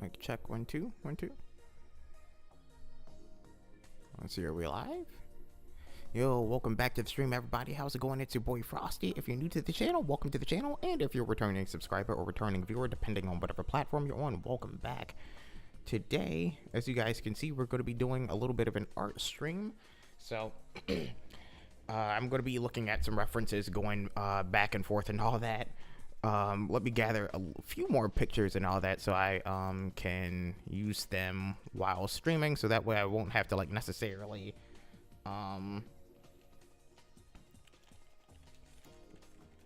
Mic check, 1 2 1 2. Let's see, are we live? Yo, welcome back to the stream, everybody. How's it going? It's your boy Frosty. If you're new to the channel, welcome to the channel, and if you're a returning subscriber or returning viewer, depending on whatever platform you're on, welcome back. Today, as you guys can see, we're going to be doing a little bit of an art stream. So I'm going to be looking at some references, going back and forth and all that. Let me gather a few more pictures and all that so I can use them while streaming, so that way I won't have to like necessarily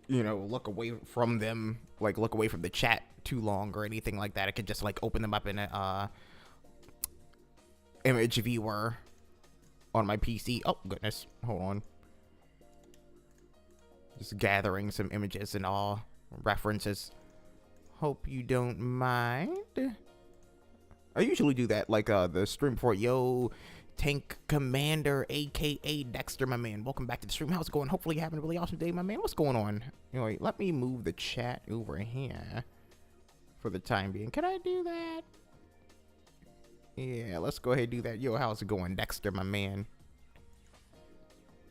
you know, look away from them, like look away from the chat too long or anything like that. I could just like open them up in a image viewer on my PC. Oh goodness, hold on. Just gathering some images and all references. Hope you don't mind. I usually do that like the stream before. Yo, Tank Commander, aka Dexter, my man, welcome back to the stream. How's it going? Hopefully you're having a really awesome day, my man. What's going on? Anyway, let me move the chat over here for the time being. Can I do that? Yeah, let's go ahead and do that. Yo, how's it going, Dexter, my man?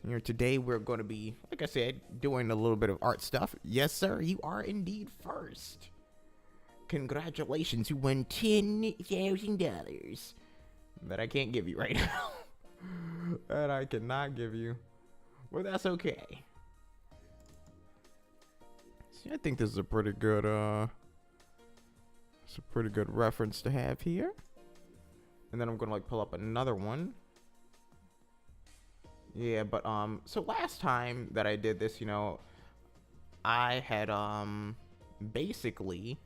Here today we're going to be, like I said, doing a little bit of art stuff. Yes, sir, you are indeed first. Congratulations, you won $10,000 that I can't give you right now. That I cannot give you, but that's okay. See, I think this is a pretty good it's a pretty good reference to have here. And then I'm gonna like pull up another one. Yeah, but so last time that I did this, you know, I had basically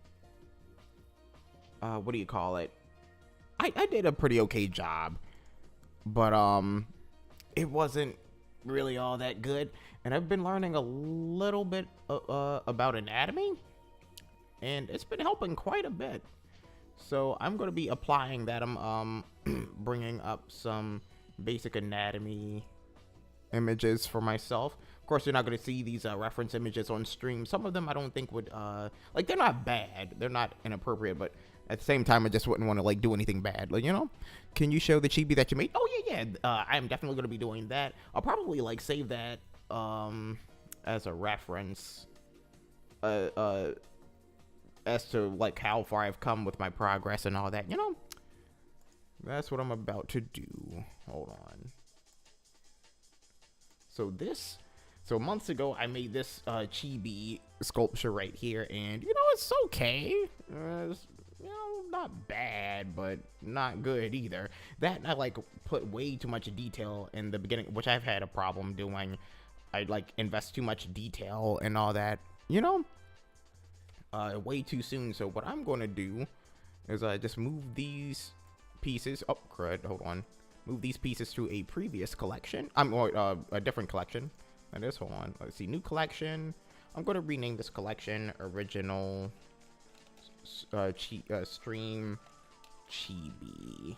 what do you call it? I did a pretty okay job, but it wasn't really all that good, and I've been learning a little bit about anatomy, and it's been helping quite a bit. So I'm going to be applying that. I'm bringing up some basic anatomy images for myself. Of course, you're not going to see these reference images on stream. Some of them I don't think would like, they're not bad, they're not inappropriate, but at the same time I just wouldn't want to like do anything bad, like, you know. Can you show the chibi that you made? Oh yeah, I'm definitely going to be doing that. I'll probably like save that as a reference as to like how far I've come with my progress and all that, you know. That's what I'm about to do. Hold on. So months ago, I made this chibi sculpture right here, and you know, it's okay. It's, you know, not bad, but not good either. That, I like put way too much detail in the beginning, which I've had a problem doing. I like invest too much detail and all that, you know, way too soon. So what I'm going to do is just move these pieces. Oh crud, hold on. Move these pieces to a previous collection. Or a different collection. That is, hold on. Let's see, new collection. I'm going to rename this collection Original Stream Chibi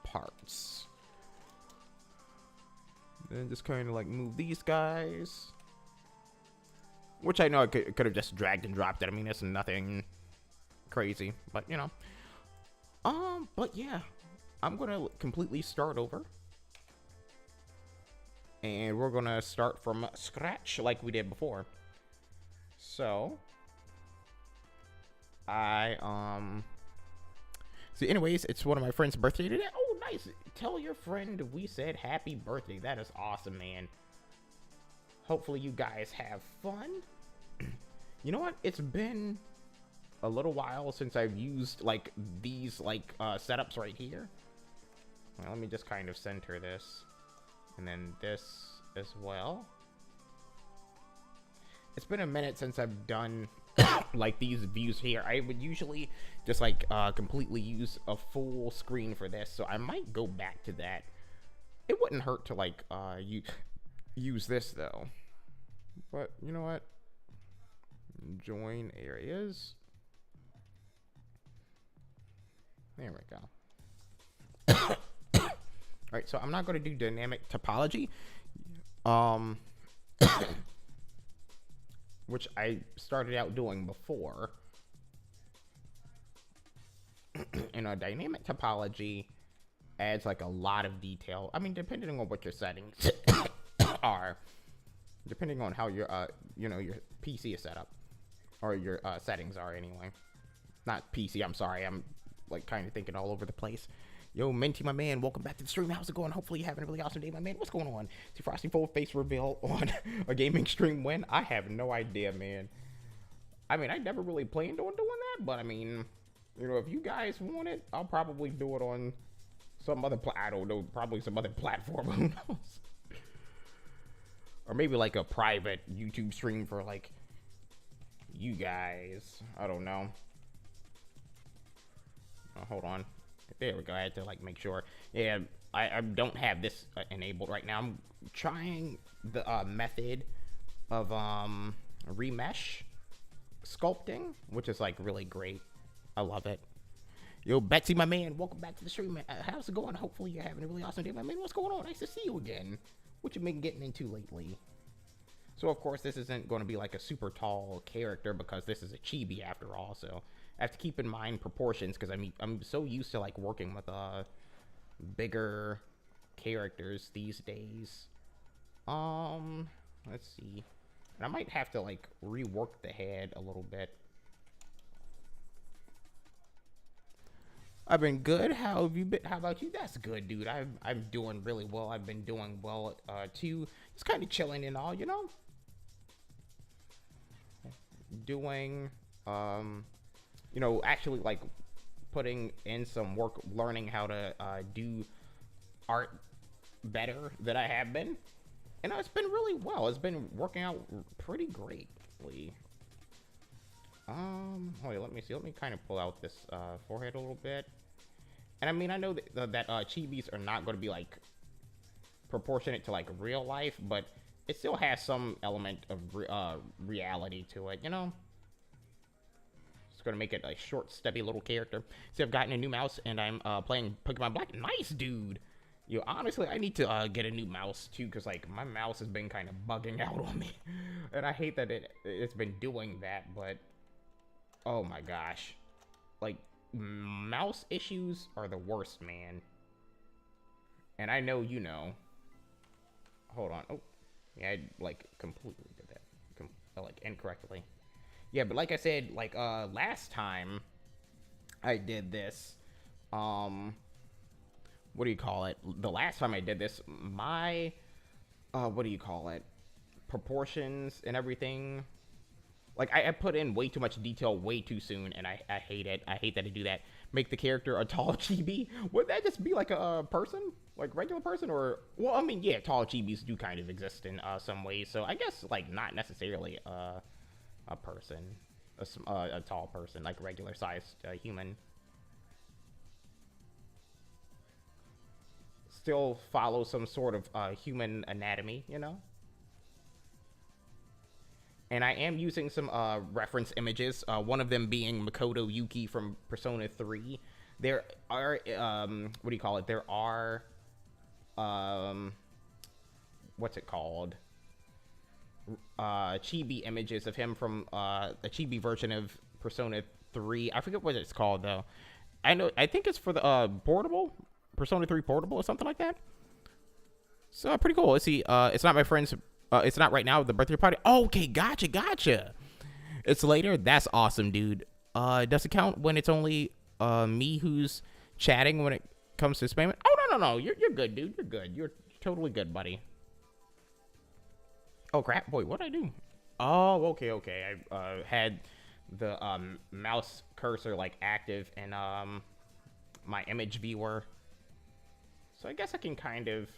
Parts. Then just kind of like move these guys. Which I know I could have just dragged and dropped it. I mean, it's nothing crazy, but you know. But yeah. I'm gonna completely start over, and we're gonna start from scratch like we did before. So see, anyways, it's one of my friend's birthday today. Oh nice, tell your friend we said happy birthday. That is awesome, man. Hopefully you guys have fun. You know what, it's been a little while since I've used like these like setups right here. Well, let me just kind of center this, and then this as well. It's been a minute since I've done like these views here. I would usually just like completely use a full screen for this, so I might go back to that. It wouldn't hurt to like use this though. But you know what? Join areas. There we go. Alright, so I'm not going to do dynamic topology, which I started out doing before. And a dynamic topology adds like a lot of detail. I mean, depending on what your settings are, depending on how your your PC is set up, or your settings are anyway. Not PC. I'm sorry. I'm like kind of thinking all over the place. Yo, Minty, my man, welcome back to the stream. How's it going? Hopefully you're having a really awesome day, my man. What's going on? See Frosty full face reveal on a gaming stream when? I have no idea, man. I mean, I never really planned on doing that, but I mean, you know, if you guys want it, I'll probably do it on some other I don't know, probably some other platform. Who knows? Or maybe like a private YouTube stream for like you guys. I don't know. Oh, hold on. There we go. I had to like make sure. Yeah, I don't have this enabled right now. I'm trying the method of remesh sculpting, which is like really great. I love it. Yo, Betsy, my man, welcome back to the stream. How's it going? Hopefully you're having a really awesome day, my man. What's going on? Nice to see you again. What you been getting into lately? So of course this isn't going to be like a super tall character because this is a chibi after all. So I have to keep in mind proportions because I mean I'm so used to like working with bigger characters these days. Let's see. And I might have to like rework the head a little bit. I've been good. How have you been? How about you? That's good, dude. I'm doing really well. I've been doing well too. Just kind of chilling and all, you know. Doing you know, actually like putting in some work, learning how to do art better than I have been, and it's been really well. It's been working out pretty greatly. Wait, let me see. Let me kind of pull out this forehead a little bit. And I mean, I know that chibis are not going to be like proportionate to like real life, but it still has some element of reality to it, you know. It's going to make it a short, stubby little character. See, I've gotten a new mouse, and I'm playing Pokemon Black. Nice, dude. Yo, honestly, I need to get a new mouse too, because like my mouse has been kind of bugging out on me, and I hate that it's been doing that. But oh my gosh, like mouse issues are the worst, man. And I know you know. Hold on. Oh, yeah, I like completely did that, like incorrectly. Yeah, but like I said, like last time I did this, what do you call it? The last time I did this, my what do you call it? Proportions and everything. Like I put in way too much detail way too soon, and I hate it. I hate that I do that. Make the character a tall chibi. Would that just be like a person, like regular person, or well, I mean, yeah, tall chibis do kind of exist in some ways. So I guess like not necessarily a person, a tall person, like regular sized human. Still follow some sort of human anatomy, you know. And I am using some reference images, one of them being Makoto Yuki from Persona 3. There are, what do you call it? There are, what's it called? Chibi images of him from a Chibi version of Persona 3. I forget what it's called, though. I think it's for the portable, Persona 3 portable or something like that. So, pretty cool. Let's see, it's not my friend's... it's not right now, the birthday party. Oh, okay, gotcha. It's later? That's awesome, dude. Does it count when it's only me who's chatting when it comes to spamming? Oh, no. You're good, dude. You're good. You're totally good, buddy. Oh, crap. Boy, what'd I do? Oh, okay. I had the mouse cursor, like, active in my image viewer. So I guess I can kind of,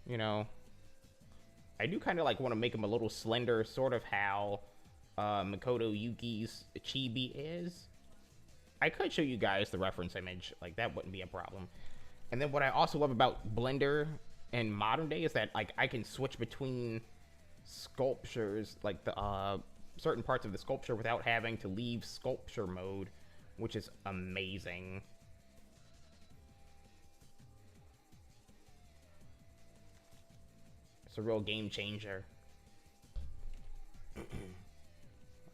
you know... I do kind of like want to make him a little slender, sort of how Makoto Yuki's Chibi is. I could show you guys the reference image, like that wouldn't be a problem. And then what I also love about Blender in modern day is that like I can switch between sculptures, like the certain parts of the sculpture without having to leave sculpture mode, which is amazing. It's a real game changer.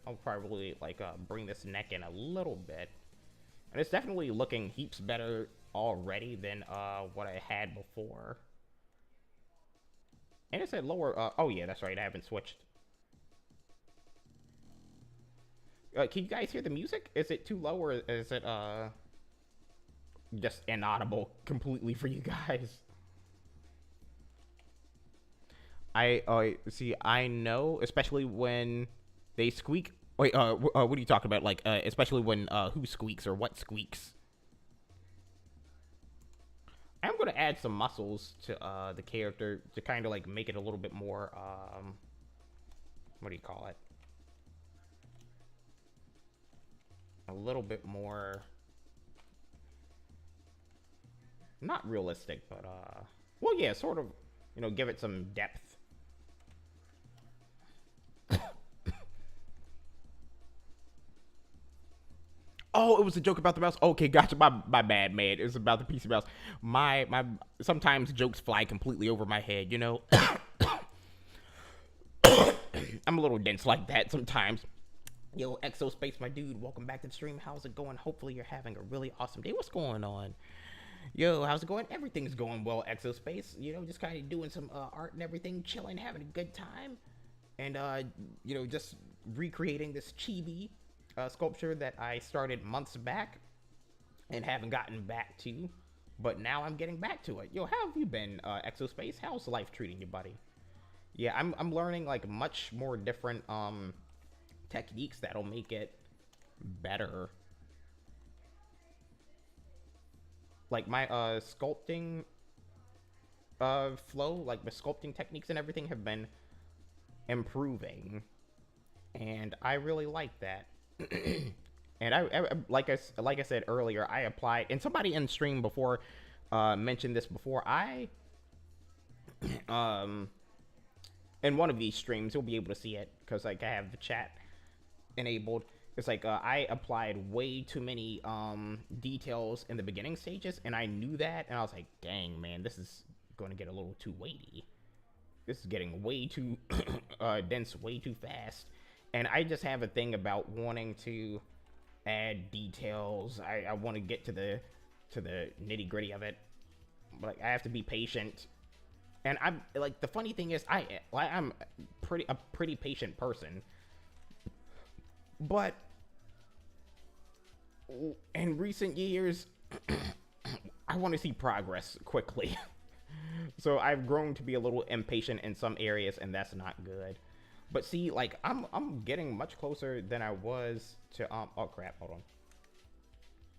I'll probably like bring this neck in a little bit. And it's definitely looking heaps better already than what I had before. And it said lower, oh yeah, that's right, I haven't switched. Can you guys hear the music? Is it too low, or is it just inaudible completely for you guys? I see. I know, especially when they squeak. Wait, what are you talking about? Like, especially when who squeaks or what squeaks? I'm gonna add some muscles to the character to kind of like make it a little bit more what do you call it? A little bit more, not realistic, but well, yeah, sort of, you know, give it some depth. Oh, it was a joke about the mouse. Okay, gotcha. My bad, man. It was about the PC mouse. My sometimes jokes fly completely over my head, you know. I'm a little dense like that sometimes. Yo, Exospace, my dude, welcome back to the stream. How's it going? Hopefully you're having a really awesome day. What's going on? Yo, how's it going? Everything's going well, Exospace. You know, just kind of doing some art and everything, chilling, having a good time. And, you know, just recreating this chibi sculpture that I started months back and haven't gotten back to. But now I'm getting back to it. Yo, how have you been, Exospace? How's life treating you, buddy? Yeah, I'm learning, like, much more different, techniques that'll make it better. Like my sculpting flow, like the sculpting techniques and everything have been improving, and I really like that. And I like I said earlier, I applied, and somebody in stream before mentioned this before. I in one of these streams, you'll be able to see it because like I have the chat enabled. It's like I applied way too many details in the beginning stages, and I knew that, and I was like, dang, man, this is going to get a little too weighty. This is getting way too dense, way too fast. And I just have a thing about wanting to add details. I want to get to the nitty gritty of it, but like, I have to be patient. And I'm like, the funny thing is, I'm a pretty patient person. But in recent years, I want to see progress quickly. So I've grown to be a little impatient in some areas, and that's not good. But see, like I'm getting much closer than I was to oh crap, hold on.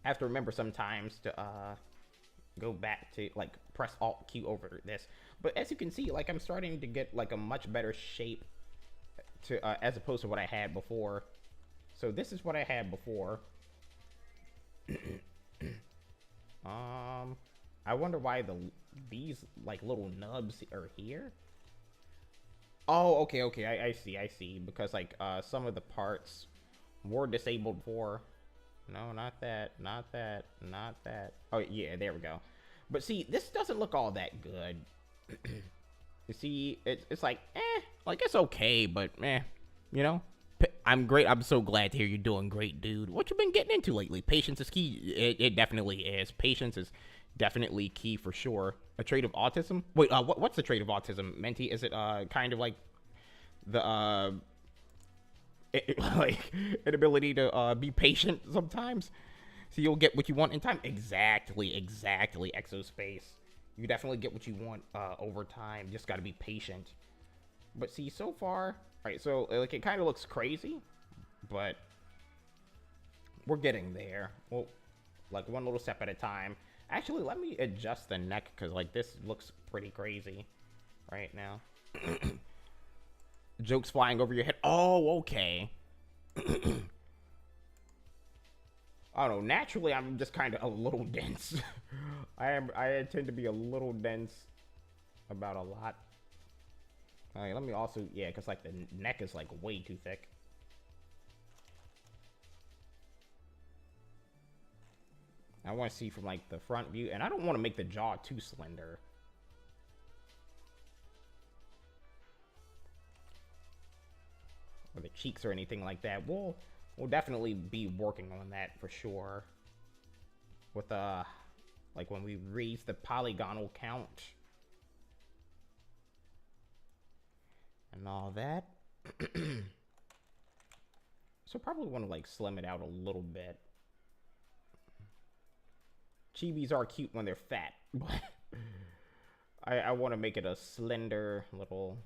I have to remember sometimes to go back to like press Alt Q over this. But as you can see, like I'm starting to get like a much better shape to as opposed to what I had before. So this is what I had before. I wonder why these like little nubs are here. Oh, okay, I see. Because like some of the parts were disabled for. No, not that. Oh yeah, there we go. But see, this doesn't look all that good. You see, it's like, like it's okay, but you know. I'm great. I'm so glad to hear you're doing great, dude. What you been getting into lately? Patience is key. It definitely is. Patience is definitely key for sure. A trait of autism? Wait, what's the trait of autism, Menti? Is it kind of like the like inability to be patient sometimes, so you'll get what you want in time? Exactly, Exospace. You definitely get what you want over time. Just got to be patient. But see, so far, right? So like it kind of looks crazy, but we're getting there. Well, like one little step at a time. Actually, let me adjust the neck because like this looks pretty crazy right now. Jokes flying over your head. Oh, okay. I don't know. Naturally, I'm just kind of a little dense. I tend to be a little dense about a lot. Alright, let me also, yeah, because like the neck is like way too thick. I want to see from like the front view, and I don't want to make the jaw too slender. Or the cheeks or anything like that. We'll definitely be working on that for sure. with like when we raise the polygonal count and all that. So probably want to like slim it out a little bit. Chibis are cute when they're fat, but I want to make it a slender little.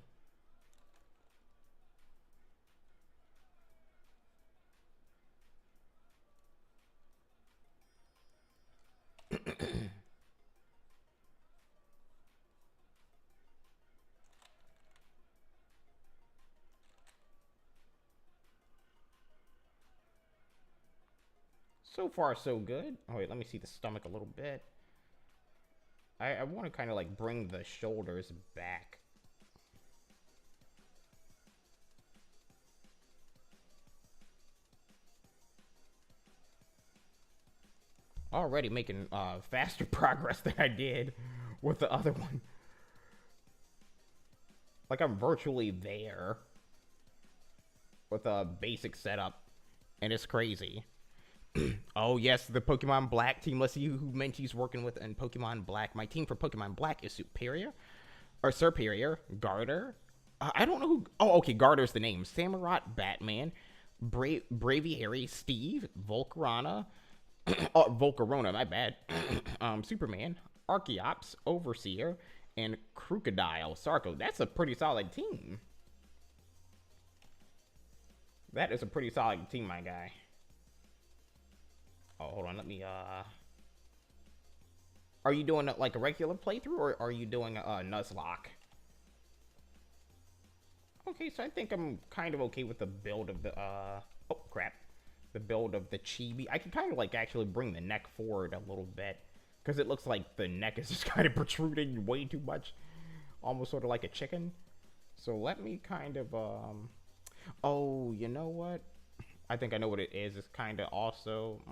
So far, so good. Oh, wait, let me see the stomach a little bit. I want to kind of like bring the shoulders back. Already making faster progress than I did with the other one. Like I'm virtually there with a basic setup, and it's crazy. Oh yes, the Pokemon Black team. Let's see who Menti's working with in Pokemon Black. My team for Pokemon Black is Superior, Garter. I don't know who. Oh, okay, Garter's the name. Samurott, Batman, Braviary, Steve, Volcarona, oh, Volcarona, my bad. Superman, Archeops, Overseer, and Crocodile, Sarko. That's a pretty solid team. That is a pretty solid team, my guy. Oh, hold on, let me, Are you doing, like, a regular playthrough, or are you doing a Nuzlocke? Okay, so I think I'm kind of okay with the build of the, oh, crap. The build of the Chibi. I can kind of, like, actually bring the neck forward a little bit, because it looks like the neck is just kind of protruding way too much. Almost sort of like a chicken. So let me kind of, oh, you know what? I think I know what it is. It's kind of also,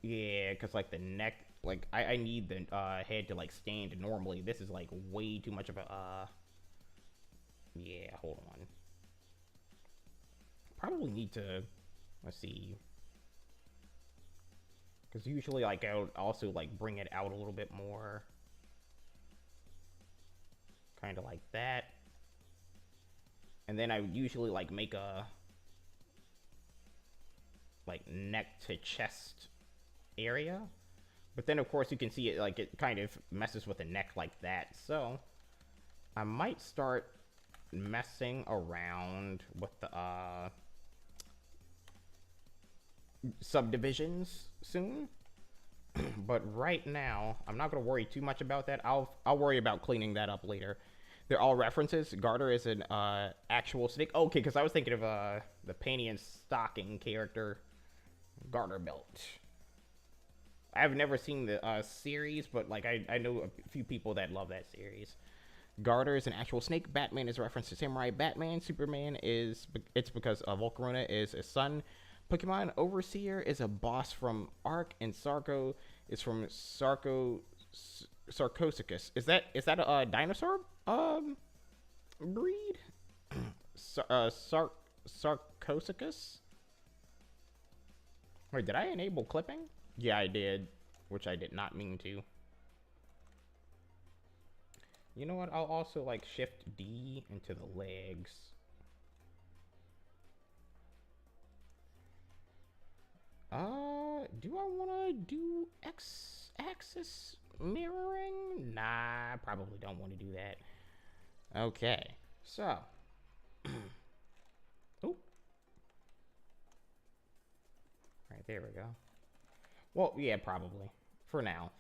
yeah, because, like, the neck, like, I need the head to, like, stand normally. This is, like, way too much of a, yeah, hold on. Probably need to, let's see. Because usually, like, I would also, like, bring it out a little bit more. Kind of like that. And then I would usually, like, make a, like, neck to chest area, but then of course you can see it, like, it kind of messes with the neck like that. So I might start messing around with the subdivisions soon. But right now I'm not going to worry too much about that. I'll worry about cleaning that up later. They're all references. Garter is an actual snake. Okay, because I was thinking of the panty and stocking character, Garter Belt. I've never seen the series, but, like, I know a few people that love that series. Garter is an actual snake. Batman is a reference to Samurai Batman. Superman is, it's because Volcarona is a sun Pokemon. Overseer is a boss from Arc, and Sarko is from Sarcosuchus. Is that a dinosaur breed? Sarcosuchus? Wait, did I enable clipping? Yeah, I did, which I did not mean to. You know what? I'll also, like, shift D into the legs. Do I want to do X-axis mirroring? Nah, I probably don't want to do that. Okay, so. Oh. Right, there we go. Well, yeah, probably. For now.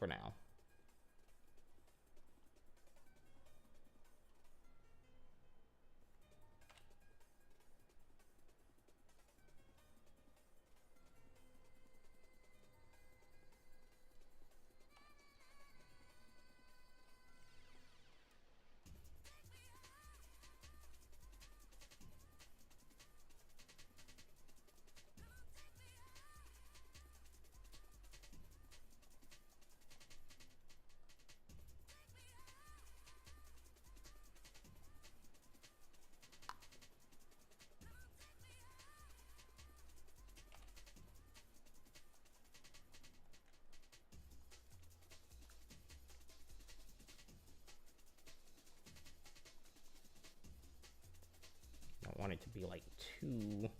want it to be like too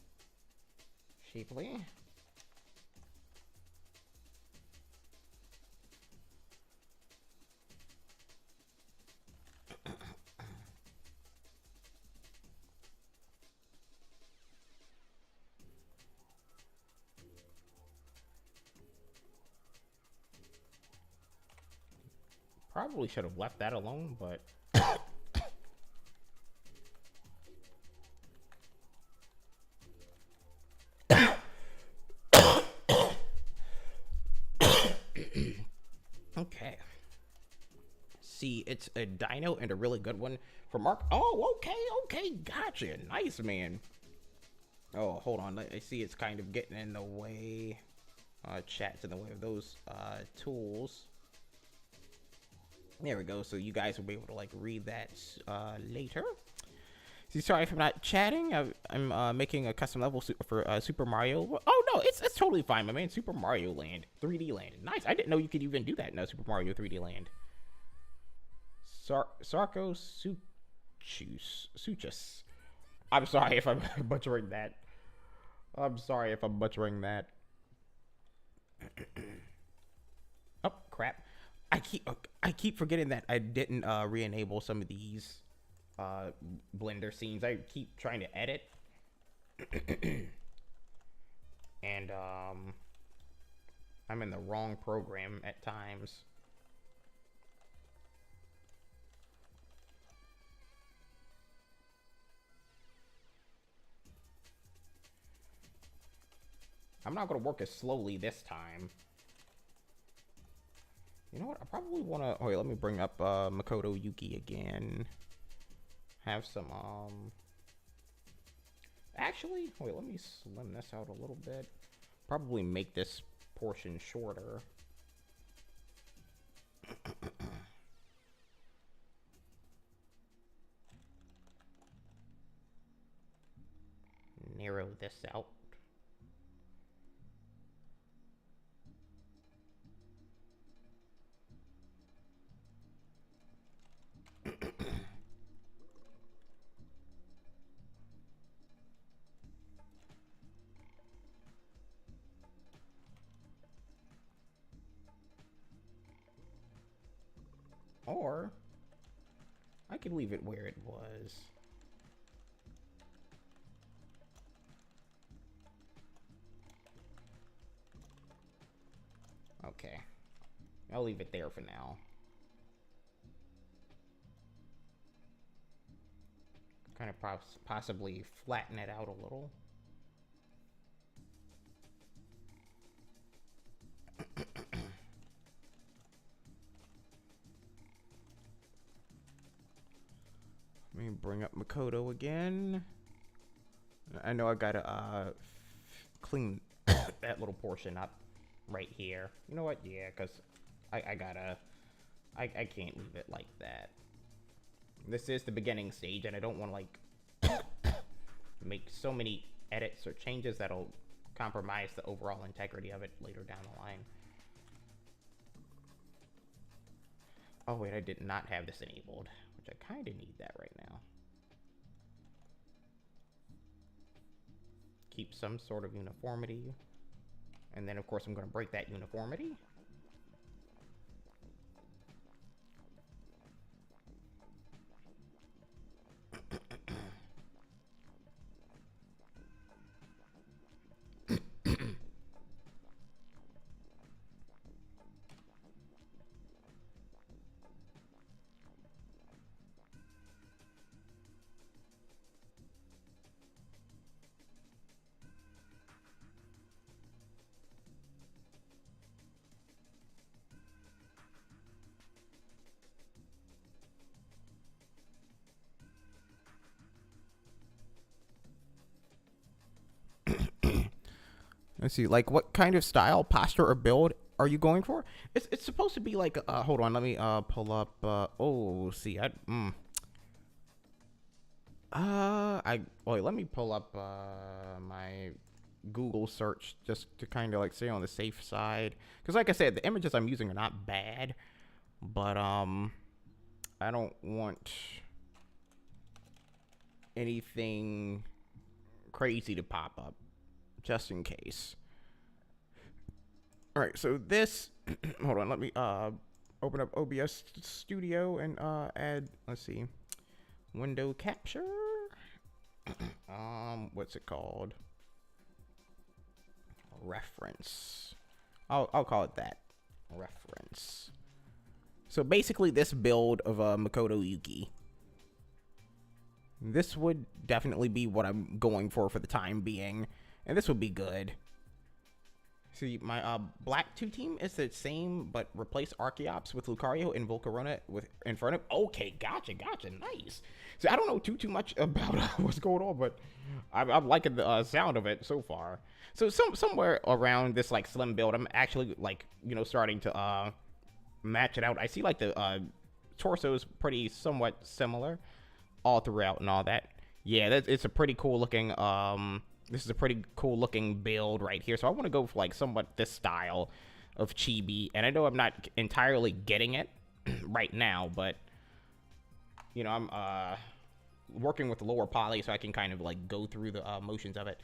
shapely. Probably should have left that alone, but okay. See, it's a dino and a really good one for Mark. Oh, okay, gotcha. Nice, man. Oh, hold on. I see it's kind of getting in the way. Chat's in the way of those tools. There we go. So you guys will be able to like read that later. See, sorry if I'm not chatting. I'm making a custom level for Super Mario. Oh no, it's totally fine, my man. Super Mario Land, 3D Land. Nice. I didn't know you could even do that in Super Mario 3D Land. Sarko Suchus. I'm sorry if I'm butchering that. Oh crap! I keep forgetting that I didn't re-enable some of these Blender scenes. I keep trying to edit, and I'm in the wrong program at times. I'm not gonna work as slowly this time. You know what? I probably wanna. Oh wait, let me bring up Makoto Yuki again. Have some Actually, wait. Let me slim this out a little bit. Probably make this portion shorter. Narrow this out. Or I could leave it where it was. Okay. I'll leave it there for now. Kind of possibly flatten it out a little. Let me bring up Makoto again. I know I gotta clean that little portion up right here. You know what? Yeah, because I can't leave it like that. This is the beginning stage, and I don't want to like make so many edits or changes that'll compromise the overall integrity of it later down the line. Oh wait, I did not have this enabled, which I kind of need that right now. Keep some sort of uniformity, and then of course I'm going to break that uniformity. Let's see, like what kind of style, posture, or build are you going for? It's supposed to be like hold on, let me pull up oh see wait, let me pull up my Google search just to kind of like stay on the safe side, because like I said, the images I'm using are not bad, but I don't want anything crazy to pop up, just in case. All right, so this, hold on, let me open up OBS Studio and add, let's see, window capture. What's it called? Reference. I'll call it that. Reference. So basically, this build of Makoto Yuki. This would definitely be what I'm going for the time being, and this would be good. See, my Black 2 team is the same, but replace Archeops with Lucario and Volcarona with Inferno. Okay, gotcha, nice. So I don't know too much about what's going on, but I'm liking the sound of it so far. So somewhere around this like slim build, I'm actually like, you know, starting to match it out. I see like the torso is pretty somewhat similar all throughout and all that. Yeah, it's a pretty cool looking this is a pretty cool looking build right here. So I want to go for like somewhat this style of chibi, and I know I'm not entirely getting it right now, but you know, I'm working with lower poly so I can kind of like go through the motions of it.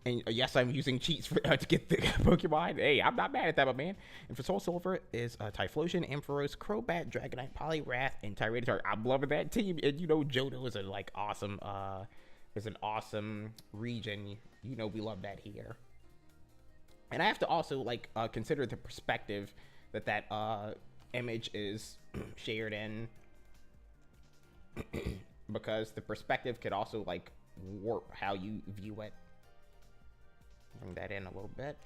And yes, I'm using cheats for, to get the Pokemon. Hey, I'm not mad at that, my man. And for Soul Silver is Typhlosion, Ampharos, Crobat, Dragonite, Poliwrath, and Tyranitar. I'm loving that team. And you know, Johto is a like awesome, is an awesome region. You know, we love that here. And I have to also like consider the perspective that that image is shared in, because the perspective could also like warp how you view it. Bring that in a little bit.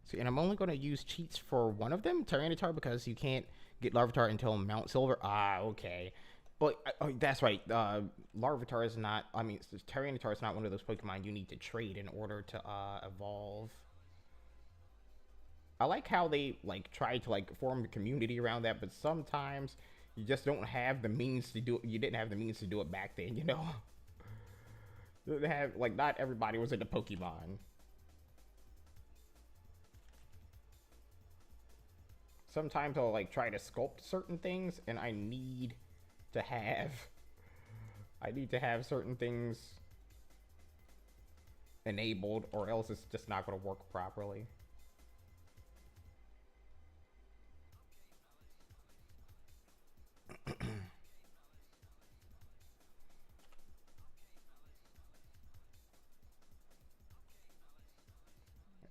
See, and I'm only going to use cheats for one of them, Tyranitar, because you can't get Larvitar until Mount Silver. Ah, okay. But that's right. Larvitar is not, I mean, Tyranitar is not one of those Pokemon you need to trade in order to evolve. I like how they like try to like form a community around that, but sometimes you just don't have the means to do it. You didn't have the means to do it back then, you know? They have, like, not everybody was into Pokemon. Sometimes I'll like try to sculpt certain things, and I need to have certain things enabled, or else it's just not going to work properly.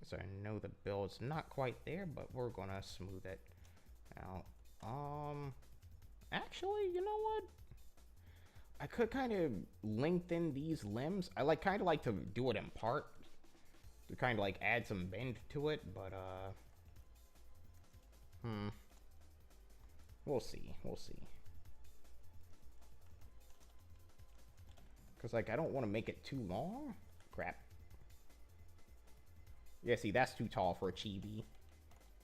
So I know the build's not quite there, but we're gonna smooth it out. Actually, you know what? I could kind of lengthen these limbs. I like kind of like to do it in part to kind of like add some bend to it, but we'll see. Cause like I don't want to make it too long. Crap. Yeah, see, that's too tall for a chibi.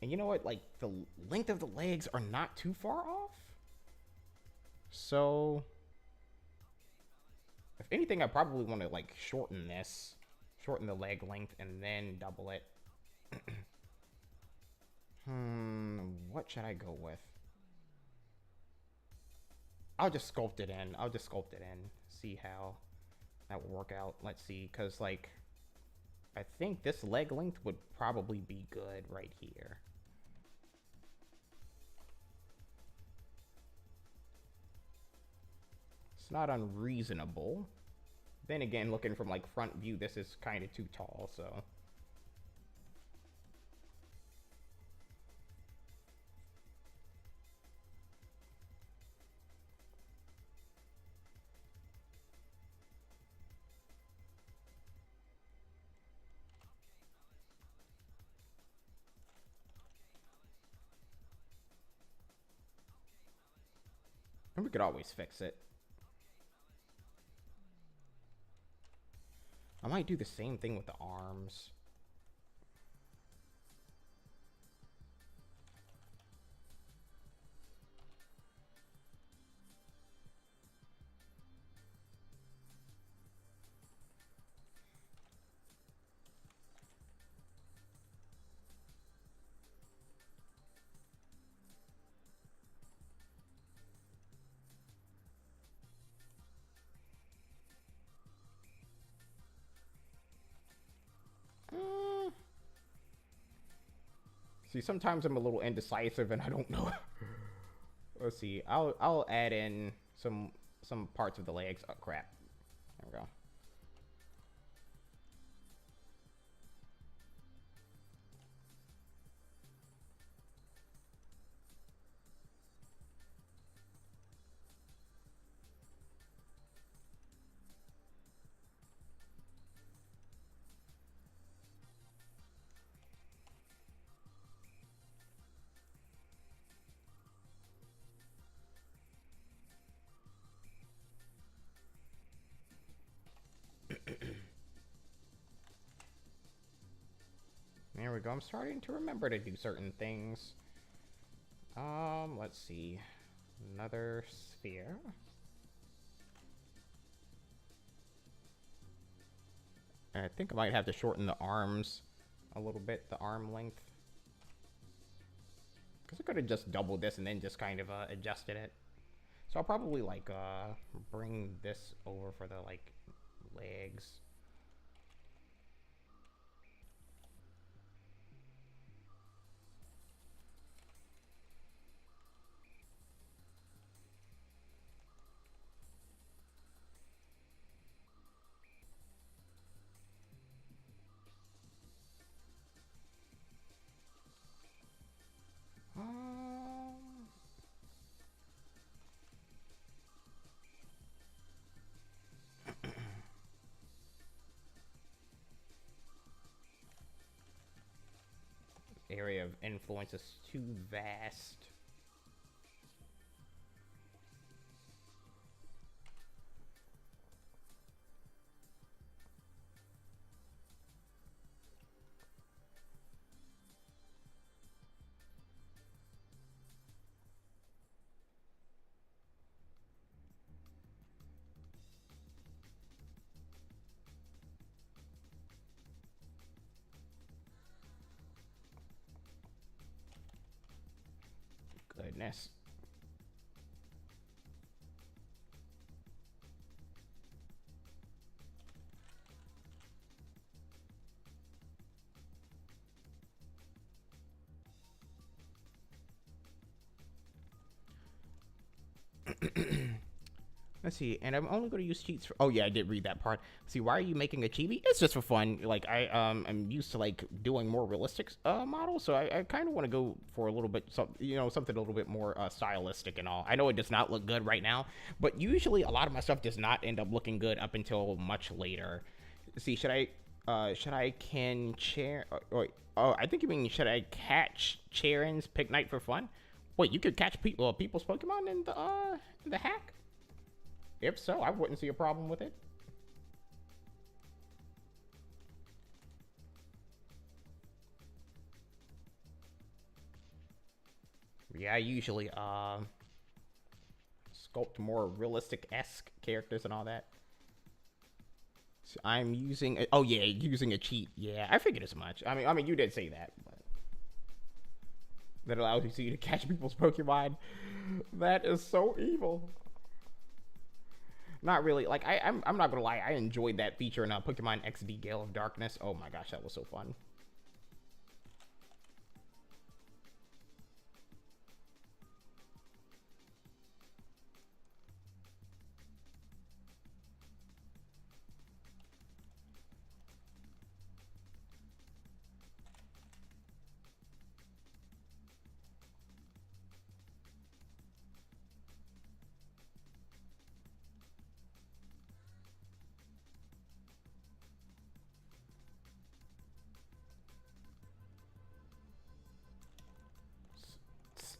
And you know what? Like, the length of the legs are not too far off. So, if anything, I probably want to, like, shorten this. Shorten the leg length and then double it. What should I go with? I'll just sculpt it in. See how that will work out. Let's see, because, like, I think this leg length would probably be good right here. It's not unreasonable. Then again, looking from like front view, this is kind of too tall, so. And we could always fix it. I might do the same thing with the arms. See, sometimes I'm a little indecisive and I don't know. Let's see. I'll add in some parts of the legs. Oh crap. There we go. There we go. I'm starting to remember to do certain things. Let's see. Another sphere. I think I might have to shorten the arms a little bit, the arm length. Because I could have just doubled this and then just kind of adjusted it. So I'll probably like bring this over for the like legs. Area of influence is too vast. Goodness. Let's see, and I'm only going to use cheats for. Oh yeah, I did read that part. See, why are you making a chibi? It's just for fun. Like I'm used to like doing more realistic models, so I kind of want to go for a little bit, something a little bit more stylistic and all. I know it does not look good right now, but usually a lot of my stuff does not end up looking good up until much later. See, should I can chair? Oh, I think you mean should I catch Charon's Pick Night for fun? Wait, you could catch people's Pokemon in the hack? If so, I wouldn't see a problem with it. Yeah, I usually sculpt more realistic-esque characters and all that. So I'm using oh yeah, using a cheat. Yeah, I figured as much. I mean you did say that, but that allows you to catch people's Pokemon. That is so evil. Not really. Like I'm not gonna lie. I enjoyed that feature in Pokemon XD Gale of Darkness. Oh my gosh, that was so fun.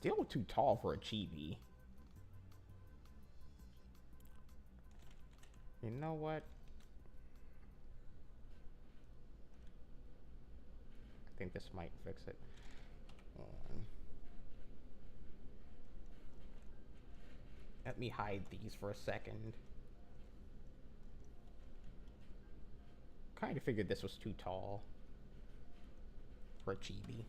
Still too tall for a Chibi. You know what? I think this might fix it. Let me hide these for a second. Kind of figured this was too tall for a Chibi.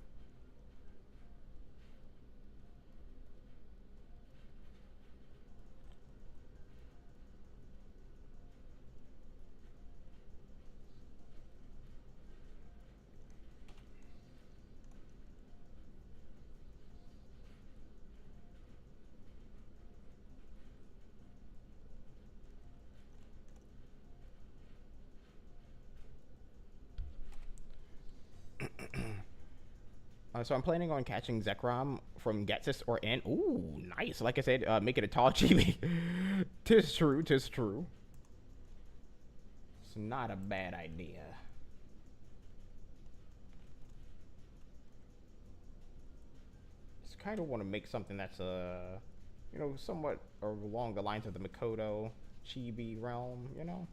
So I'm planning on catching Zekrom from Getsis or N. Ooh, nice. Like I said, make it a tall Chibi. Tis true, tis true. It's not a bad idea. Just kind of want to make something that's you know, somewhat along the lines of the Makoto Chibi realm, you know?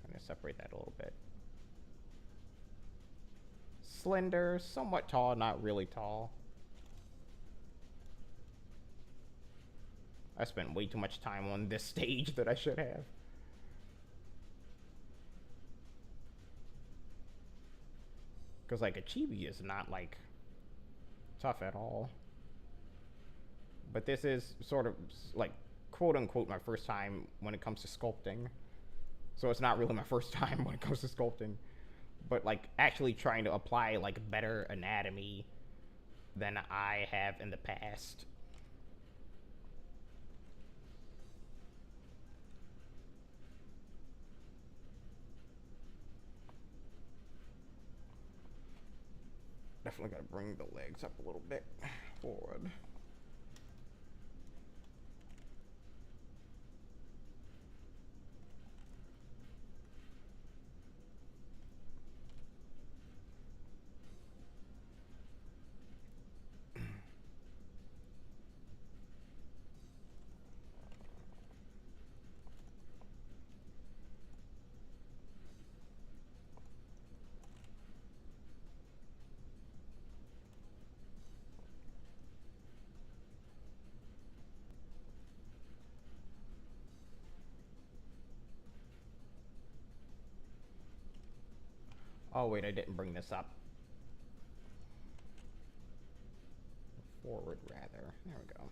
I'm gonna separate that a little bit. Slender, somewhat tall, not really tall. I spent way too much time on this stage that I should have. Because, like, a Chibi is not, like, tough at all. But this is sort of, like, quote-unquote my first time when it comes to sculpting. So it's not really my first time when it comes to sculpting. But, like, actually trying to apply, like, better anatomy than I have in the past. Definitely gotta bring the legs up a little bit forward. Oh wait, I didn't bring this up. Forward, rather. There we go.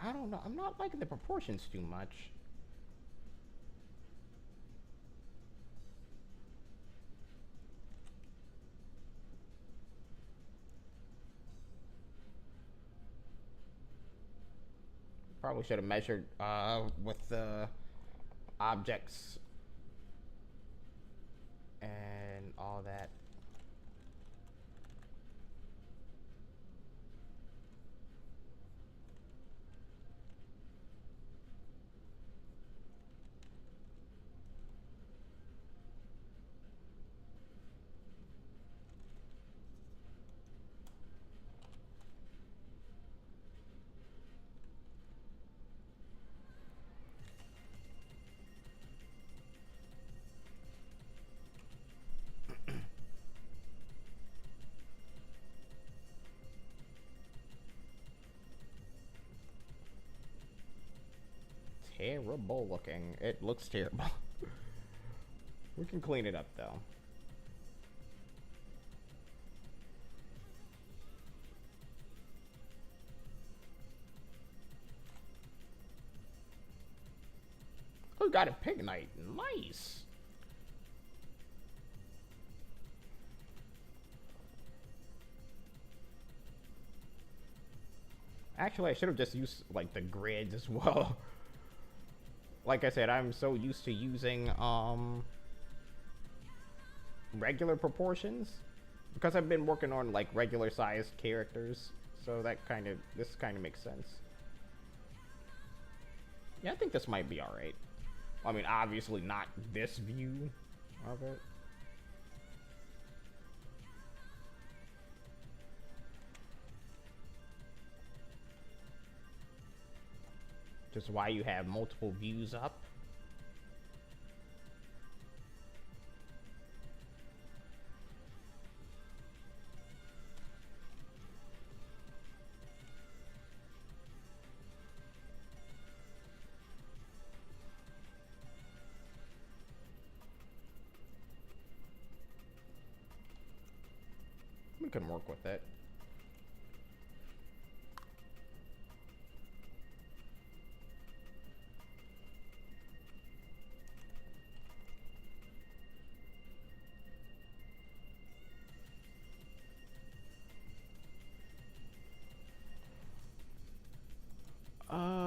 I don't know. I'm not liking the proportions too much. Probably should have measured with the objects and all that. terrible looking. It looks terrible. We can clean it up though. Oh, got a pig knight. Nice. Actually, I should have just used like the grids as well. Like I said, I'm so used to using regular proportions because I've been working on like regular sized characters, so this kind of makes sense. Yeah, I think this might be all right. I mean, obviously not this view of it. Just why you have multiple views up. We can work with it.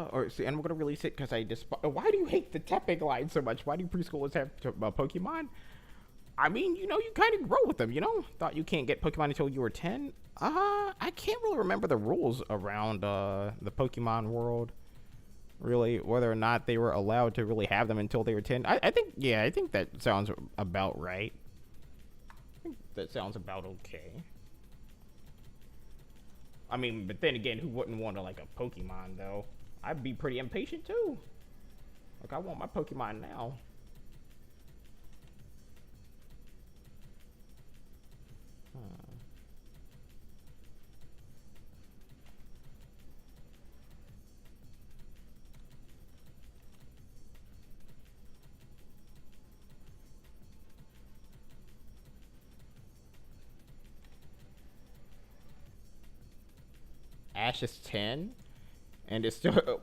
Or see, and we're gonna release it because I just. Why do you hate the tapping line so much? Why do preschoolers have Pokemon? I mean, you know, you kind of grow with them, you know? Thought you can't get Pokemon until you were 10? I can't really remember the rules around, the Pokemon world. Really, whether or not they were allowed to really have them until they were 10. I think, yeah, I think that sounds about right. I think that sounds about okay. I mean, but then again, who wouldn't want like a Pokemon, though? I'd be pretty impatient, too. Like, I want my Pokemon now. Ash is 10, and it's still.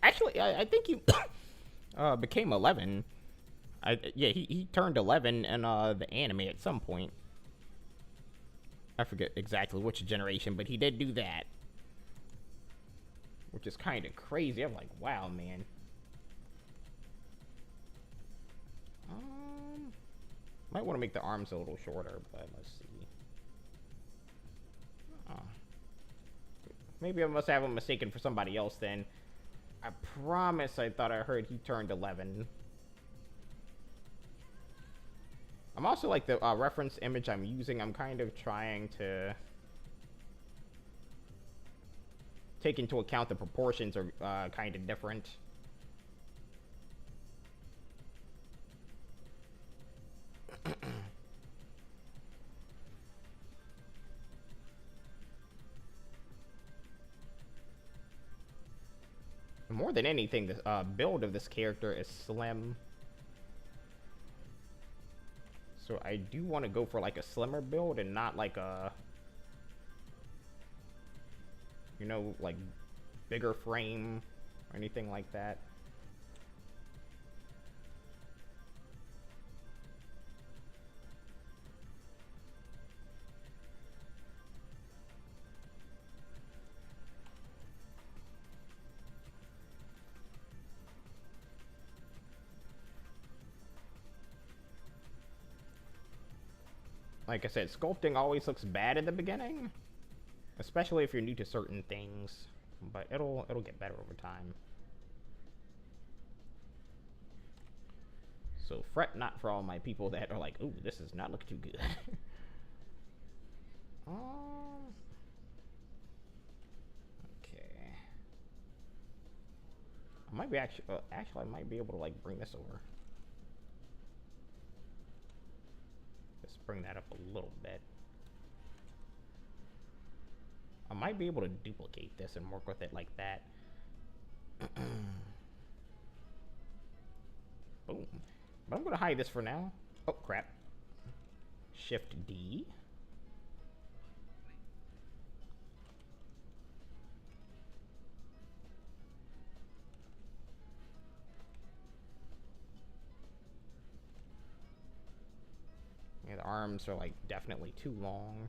Actually, I think you became 11. Yeah, he turned 11 in the anime at some point. I forget exactly which generation, but he did do that, which is kind of crazy. I'm like, wow, man. Might want to make the arms a little shorter, but let's see. Maybe I must have him mistaken for somebody else then. I promise I thought I heard he turned 11. I'm also like the reference image I'm using. I'm kind of trying to take into account the proportions are kind of different. More than anything, the build of this character is slim. So I do want to go for like a slimmer build and not like a, you know, like bigger frame or anything like that. Like I said, sculpting always looks bad in the beginning, especially if you're new to certain things, but it'll get better over time. So fret not for all my people that are like, ooh, this does not look too good. Okay. I might be actually I might be able to like bring this over. Bring that up a little bit. I might be able to duplicate this and work with it like that. But I'm gonna hide this for now. Oh, crap. Shift D. Yeah, the arms are like definitely too long.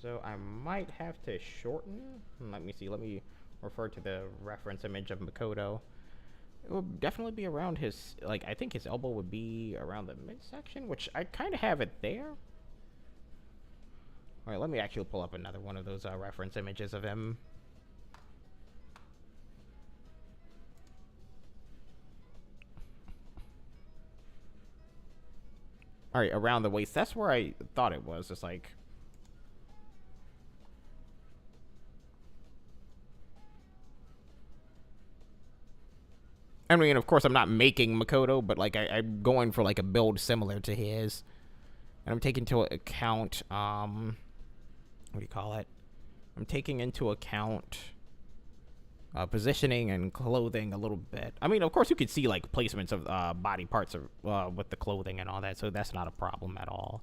So I might have to shorten. Let me see. Let me refer to the reference image of Makoto. It would definitely be around his, like, I think his elbow would be around the midsection, which I kind of have it there. All right, let me actually pull up another one of those reference images of him. All right, around the waist. That's where I thought it was. Just like... I mean, of course, I'm not making Makoto, but like I'm going for like a build similar to his, and I'm taking into account what do you call it? I'm taking into account positioning and clothing a little bit. I mean, of course, you could see like placements of body parts of, with the clothing and all that, so that's not a problem at all.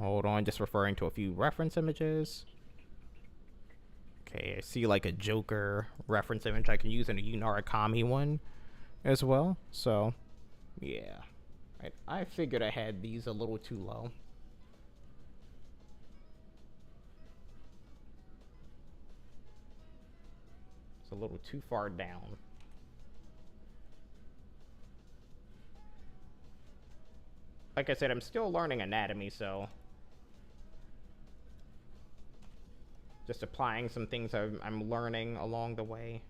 Hold on, just referring to a few reference images. Okay, I see like a Joker reference image I can use in a Unarakami one as well. So, yeah. Right, I figured I had these a little too low. It's a little too far down. Like I said, I'm still learning anatomy, so... just applying some things I'm learning along the way.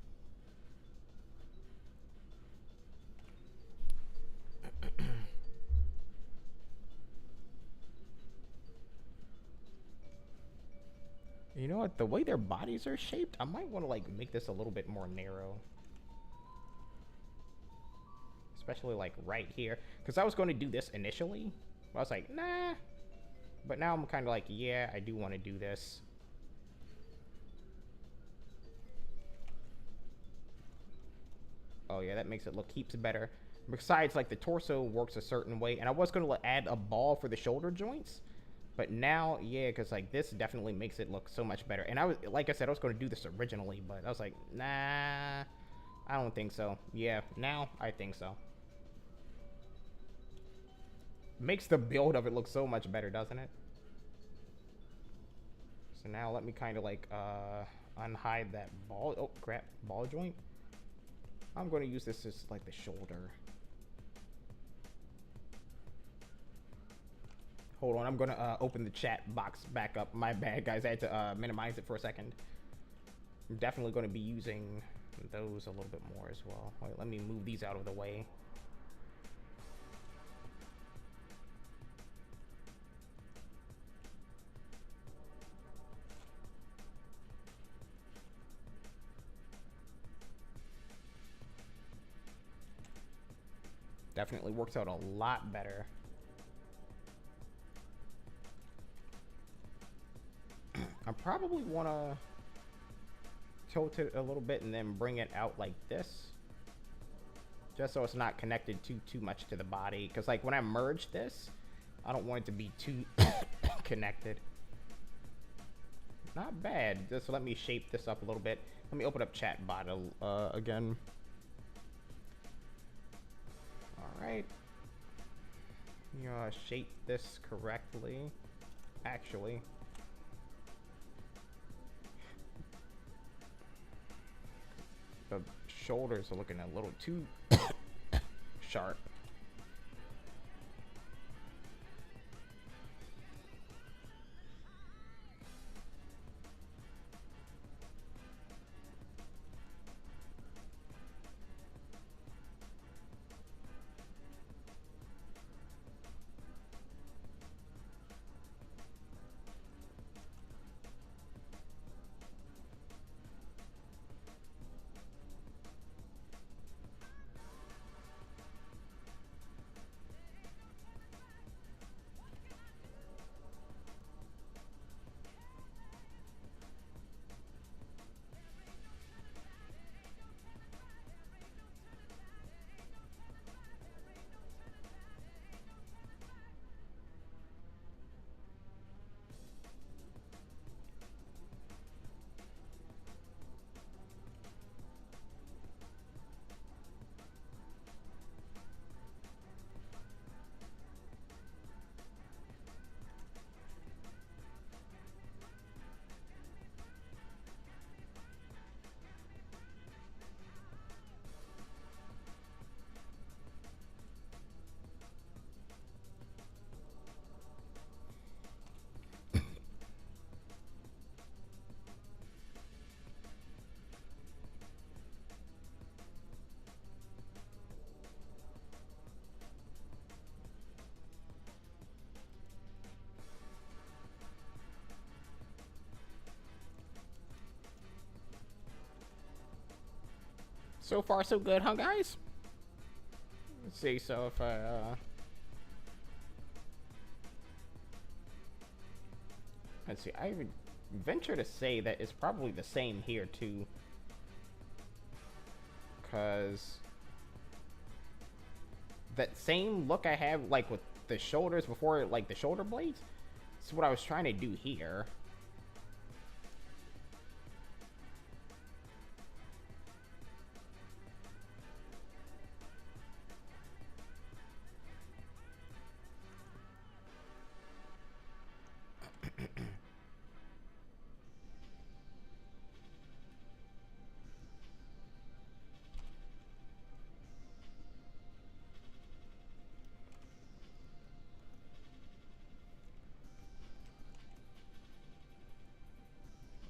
You know what? The way their bodies are shaped, I might want to like make this a little bit more narrow. Especially like right here. Because I was going to do this initially. But I was like, nah. But now I'm kind of like, yeah, I do want to do this. Oh yeah, that makes it look heaps better. Besides, like the torso works a certain way, and I was gonna add a ball for the shoulder joints, but now, yeah, because like this definitely makes it look so much better. And I was, like I said, I was gonna do this originally, but I was like, nah, I don't think so. Yeah, now I think so. Makes the build of it look so much better, doesn't it? So now let me kind of like unhide that ball. Oh crap, ball joint. I'm going to use this as like the shoulder. Hold on, I'm going to open the chat box back up. My bad, guys. I had to minimize it for a second. I'm definitely going to be using those a little bit more as well. Wait, let me move these out of the way. Definitely works out a lot better. I probably want to tilt it a little bit and then bring it out like this. Just so it's not connected too much to the body. Because like when I merge this, I don't want it to be too connected. Not bad. Just let me shape this up a little bit. Let me open up chatbot again. Alright. You shape this correctly. Actually. The shoulders are looking a little too sharp. So far, so good, huh, guys? Let's see, so if I, let's see, I would venture to say that it's probably the same here, too. Because that same look I have, like, with the shoulders before, like, the shoulder blades, that's what I was trying to do here.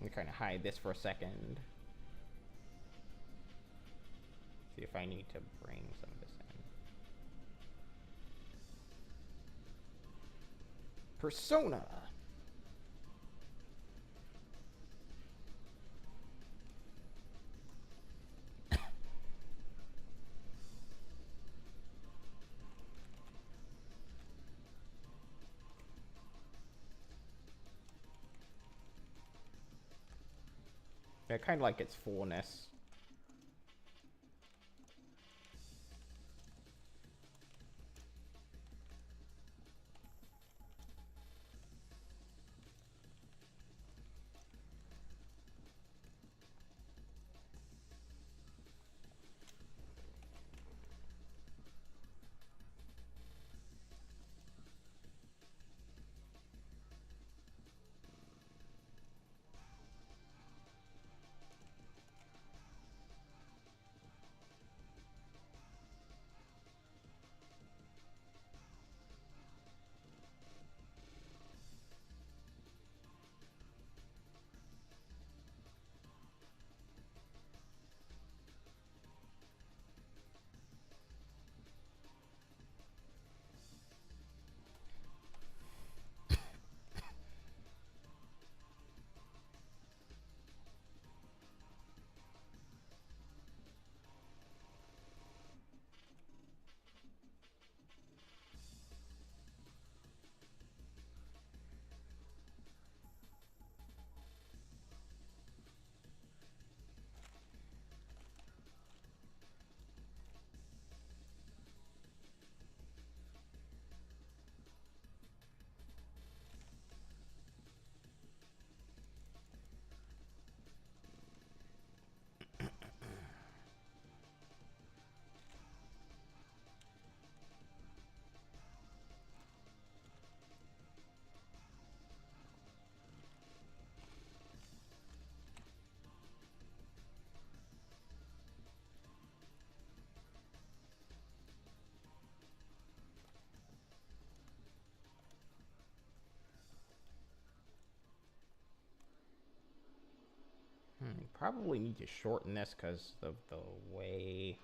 Let me kind of hide this for a second. See if I need to bring some of this in. Persona. I kind of like its fullness. Probably need to shorten this because of the way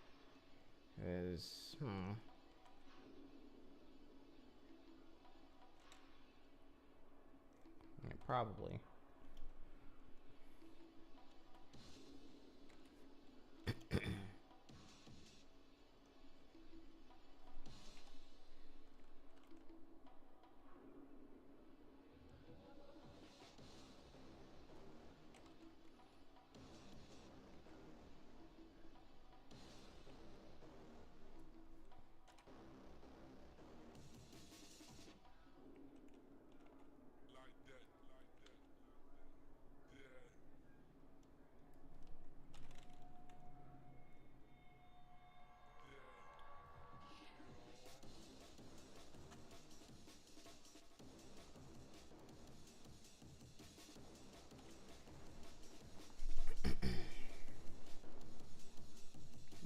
is yeah, probably.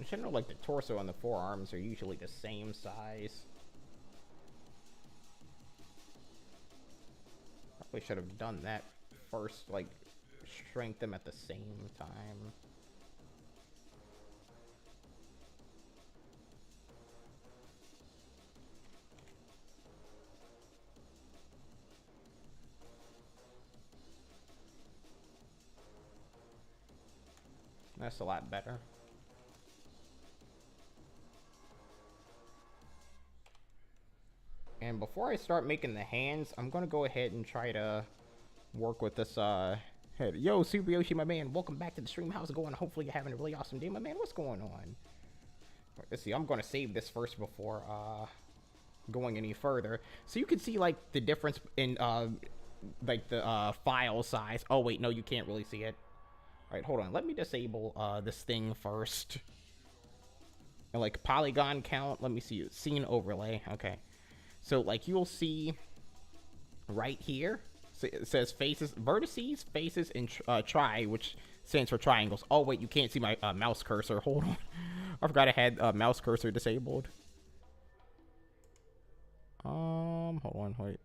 I should know, like, the torso and the forearms are usually the same size. Probably should have done that first, like, shrink them at the same time. That's a lot better. And before I start making the hands, I'm gonna go ahead and try to work with this head. Yo, Super Yoshi, my man, welcome back to the stream. How's it going? Hopefully you're having a really awesome day, my man. What's going on? Let's see, I'm gonna save this first before going any further, so you can see like the difference in like the file size. Oh wait, no, you can't really see it. All right, hold on, let me disable this thing first. And like polygon count, let me see, scene overlay. Okay, so like you'll see right here, it says faces, vertices, faces, and tri, which stands for triangles. Oh wait, you can't see my mouse cursor. Hold on, I forgot I had mouse cursor disabled. Hold on, wait.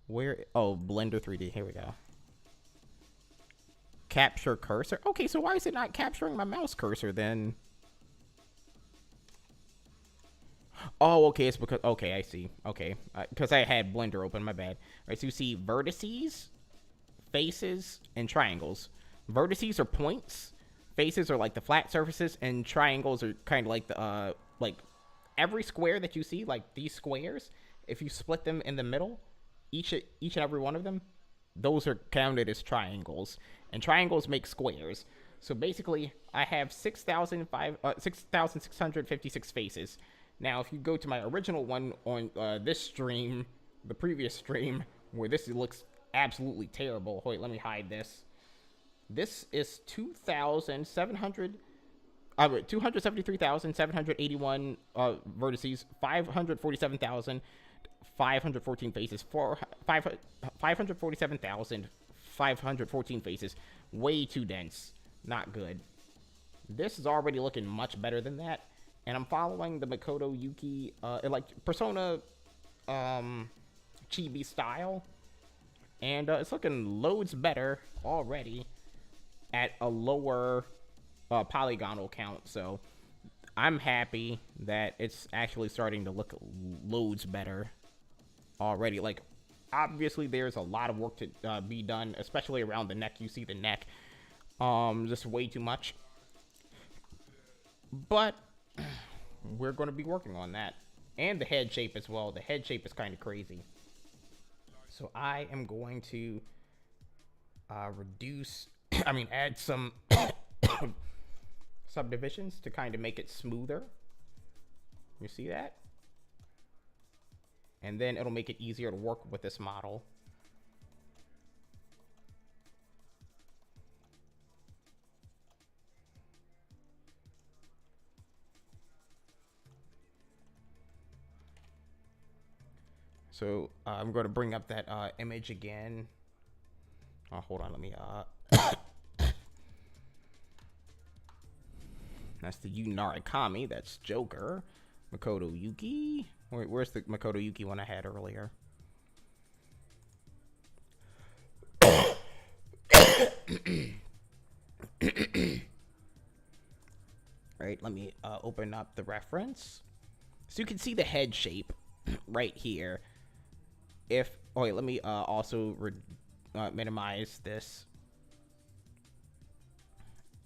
Where? Oh, Blender 3D. Here we go. Capture cursor. Okay, so why is it not capturing my mouse cursor then? Oh, okay, it's because, okay, I see. Okay, because I had Blender open, my bad. All right, so you see vertices, faces, and triangles. Vertices are points, faces are like the flat surfaces, and triangles are kind of like the, like, every square that you see, like these squares, if you split them in the middle, each and every one of them, those are counted as triangles, and triangles make squares. So basically, I have 6,656 faces. Now, if you go to my original one on this stream, the previous stream, where this looks absolutely terrible. Wait, let me hide this. This is 273,781 vertices, 547,514 faces, 547,514 faces. Way too dense. Not good. This is already looking much better than that. And I'm following the Makoto Yuki, like Persona Chibi style. And it's looking loads better already at a lower polygonal count. So I'm happy that it's actually starting to look loads better already. Like, obviously there's a lot of work to be done, especially around the neck. You see the neck, just way too much. But we're going to be working on that. And the head shape as well. The head shape is kind of crazy. So I am going to add some subdivisions to kind of make it smoother. You see that? And then it'll make it easier to work with this model. So I'm going to bring up that image again. Oh, hold on, let me that's the Yu Narukami, that's Joker. Makoto Yuki. Where's the Makoto Yuki one I had earlier? Right, let me open up the reference. So you can see the head shape right here. Oh wait, let me also minimize this.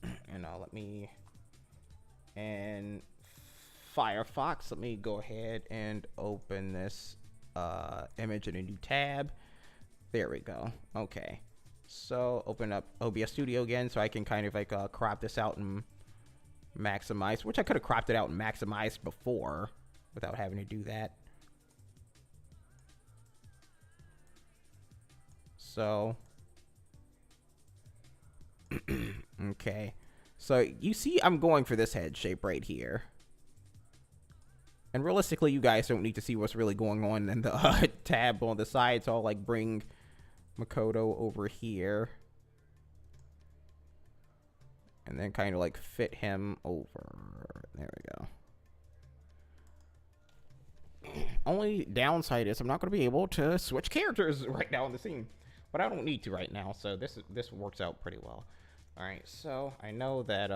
And let me, and Firefox, let me go ahead and open this image in a new tab. There we go. Okay, so open up OBS Studio again so I can kind of like crop this out and maximize, which I could have cropped it out and maximized before without having to do that. So okay, so you see I'm going for this head shape right here, and realistically you guys don't need to see what's really going on in the tab on the side, so I'll like bring Makoto over here and then kind of like fit him over. There we go. Only downside is I'm not going to be able to switch characters right now in the scene, but I don't need to right now, so this works out pretty well. All right, so I know that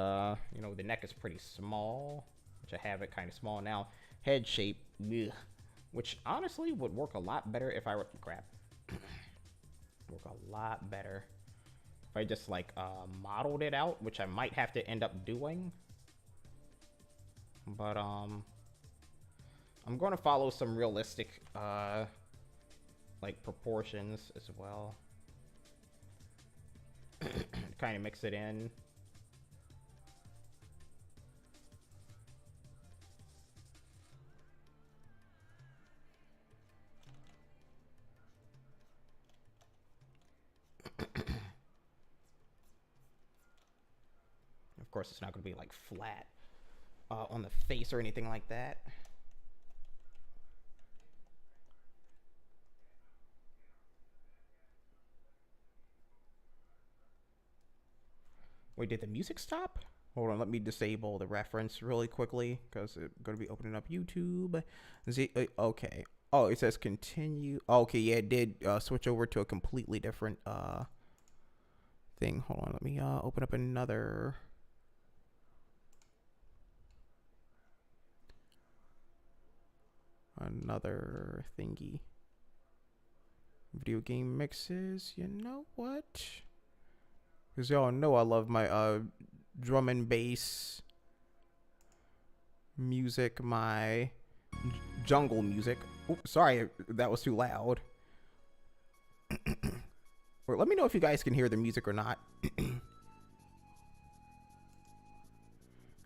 you know, the neck is pretty small, which I have it kind of small now. Head shape, ugh, which honestly would work a lot better if I were work a lot better if I just like modeled it out, which I might have to end up doing. But I'm going to follow some realistic, like, proportions as well. Kind of mix it in. Of course, it's not going to be, like, flat on the face or anything like that. Wait, did the music stop? Hold on, let me disable the reference really quickly because it's going to be opening up YouTube. Okay. Oh, it says continue. Okay, yeah, it did switch over to a completely different thing. Hold on, let me open up another. Another thingy. Video game mixes. You know what? Because y'all know I love my drum and bass music, my jungle music. Oops, sorry, that was too loud. Or let me know if you guys can hear the music or not.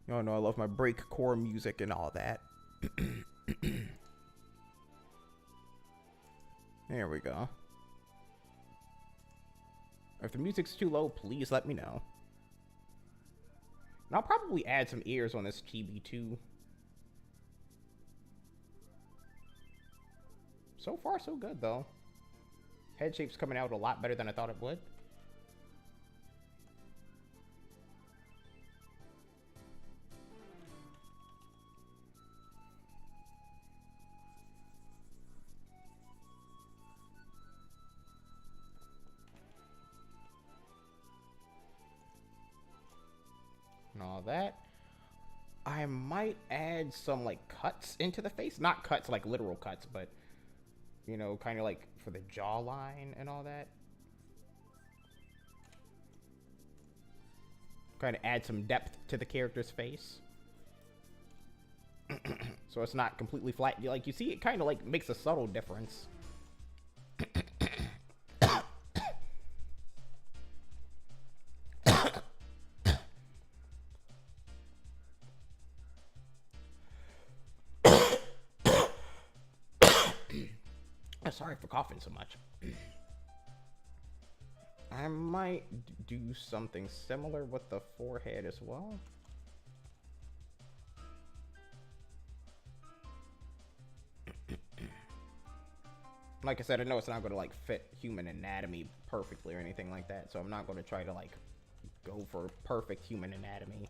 Y'all know I love my breakcore music and all that. There we go. If the music's too low, please let me know. And I'll probably add some ears on this Chibi too. So far, so good though. Head shape's coming out a lot better than I thought it would. And all that. I might add some like cuts into the face. Not cuts like literal cuts, but you know, kind of like for the jawline and all that. Kind of add some depth to the character's face. So it's not completely flat. Like you see, it kind of like makes a subtle difference. Sorry for coughing so much. I might do something similar with the forehead as well. Like I said, I know it's not going to like fit human anatomy perfectly or anything like that, so I'm not going to try to like go for perfect human anatomy.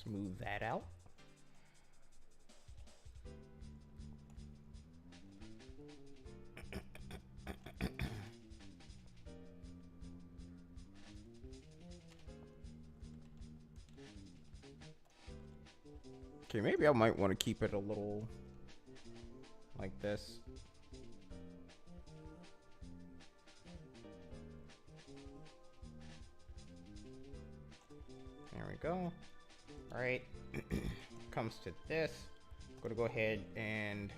Smooth that out. Okay, maybe I might want to keep it a little like this. There we go. All right, comes to this. I'm gonna go ahead and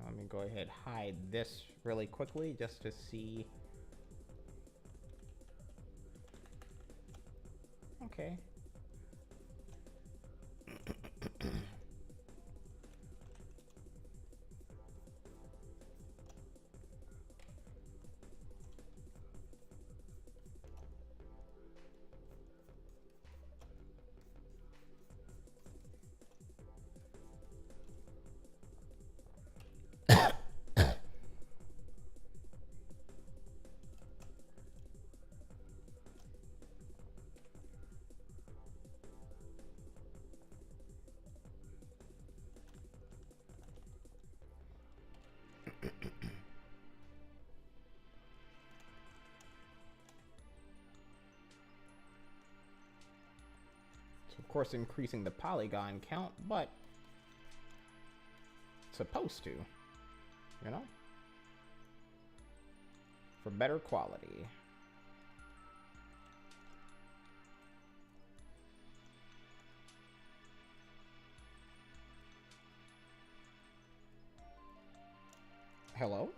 let me go ahead hide this really quickly just to see. Okay. course, increasing the polygon count, but it's supposed to, you know? For better quality. Hello?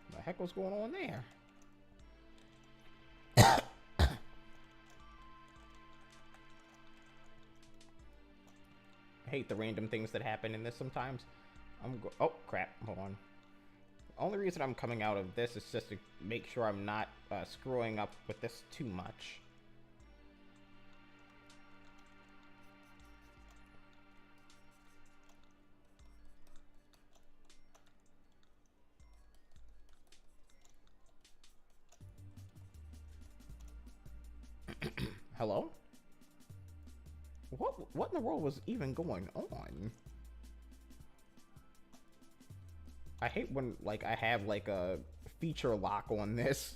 What the heck was going on there? I hate the random things that happen in this sometimes. Oh, crap. Hold on. The only reason I'm coming out of this is just to make sure I'm not screwing up with this too much. Hello? What in the world was even going on? I hate when, like, I have, like, a feature lock on this.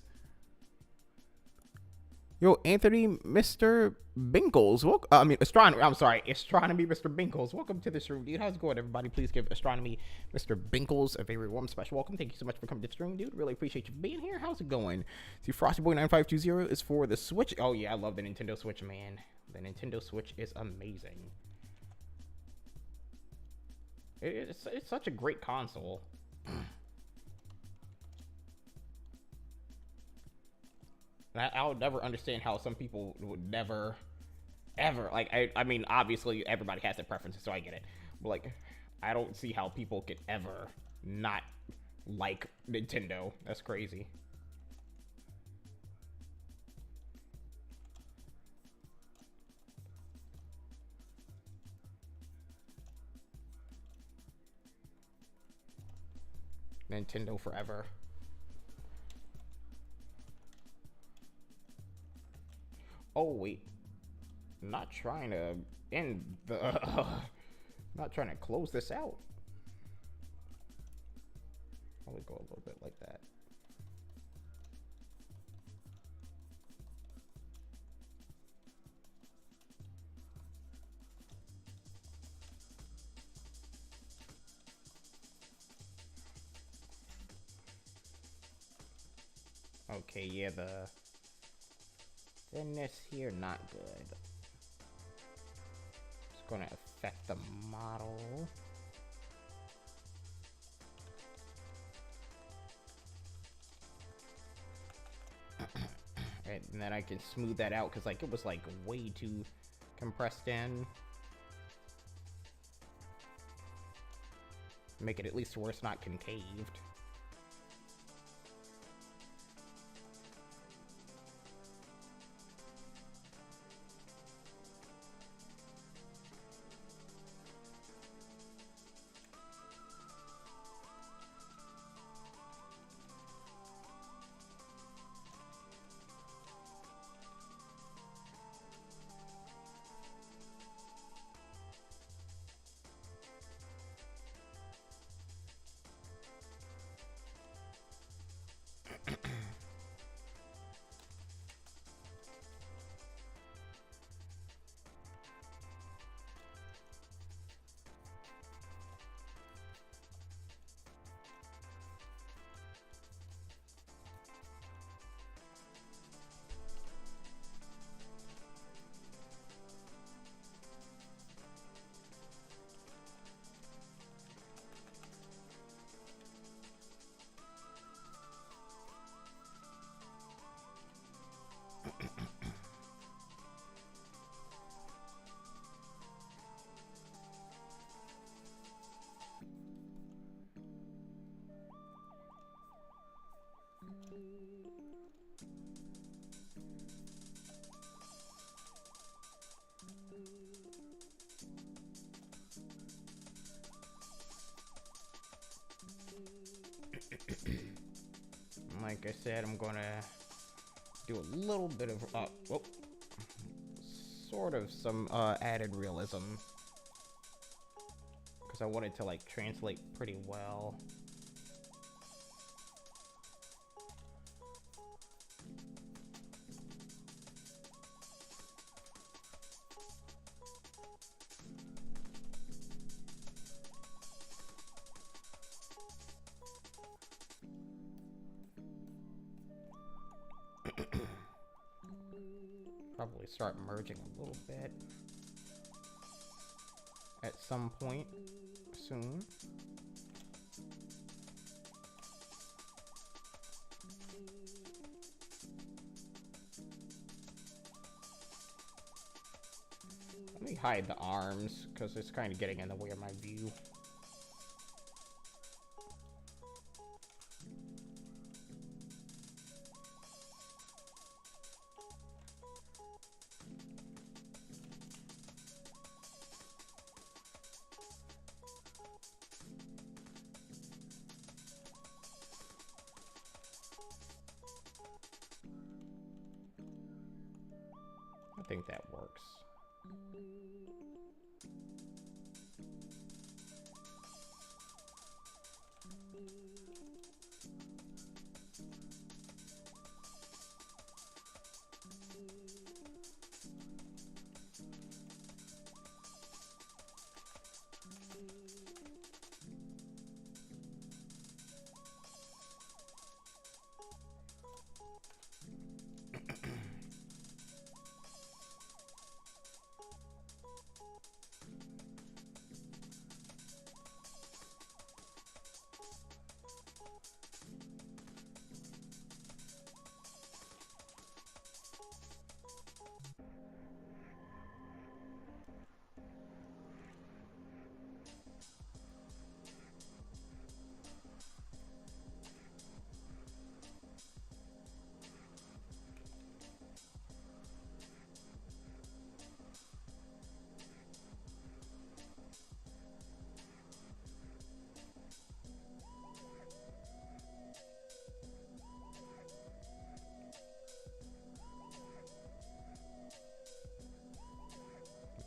Yo, Anthony, Mr. Binkles. I mean, Astronomy. I'm sorry, Astronomy, Mr. Binkles. Welcome to the stream, dude. How's it going, everybody? Please give Astronomy, Mr. Binkles a very warm special welcome. Thank you so much for coming to the stream, dude. Really appreciate you being here. How's it going? See, FrostyBoy9520 is for the Switch. Oh, yeah, I love the Nintendo Switch, man. The Nintendo Switch is amazing. It's such a great console. I'll never understand how some people would never, ever, like, I mean, obviously, everybody has their preferences, so I get it. But, like, I don't see how people could ever not like Nintendo. That's crazy. Nintendo forever. Oh, wait. I'm not trying to end the... not trying to close this out. Probably go a little bit like that. Okay, yeah, the thinness here, not good. It's gonna affect the model. Right, and then I can smooth that out, because, like, it was, like, way too compressed in. Make it at least where it's not concaved. Like I said, I'm gonna do a little bit of, sort of some added realism, because I wanted to, like, translate pretty well. Probably start merging a little bit at some point soon. Let me hide the arms, because it's kind of getting in the way of my view. I think that works.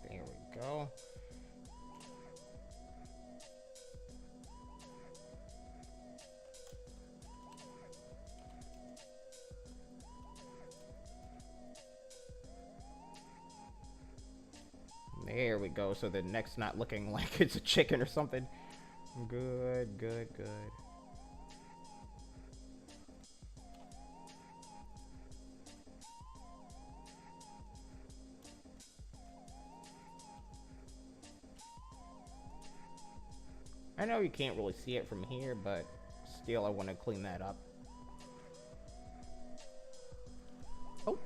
There we go. There we go. So the neck's not looking like it's a chicken or something. Good, good, good. I know you can't really see it from here, but still I want to clean that up. Oh.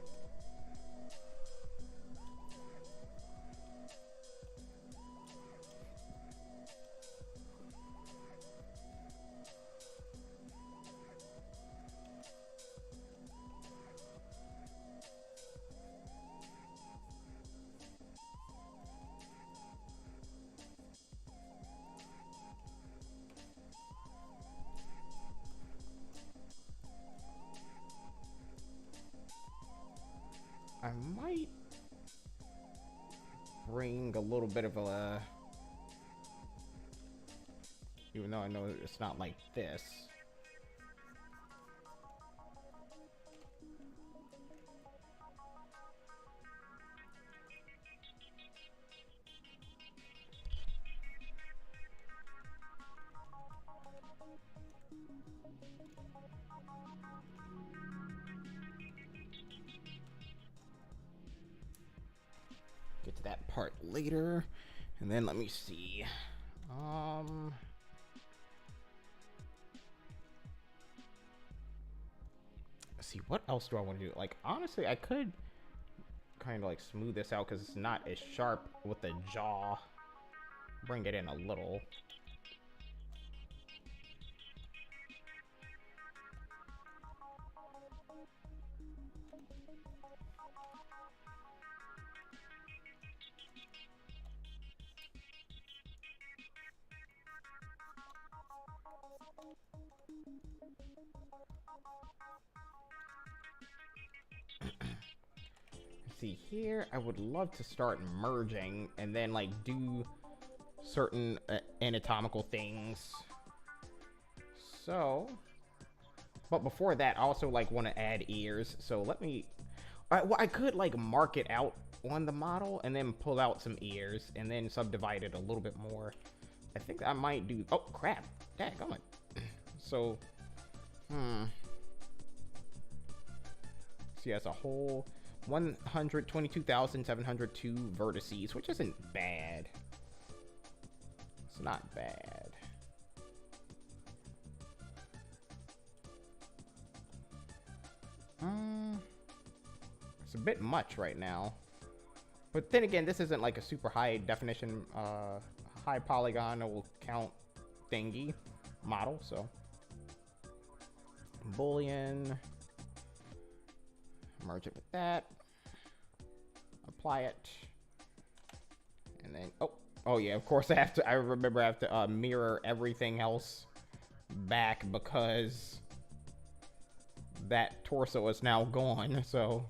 I might bring a little bit of a, even though I know it's not like this. Get to that part later, and then let me see. Let's see, what else do I want to do? Like, honestly, I could kind of like smooth this out because it's not as sharp with the jaw. Bring it in a little. See here, I would love to start merging and then like do certain anatomical things. So, but before that, I also like want to add ears. So let me, well, I could like mark it out on the model and then pull out some ears and then subdivide it a little bit more. I think I might do, oh crap, daggone it. So, He has a whole 122,702 vertices, which isn't bad. It's not bad. It's a bit much right now. But then again, this isn't like a super high definition, high polygonal count thingy model, so. Boolean. Merge it with that. Apply it. And then, oh yeah, of course I remember I have to mirror everything else back because that torso is now gone, so.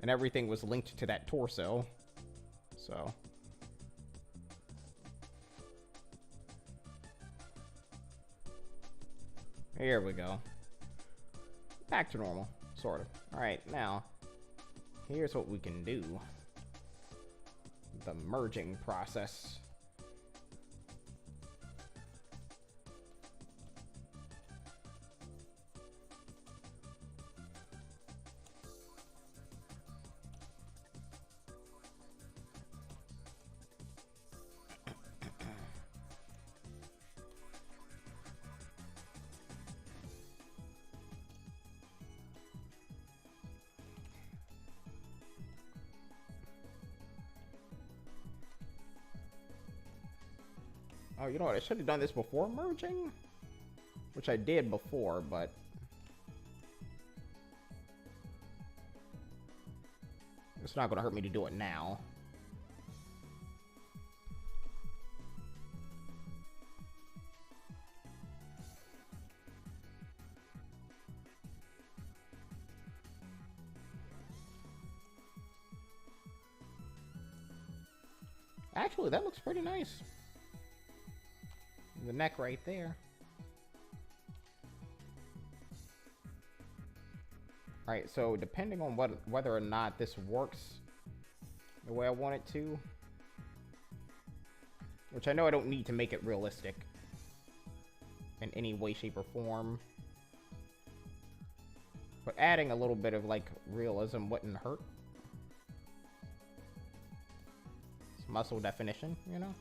And everything was linked to that torso, so. Here we go. Back to normal, sort of. All right, now, here's what we can do. The merging process. Oh, you know what? I should have done this before merging, which I did before, but it's not going to hurt me to do it now. Actually, that looks pretty nice. The neck right there. Alright, so depending on whether or not this works the way I want it to, which I know I don't need to make it realistic in any way, shape, or form, but adding a little bit of like realism wouldn't hurt. It's muscle definition, you know?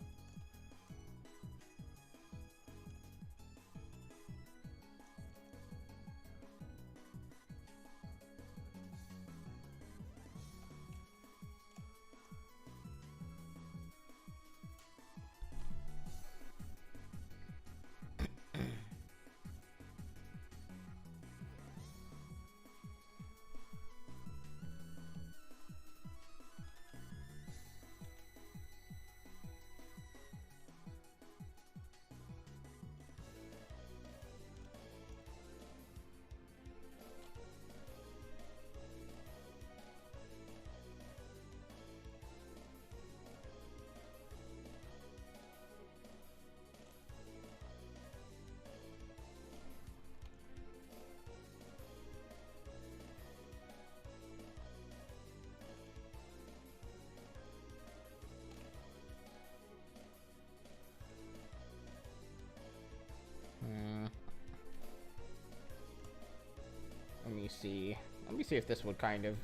Let me see if this would kind of...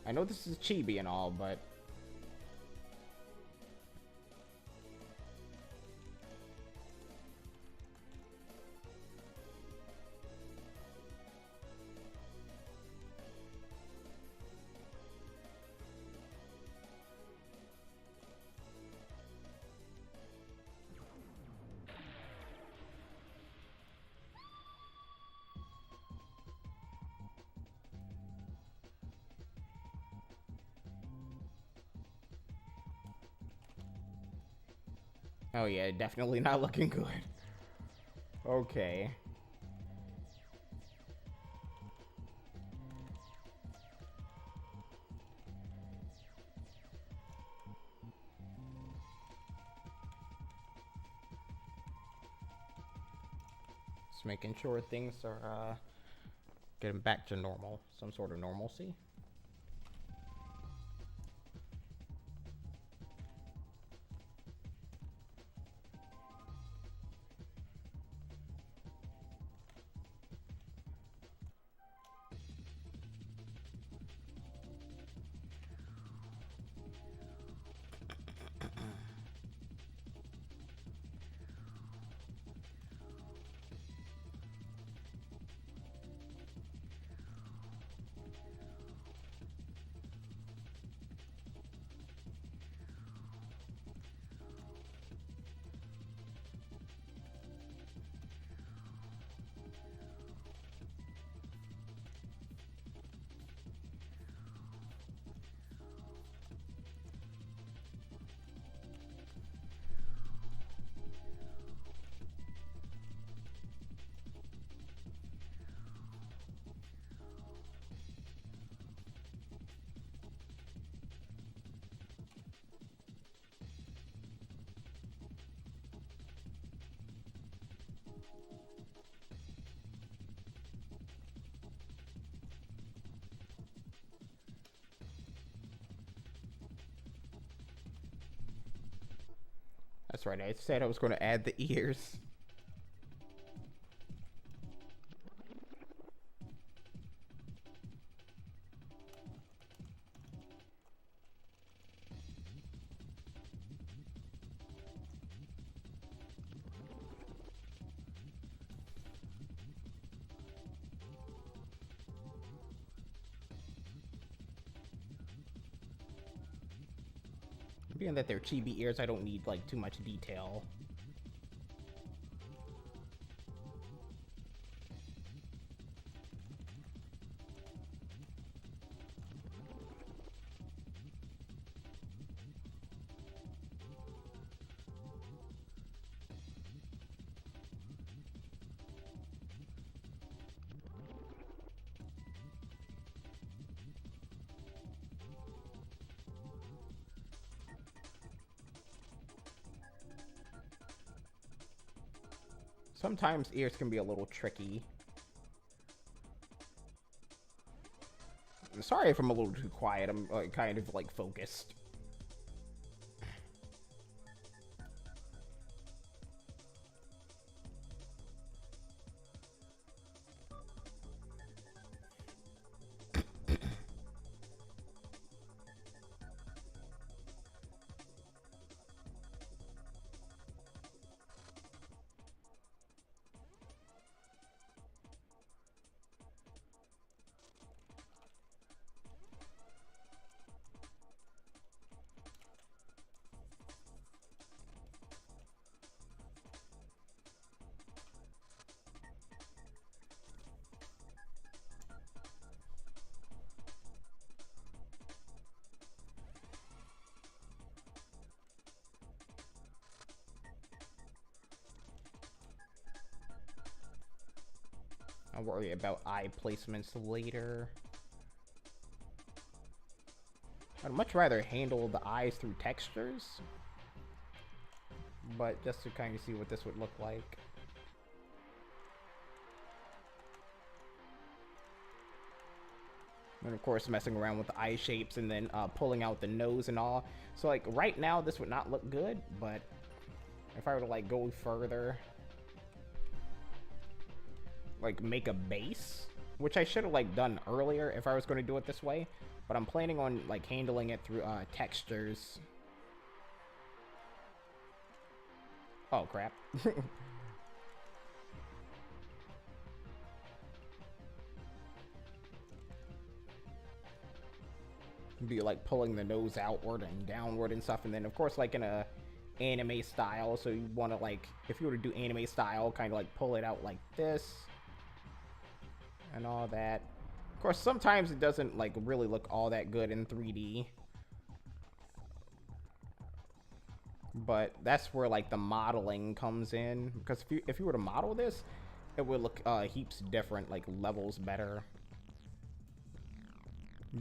I know this is Chibi and all, but... Oh yeah, definitely not looking good. Okay. Just making sure things are getting back to normal, some sort of normalcy. That's right, I said I was going to add the ears. Being that they're chibi ears, I don't need like too much detail. Sometimes ears can be a little tricky. I'm sorry if I'm a little too quiet. I'm kind of like focused. I'll worry about eye placements later. I'd much rather handle the eyes through textures, but just to kind of see what this would look like. And of course messing around with the eye shapes and then pulling out the nose and all. So like right now this would not look good, but if I were to like go further, like make a base, which I should have like done earlier if I was going to do it this way, but I'm planning on like handling it through textures. Oh crap. Be like pulling the nose outward and downward and stuff, and then of course like in a anime style, so you want to like, if you were to do anime style, kind of like pull it out like this and all that. Of course sometimes it doesn't like really look all that good in 3D, but that's where like the modeling comes in, because if you were to model this, it would look heaps different, like levels better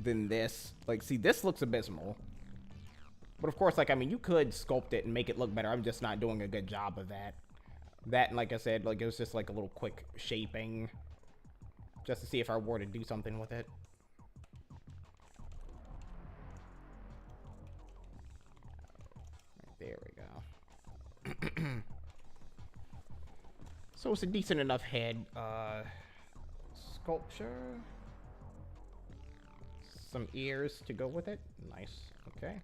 than this. Like, see, this looks abysmal, but of course, like, I mean, you could sculpt it and make it look better. I'm just not doing a good job of that. And like I said, like, it was just like a little quick shaping just to see if I were to do something with it. There we go. So it's a decent enough head sculpture. Some ears to go with it. Nice. Okay.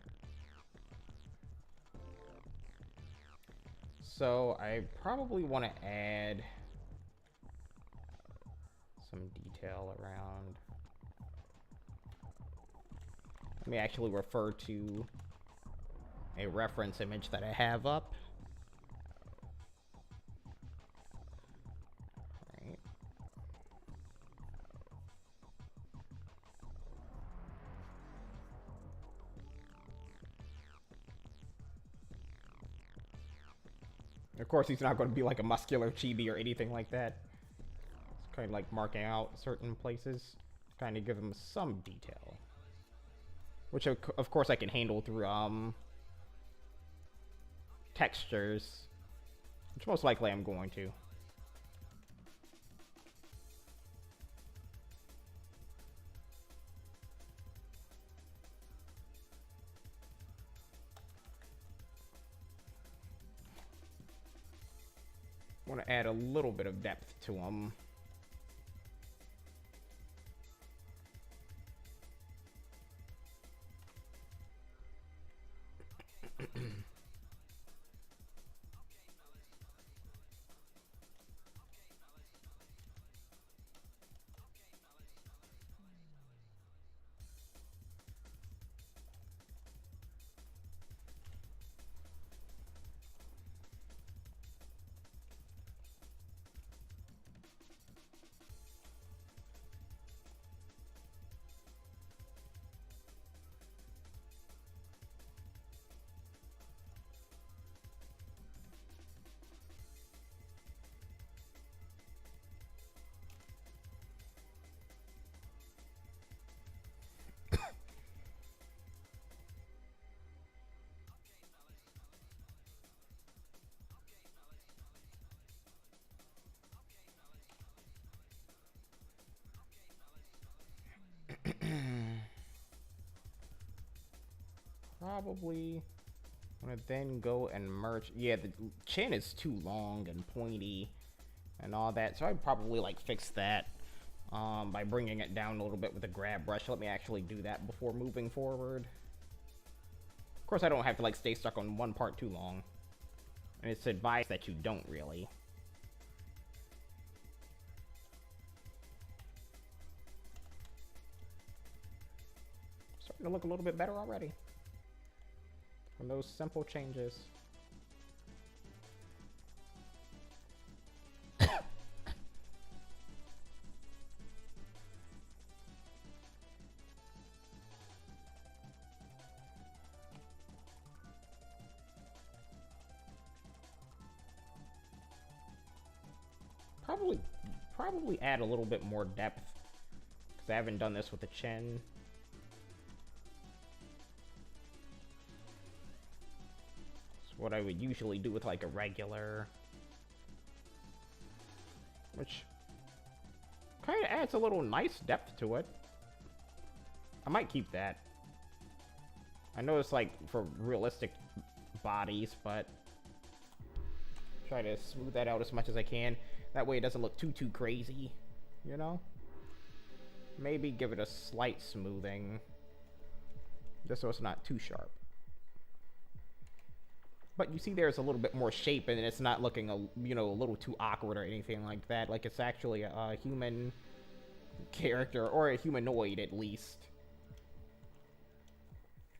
So I probably want to add some detail around. Let me actually refer to a reference image that I have up. Right. Of course, he's not going to be like a muscular chibi or anything like that. It's kind of like marking out certain places, kind of give him some detail, which of course I can handle through textures, which most likely I'm going to. want to add a little bit of depth to them. Probably want to then go and merge. Yeah, the chin is too long and pointy and all that, so I'd probably like fix that by bringing it down a little bit with a grab brush. Let me actually do that before moving forward. Of course, I don't have to like stay stuck on one part too long, and it's advised that you don't really. Starting to look a little bit better already from those simple changes. Probably add a little bit more depth, because I haven't done this with the chin. It's what I would usually do with like a regular, which kind of adds a little nice depth to it. I might keep that. I know it's like for realistic bodies, but try to smooth that out as much as I can. That way it doesn't look too crazy, you know? Maybe give it a slight smoothing, just so it's not too sharp. But you see there's a little bit more shape, and it's not looking, you know, a little too awkward or anything like that. Like it's actually a human character, or a humanoid at least.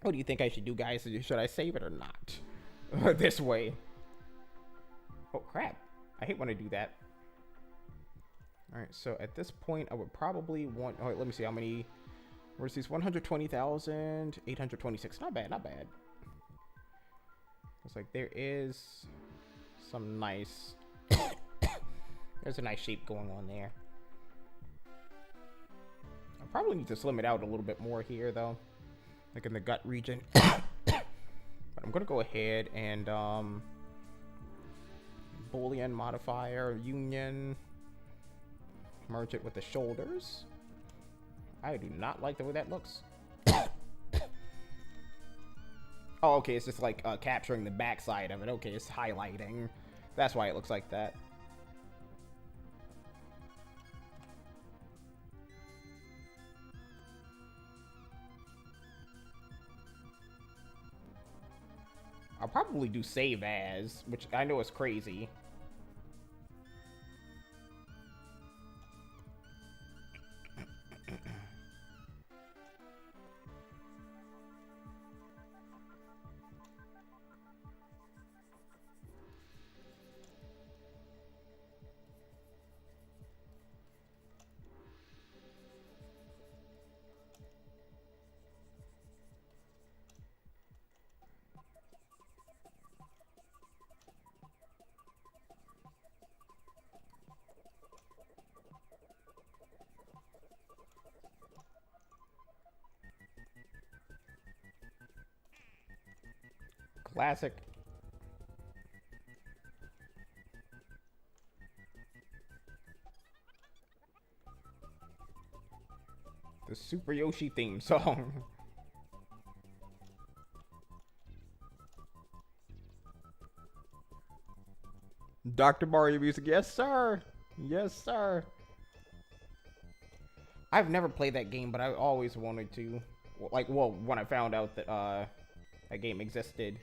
What do you think I should do, guys? Should I save it or not? This way. Oh, crap. I hate when I do that. Alright, so at this point, I would probably want... Alright, let me see how many... Where's these? 120,000... 826. Not bad, not bad. It's like there is some nice... There's a nice shape going on there. I probably need to slim it out a little bit more here, though. Like in the gut region. But I'm going to go ahead and... Boolean modifier, union... Merge it with the shoulders. I do not like the way that looks. Oh, okay, it's just like capturing the backside of it. Okay, it's highlighting. That's why it looks like that. I'll probably do save as, which I know is crazy. Classic. The Super Yoshi theme song. Dr. Mario music. Yes, sir. Yes, sir. I've never played that game, but I always wanted to. Like, well, when I found out that that game existed.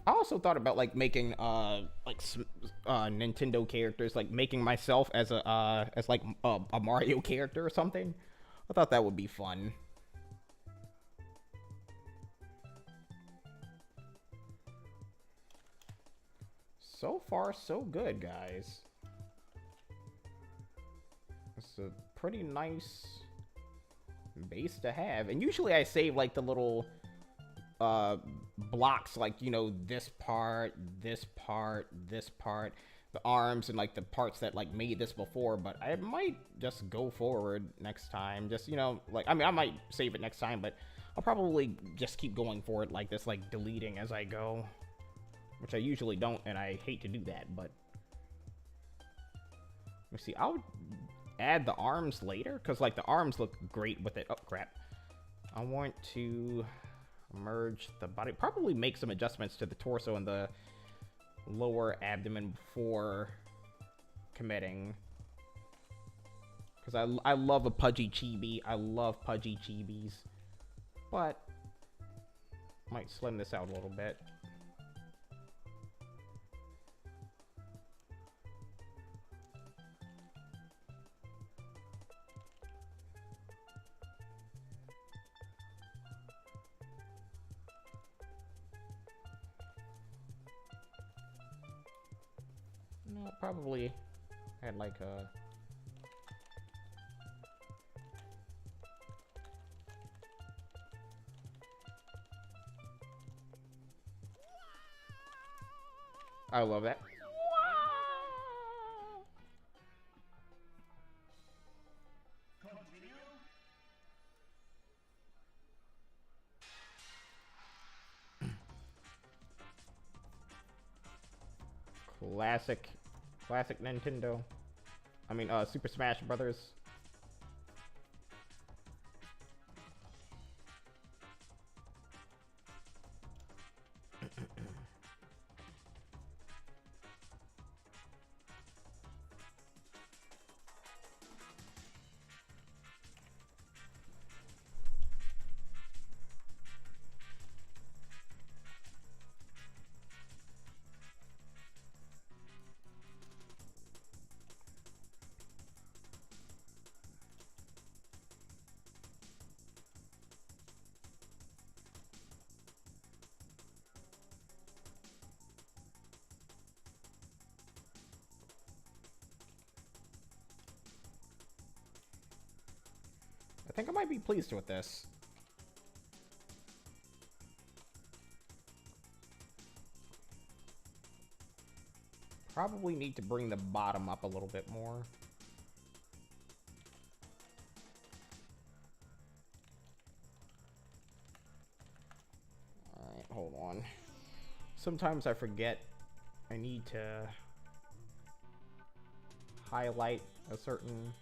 I also thought about like making Nintendo characters, like making myself as a as like a Mario character or something. I thought that would be fun. So far, so good, guys. It's a pretty nice base to have, and usually I save like the little blocks, like, you know, this part, this part, this part, the arms, and like the parts that like made this before. But I might just go forward next time, just, you know, like, I mean, I might save it next time, but I'll probably just keep going for it like this, like deleting as I go, which I usually don't, and I hate to do that. But let me see, I'll add the arms later, because like the arms look great with it. Oh crap, I want to merge the body, probably make some adjustments to the torso and the lower abdomen before committing, because I love a pudgy chibi. I love pudgy chibis, but might slim this out a little bit. No, probably had like a... I love that. Classic Nintendo. I mean, Super Smash Brothers. I think I might be pleased with this. Probably need to bring the bottom up a little bit more. Alright, hold on. Sometimes I forget I need to highlight a certain...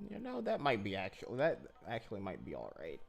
You know, that might be that actually might be alright.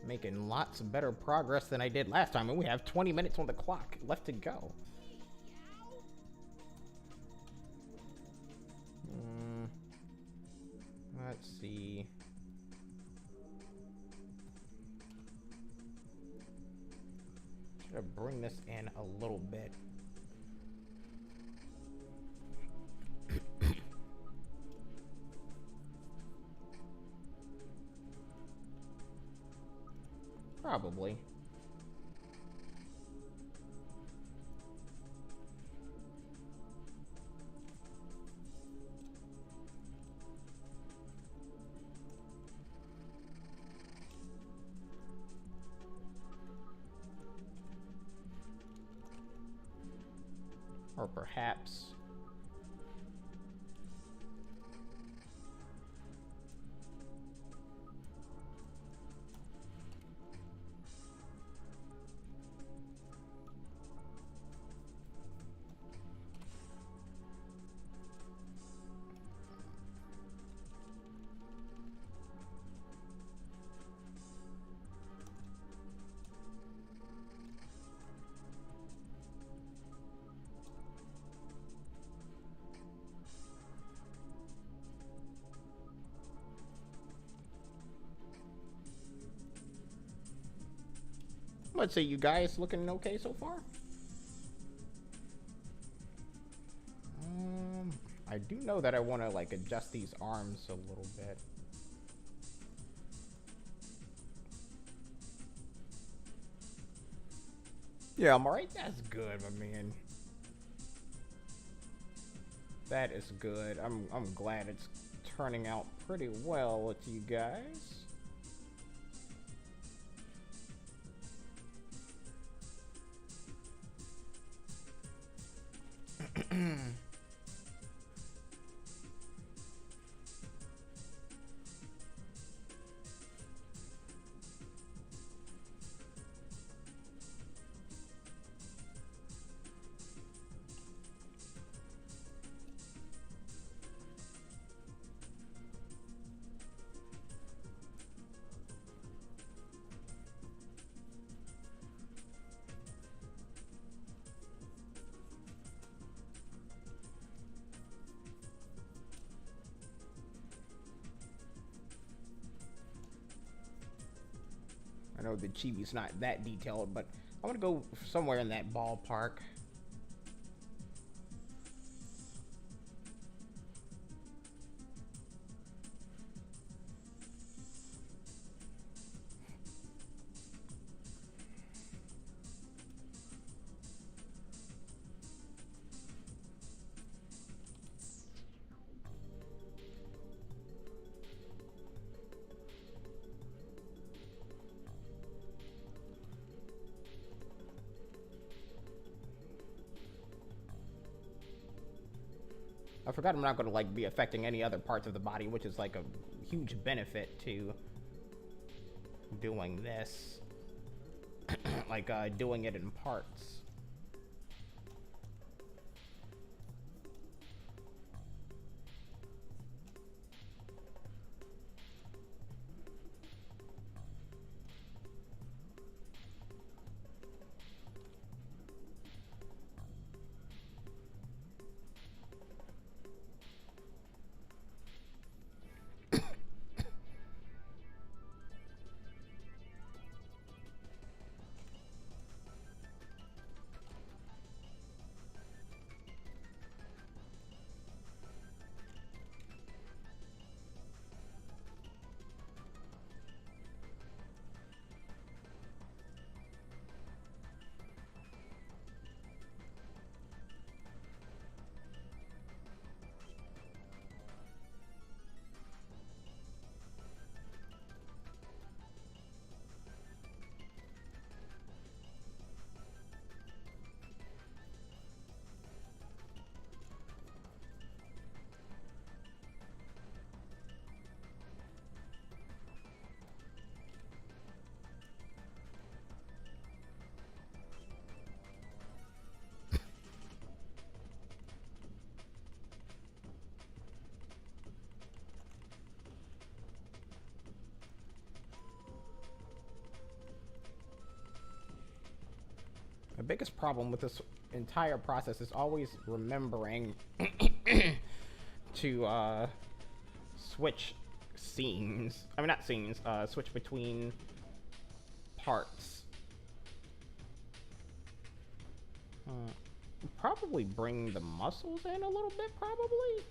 Making lots of better progress than I did last time, and we have 20 minutes on the clock left to go. Let's see. Should bring this in a little bit. Probably. Or perhaps... Let's say you guys looking okay so far? I do know that I want to like adjust these arms a little bit. Yeah, I'm alright. That's good, my man. That is good. I'm glad it's turning out pretty well with you guys. I know the Chibi's not that detailed, but I'm gonna go somewhere in that ballpark. I forgot I'm not going to like be affecting any other parts of the body, which is like a huge benefit to doing this. Like doing it in parts. biggest problem with this entire process is always remembering to switch scenes. I mean, not scenes, switch between parts. Probably bring the muscles in a little bit, probably.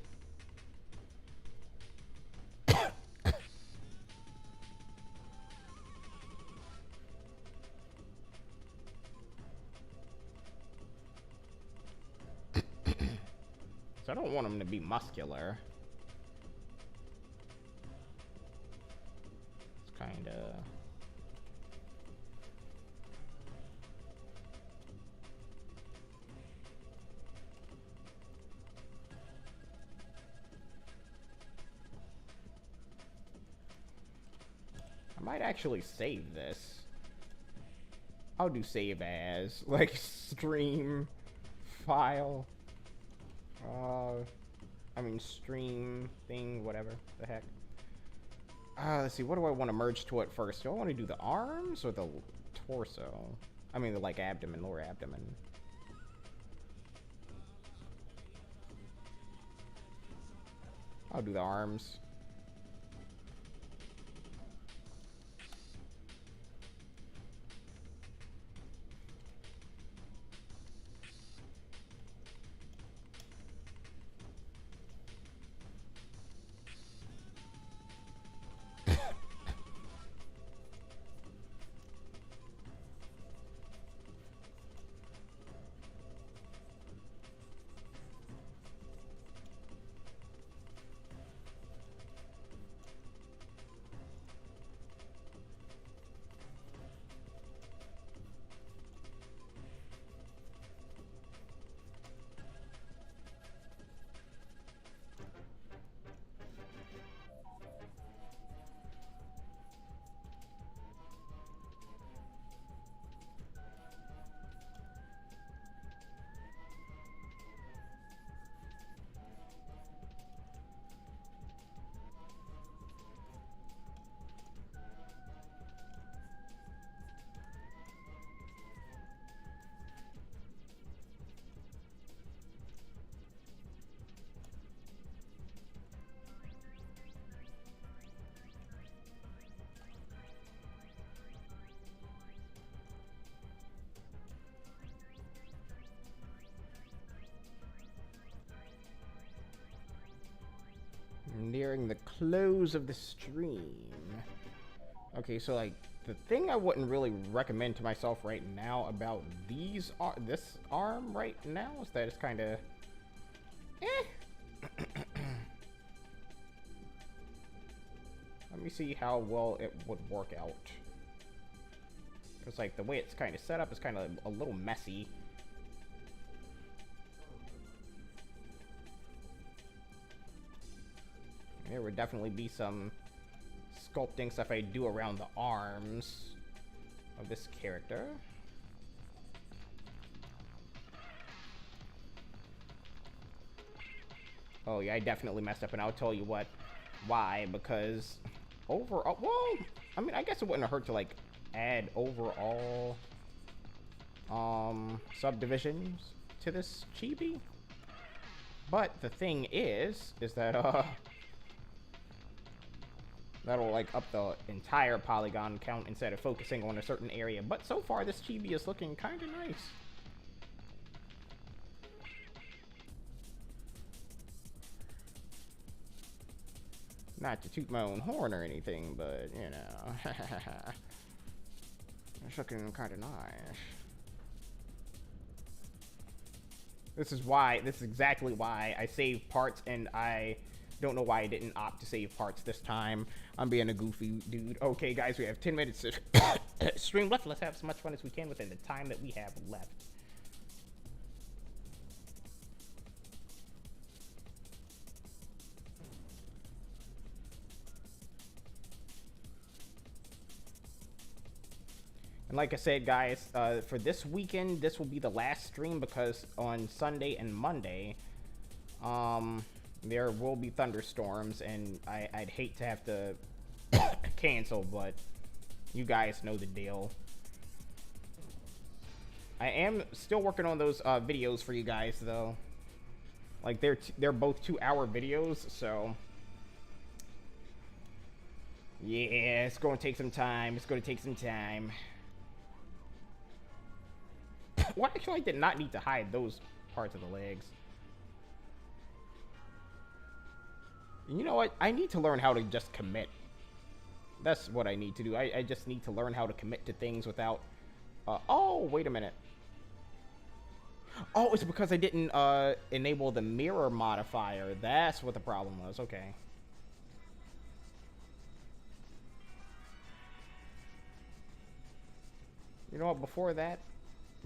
So I don't want him to be muscular. It's kind of... I might actually save this. I'll do save as, like, stream file. I mean, stream thing, whatever the heck. Let's see, what do I want to merge to it first? Do I want to do the arms or the torso? I mean, the, like, abdomen, lower abdomen. I'll do the arms. Nearing the close of the stream. Okay, so like the thing I wouldn't really recommend to myself right now about this arm right now is that it's kind of Let me see how well it would work out. It's like the way it's kind of set up is kind of a little messy. There would definitely be some sculpting stuff I do around the arms of this character. Oh yeah, I definitely messed up, and I'll tell you why, because overall, well, I mean, I guess it wouldn't hurt to like add overall subdivisions to this chibi. But the thing is that that'll like up the entire polygon count instead of focusing on a certain area. But so far this chibi is looking kind of nice. Not to toot my own horn or anything, but you know, it's looking kind of nice. This is exactly why I saved parts, and I don't know why I didn't opt to save parts this time. I'm being a goofy dude. Okay, guys, we have 10 minutes to stream left. Let's have as much fun as we can within the time that we have left. And like I said, guys, for this weekend, this will be the last stream because on Sunday and Monday, there will be thunderstorms, and I'd hate to have to cancel, but you guys know the deal. I am still working on those videos for you guys, though. Like, they're both 2-hour videos, so... Yeah, it's going to take some time. It's going to take some time. Well, actually, I did not need to hide those parts of the legs. You know what? I need to learn how to just commit. That's what I need to do. I just need to learn how to commit to things without... oh, wait a minute. Oh, it's because I didn't enable the mirror modifier. That's what the problem was. Okay. You know what? Before that,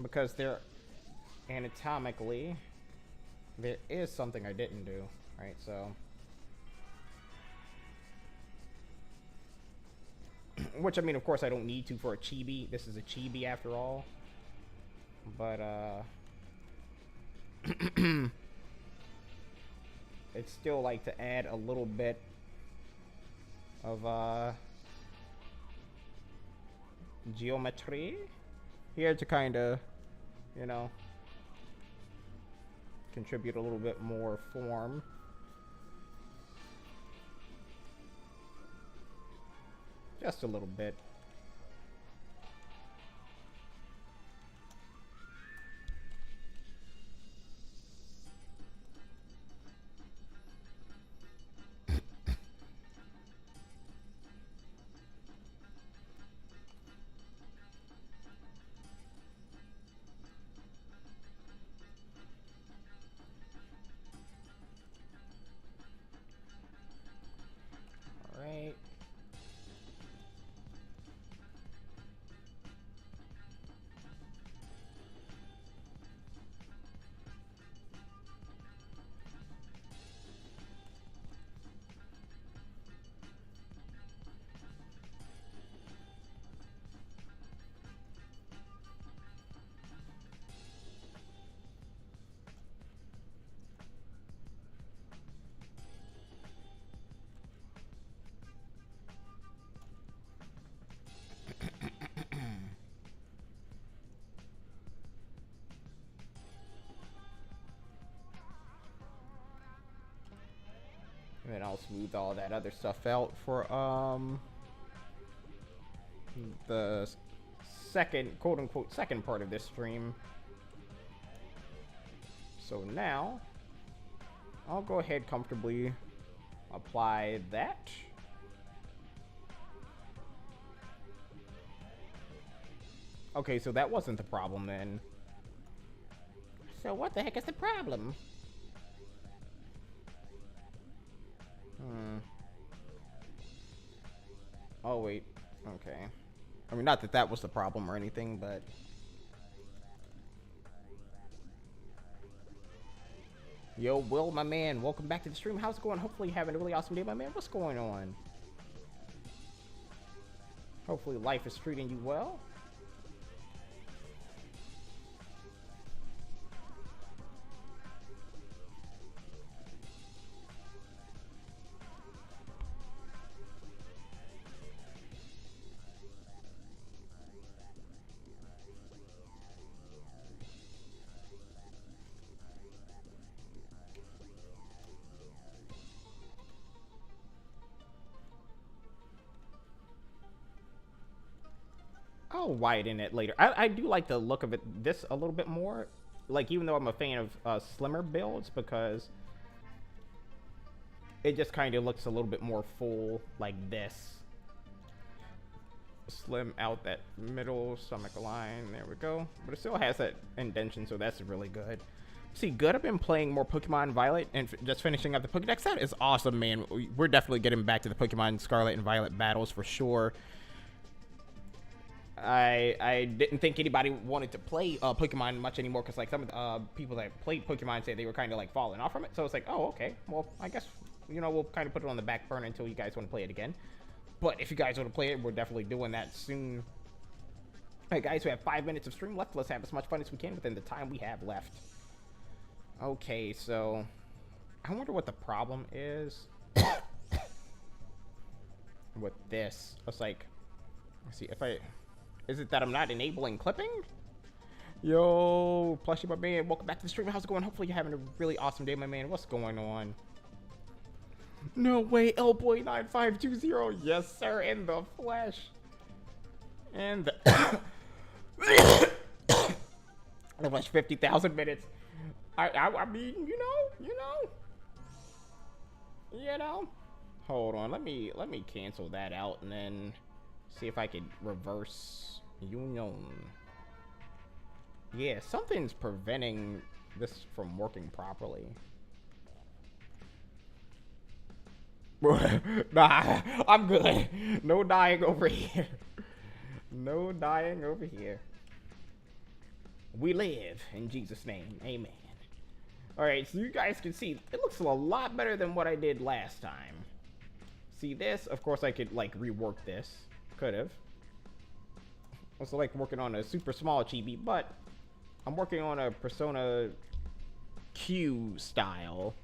because they're anatomically, there is something I didn't do. Right, so... Which, I mean, of course, I don't need to for a chibi. This is a chibi, after all. But, it's still like to add a little bit of, geometry here to kind of, you know, contribute a little bit more form. Just a little bit. All right. And then I'll smooth all that other stuff out for the second, quote-unquote, second part of this stream. So now, I'll go ahead comfortably apply that. Okay, so that wasn't the problem then. So what the heck is the problem? Oh, wait. Okay. I mean, not that that was the problem or anything, but... Yo, Will, my man, welcome back to the stream. How's it going? Hopefully you're having a really awesome day, my man. What's going on? Hopefully life is treating you well. I'll widen it later. I do like the look of it, this a little bit more. Like, even though I'm a fan of slimmer builds, because it just kind of looks a little bit more full, like this. Slim out that middle stomach line. There we go. But it still has that indentation, so that's really good. See, good. I've been playing more Pokemon Violet and just finishing up the Pokedex. That is awesome, man. We're definitely getting back to the Pokemon Scarlet and Violet battles for sure. I didn't think anybody wanted to play Pokemon much anymore, because like some of the people that played Pokemon say they were kind of like falling off from it. So it's like, oh, okay, well, I guess, you know, we'll kind of put it on the back burner until you guys want to play it again. But if you guys want to play it, we're definitely doing that soon. Alright guys, we have 5 minutes of stream left. Let's have as much fun as we can within the time we have left. Okay, so I wonder what the problem is with this. It's like, let's see if I... Is it that I'm not enabling clipping? Yo, Plushie, my man, welcome back to the stream. How's it going? Hopefully you're having a really awesome day, my man. What's going on? No way, Lboy9520. Yes, sir, in the flesh. And the the flesh 50,000 minutes. I mean, you know. Hold on, let me cancel that out and then see if I can reverse union. Yeah, something's preventing this from working properly. Nah, I'm good. No dying over here. No dying over here. We live in Jesus' name. Amen. Alright, so you guys can see, it looks a lot better than what I did last time. See this? Of course I could, like, rework this. Could've. Also like working on a super small chibi, but I'm working on a Persona Q style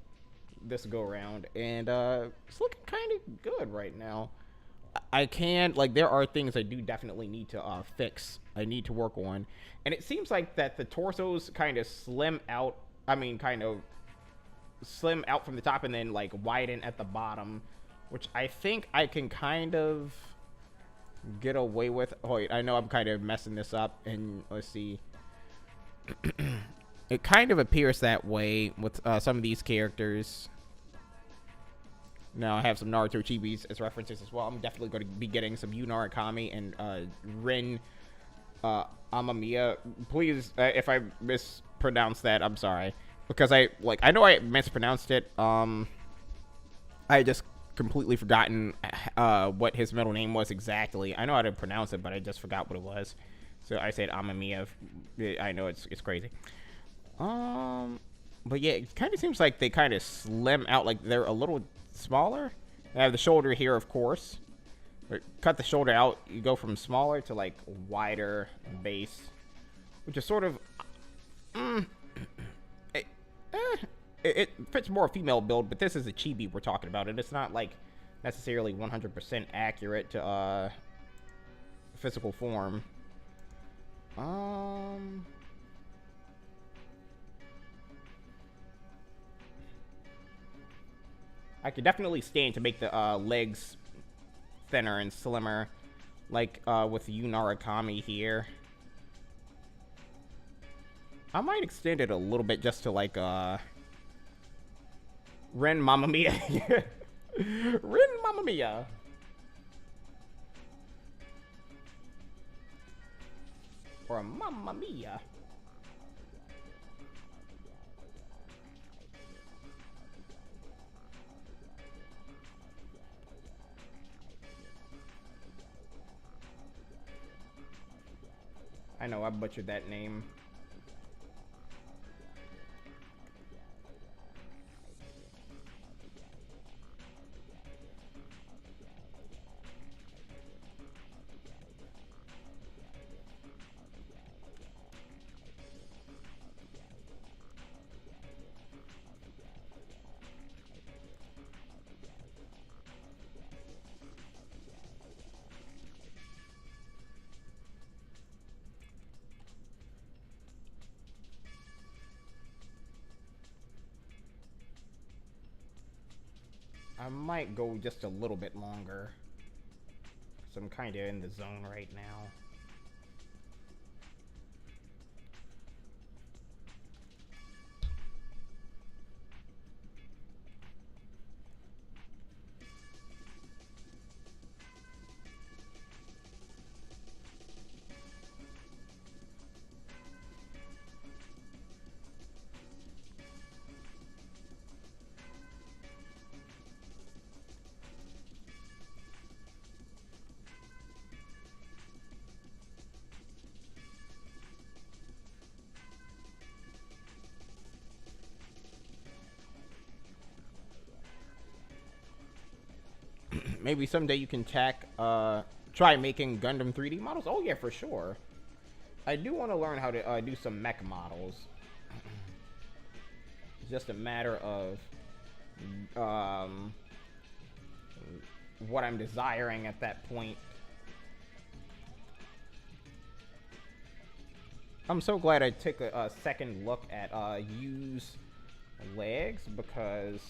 this go around, and it's looking kind of good right now. I can, like, there are things I do definitely need to fix. I need to work on, and it seems like that the torsos kind of slim out. I mean, kind of slim out from the top and then like widen at the bottom, which I think I can kind of get away with. Oh wait, I know I'm kind of messing this up, and let's see. It kind of appears that way with some of these characters. Now I have some Naruto Chibis as references as well. I'm definitely going to be getting some Yu Narukami and Rin Amamiya. Please, if I mispronounce that, I'm sorry. Because I know I mispronounced it. I just completely forgotten what his middle name was exactly. I know how to pronounce it, but I just forgot what it was. So I said Amamiya. I know it's crazy. But yeah, it kind of seems like they kind of slim out, like they're a little smaller. I have the shoulder here, of course. But cut the shoulder out, you go from smaller to like wider base, which is sort of it fits more a female build, but this is a chibi we're talking about, and it's not like necessarily 100% accurate to physical form. I could definitely stand to make the legs thinner and slimmer, like with Yu Narukami here. I might extend it a little bit just to like Ren Mamma Mia. Ren Mamma Mia. Or Mamma Mia. I know I butchered that name. I might go just a little bit longer, so I'm kind of in the zone right now. Maybe someday you can try making Gundam 3D models. Oh yeah, for sure. I do want to learn how to do some mech models. It's just a matter of what I'm desiring at that point. I'm so glad I took a second look at use legs, because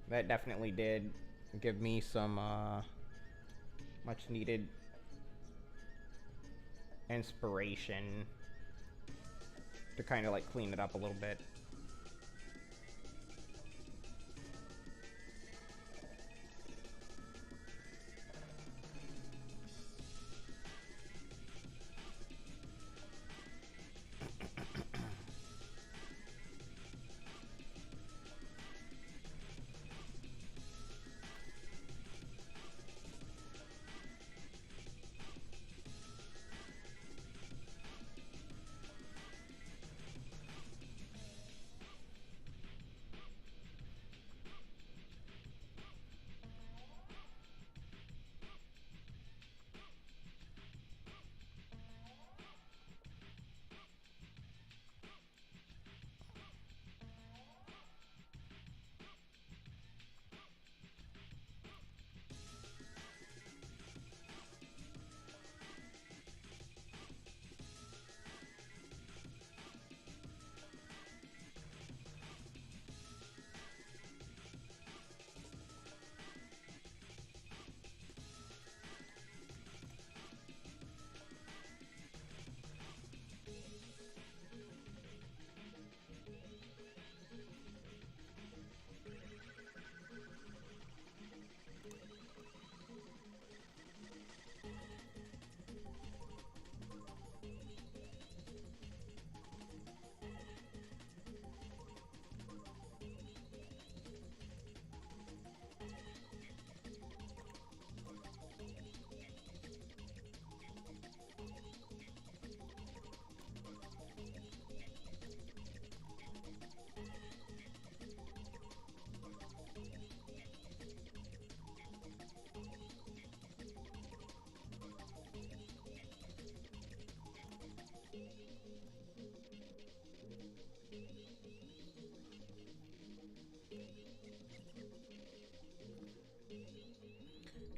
that definitely did give me some much needed inspiration to kind of like clean it up a little bit.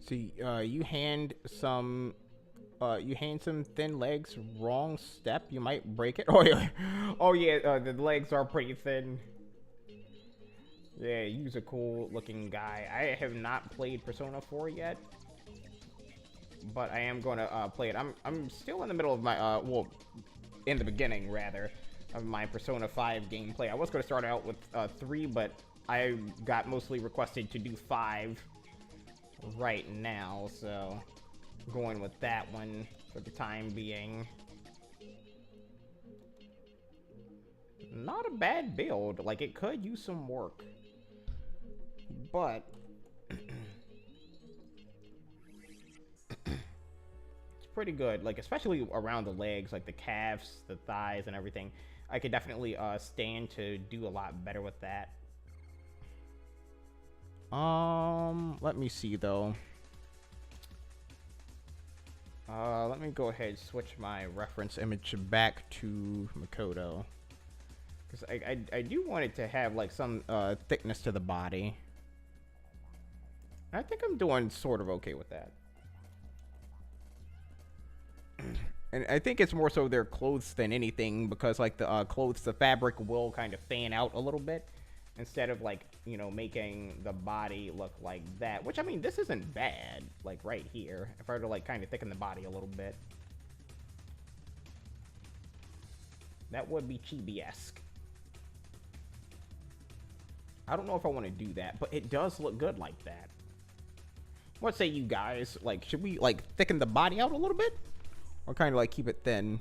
See, you hand some thin legs wrong step, you might break it. Oh yeah, oh yeah, the legs are pretty thin. Yeah, he's a cool looking guy. I have not played Persona 4 yet, but I am going to play it. I'm still in the middle of my well, in the beginning rather of my Persona 5 gameplay. I was going to start out with 3, but I got mostly requested to do 5 right now, so going with that one for the time being. Not a bad build. Like, it could use some work, but it's pretty good. Like, especially around the legs, like the calves, the thighs, and everything. I could definitely stand to do a lot better with that. Let me see though. Let me go ahead and switch my reference image back to Makoto, because I do want it to have like some thickness to the body. I think I'm doing sort of okay with that. And I think it's more so their clothes than anything, because like the clothes, the fabric will kind of fan out a little bit, instead of like, you know, making the body look like that. Which, I mean, this isn't bad, like right here. If I were to like kind of thicken the body a little bit, that would be Chibi-esque. I don't know if I want to do that, but it does look good like that. What say you guys? Like, should we like thicken the body out a little bit, or kind of like keep it thin?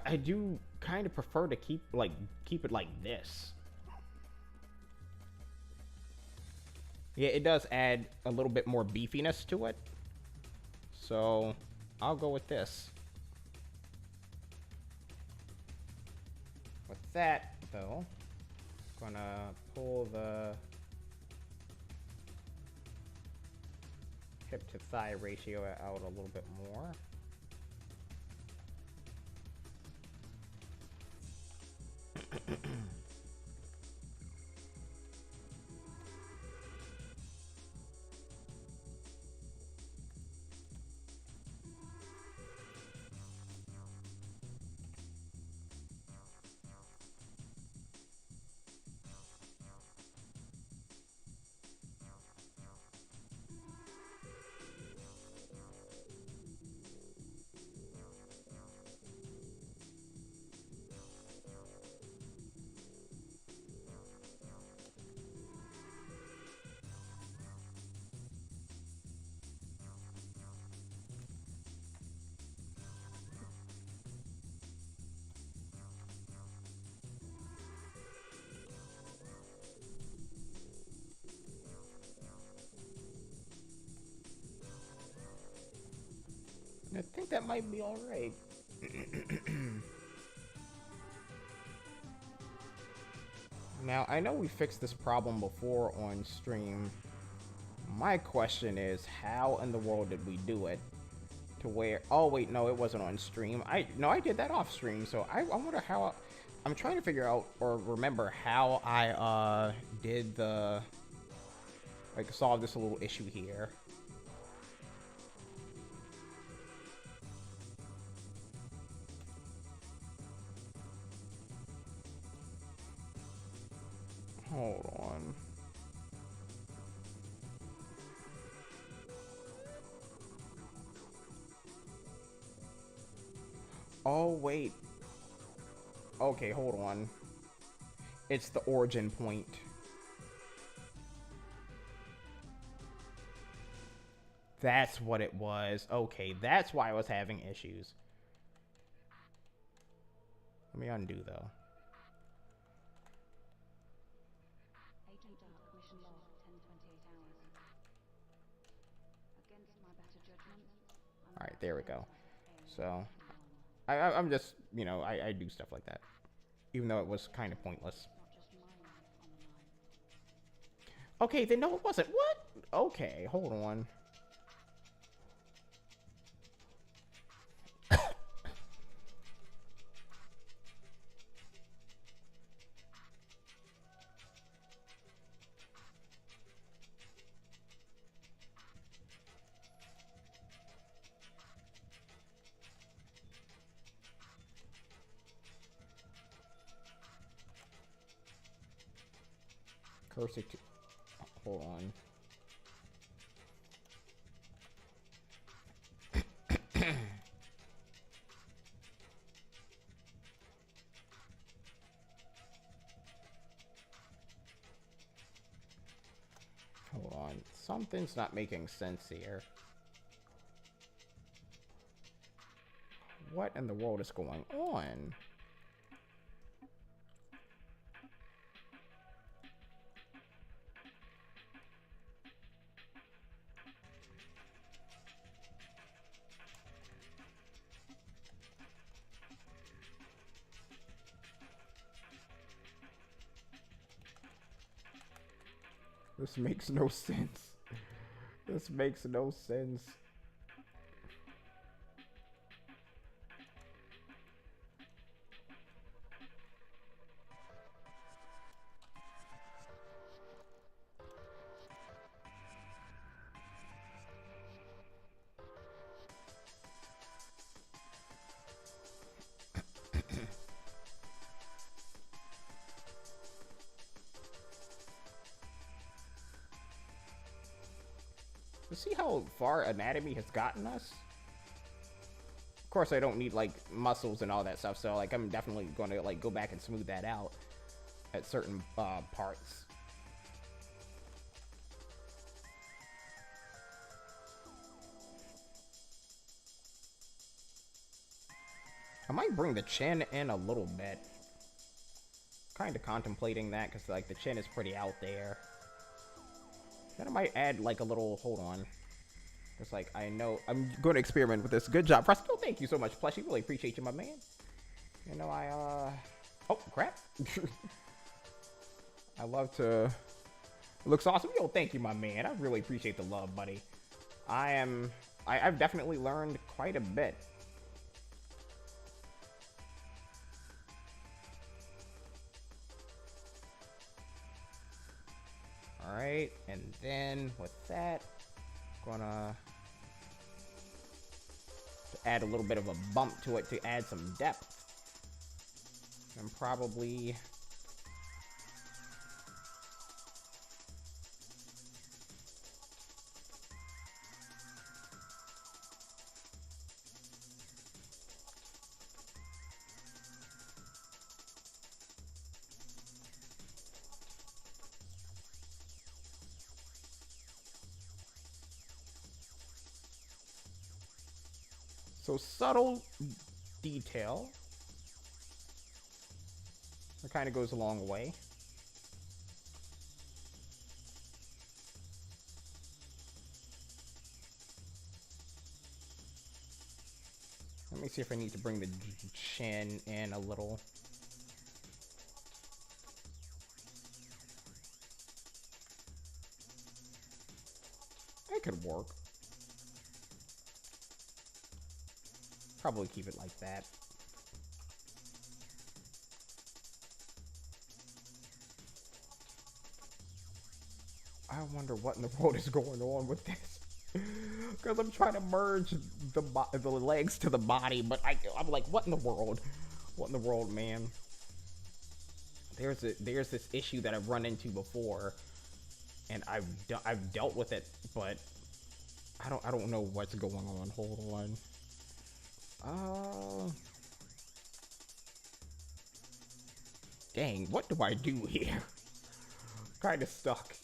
I do kind of prefer to keep it like this. Yeah, it does add a little bit more beefiness to it, so I'll go with this. that, though, gonna pull the hip to thigh ratio out a little bit more. I think that might be all right. Now, I know we fixed this problem before on stream. My question is, how in the world did we do it? To where... Oh, wait, no, it wasn't on stream. No, I did that off stream, so I wonder how... I'm trying to figure out, or remember, how I, did the... Like, solve this little issue here. Hold on. Oh, wait. Okay, hold on. It's the origin point. That's what it was. Okay, that's why I was having issues. Let me undo, though. Alright, there we go. So, I'm just, you know, I do stuff like that. Even though it was kind of pointless. Okay, then no, it wasn't. What? Okay, hold on. Cursor to... Hold on. Hold on. Something's not making sense here. What in the world is going on? This makes no sense. This makes no sense. See how far anatomy has gotten us? Of course, I don't need, like, muscles and all that stuff, so, like, I'm definitely going to, like, go back and smooth that out at certain parts. I might bring the chin in a little bit. Kind of contemplating that, because, like, the chin is pretty out there. Then I might add, like, a little... Hold on. It's like, I know... I'm going to experiment with this. Good job, Fresco. Thank you so much, Plushie. Really appreciate you, my man. You know, Oh, crap. I love to... It looks awesome. Yo, thank you, my man. I really appreciate the love, buddy. I've definitely learned quite a bit. Alright, and then with that, gonna add a little bit of a bump to it to add some depth. And probably... So subtle detail. It kind of goes a long way. Let me see if I need to bring the chin in a little. It could work. Probably keep it like that. I wonder what in the world is going on with this. Because I'm trying to merge the legs to the body, but I'm like, what in the world? What in the world, man? There's this issue that I've run into before, and I've dealt with it, but I don't know what's going on. Hold on. Dang, what do I do here? Kind of stuck.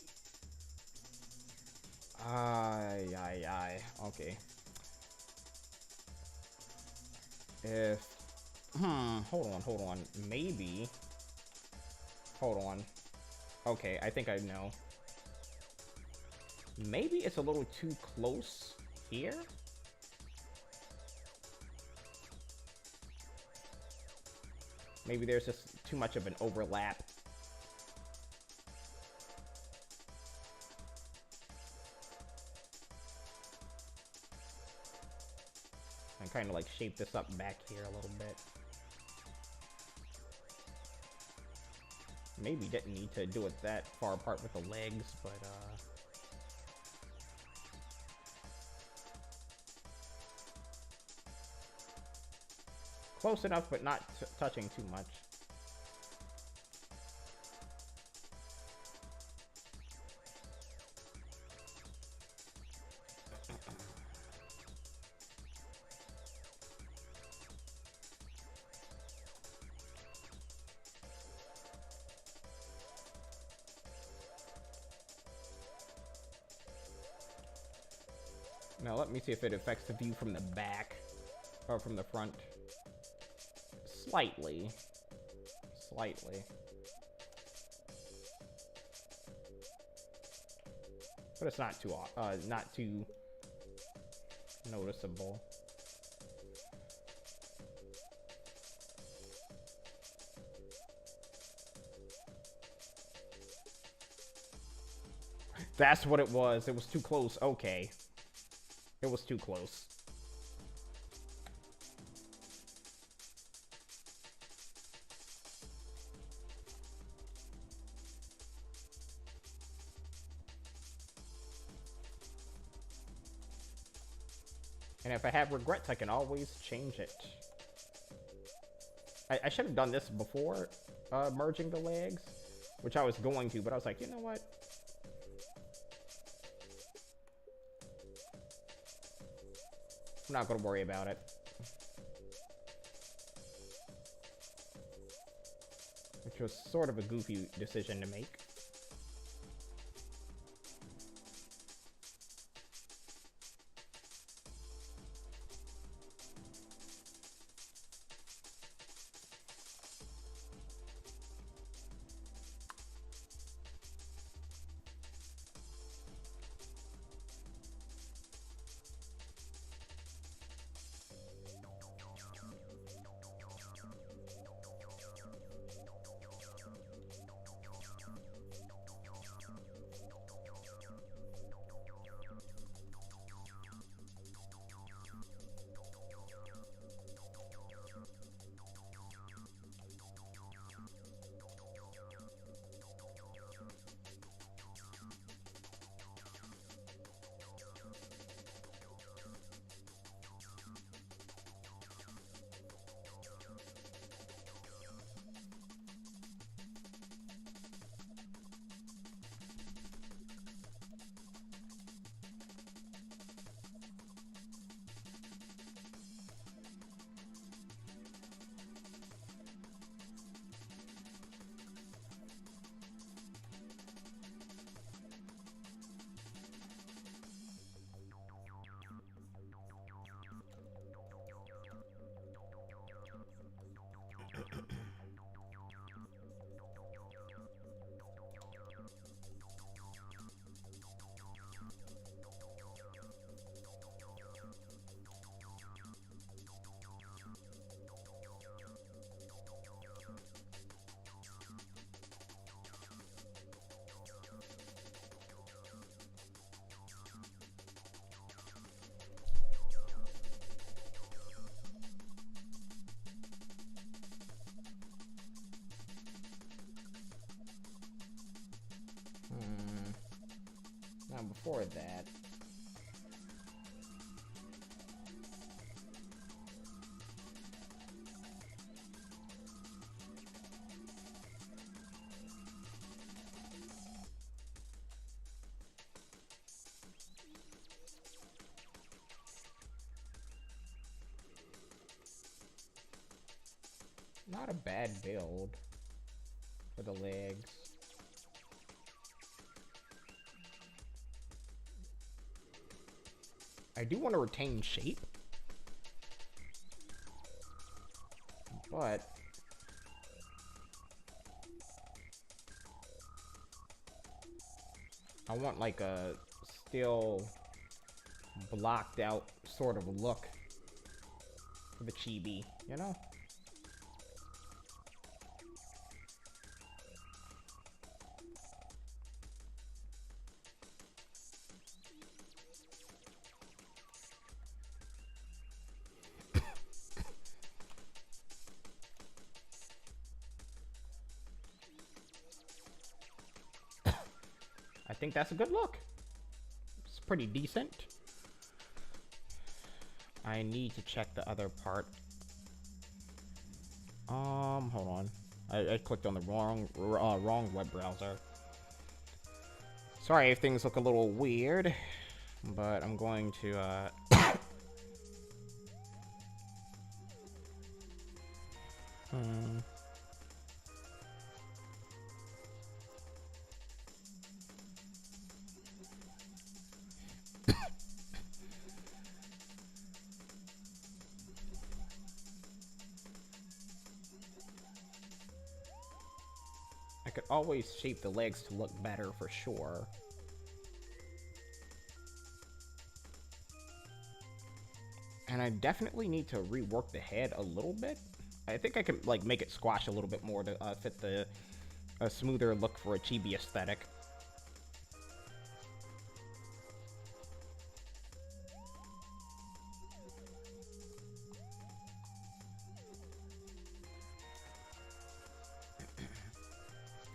Okay. If... hold on. Maybe... Hold on. Okay, I think I know. Maybe it's a little too close here? Maybe there's just too much of an overlap. And kind of like shape this up back here a little bit. Maybe didn't need to do it that far apart with the legs, but close enough, but not touching too much. Now let me see if it affects the view from the back, or from the front. Slightly. But it's not too noticeable. That's what it was. It was too close. Okay. It was too close. And if I have regrets, I can always change it. I should have done this before merging the legs, which I was going to, but I was like, you know what? I'm not going to worry about it. Which was sort of a goofy decision to make. for that. Not a bad build for the legs. I do want to retain shape, but I want like a still blocked out sort of look for the chibi, you know? I think that's a good look. It's pretty decent. I need to check the other part. Hold on. I clicked on the wrong web browser. Sorry if things look a little weird, but I'm going to, I could always shape the legs to look better for sure. And I definitely need to rework the head a little bit. I think I can like make it squash a little bit more to fit the smoother look for a chibi aesthetic.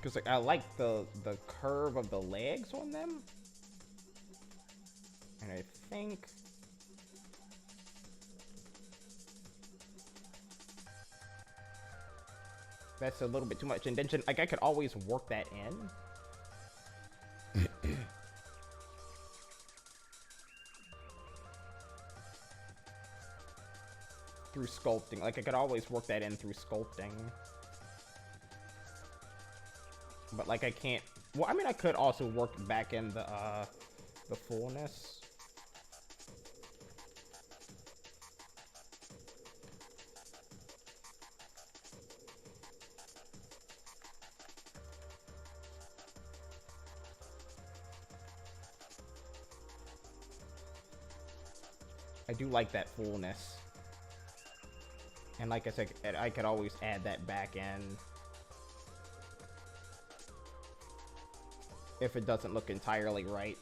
Because like, I like the curve of the legs on them. And I think that's a little bit too much indentation. Like, I could always work that in. Through sculpting. Like, I could always work that in through sculpting. But, like, I can't... Well, I mean, I could also work back in the fullness. I do like that fullness. And like I said, I could always add that back in. If it doesn't look entirely right.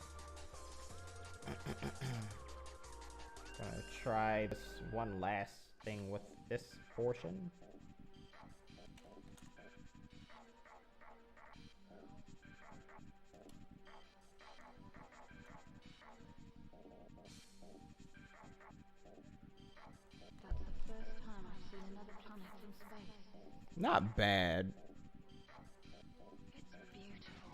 Gonna try this one last thing with this portion. Not bad. It's beautiful.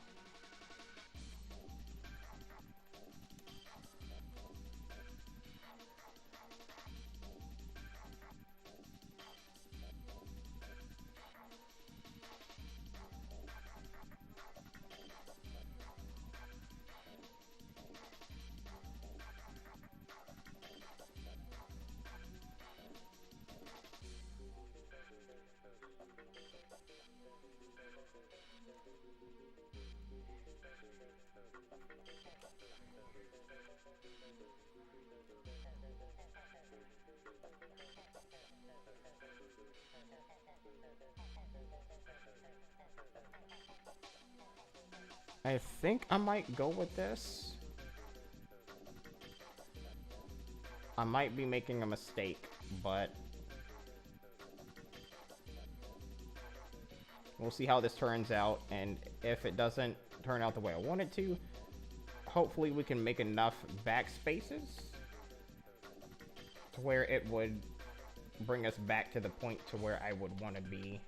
I think I might go with this. I might be making a mistake, but we'll see how this turns out, and if it doesn't turn out the way I want it to, hopefully we can make enough backspaces to where it would bring us back to the point to where I would want to be.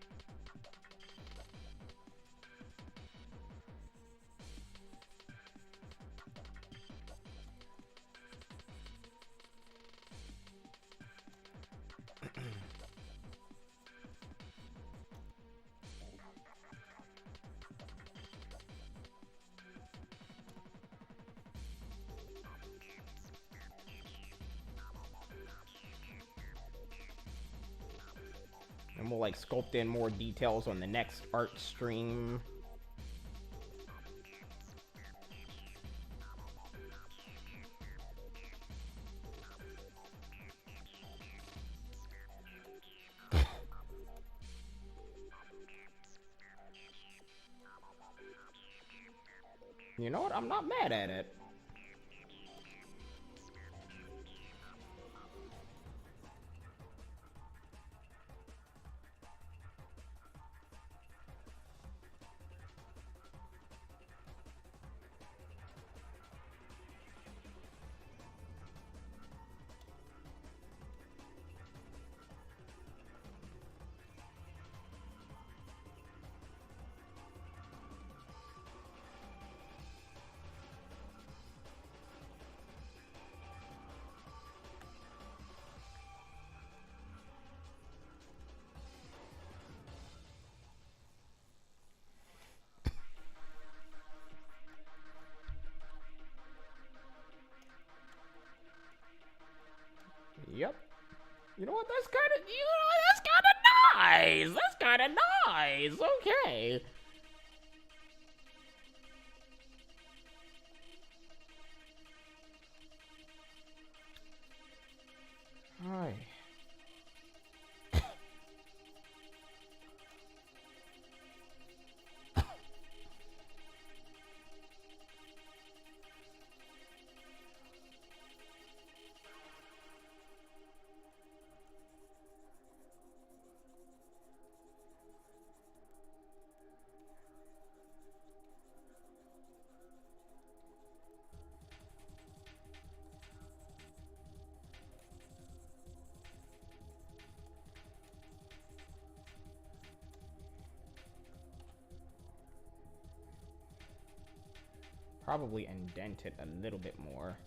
And we'll like sculpt in more details on the next art stream. You know what? I'm not mad at it. Yep. You know what? That's kind of nice. That's kind of nice. Okay. Hi. Probably indent it a little bit more.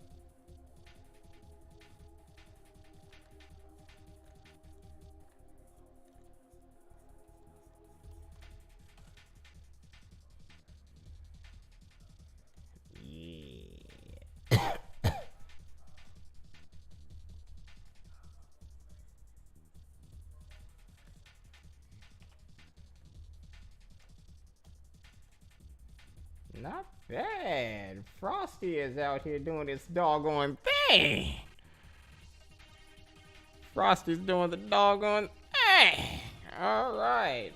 Yeah. Not bad. Frosty is out here doing his doggone thing. Frosty's doing the doggone thing. All right.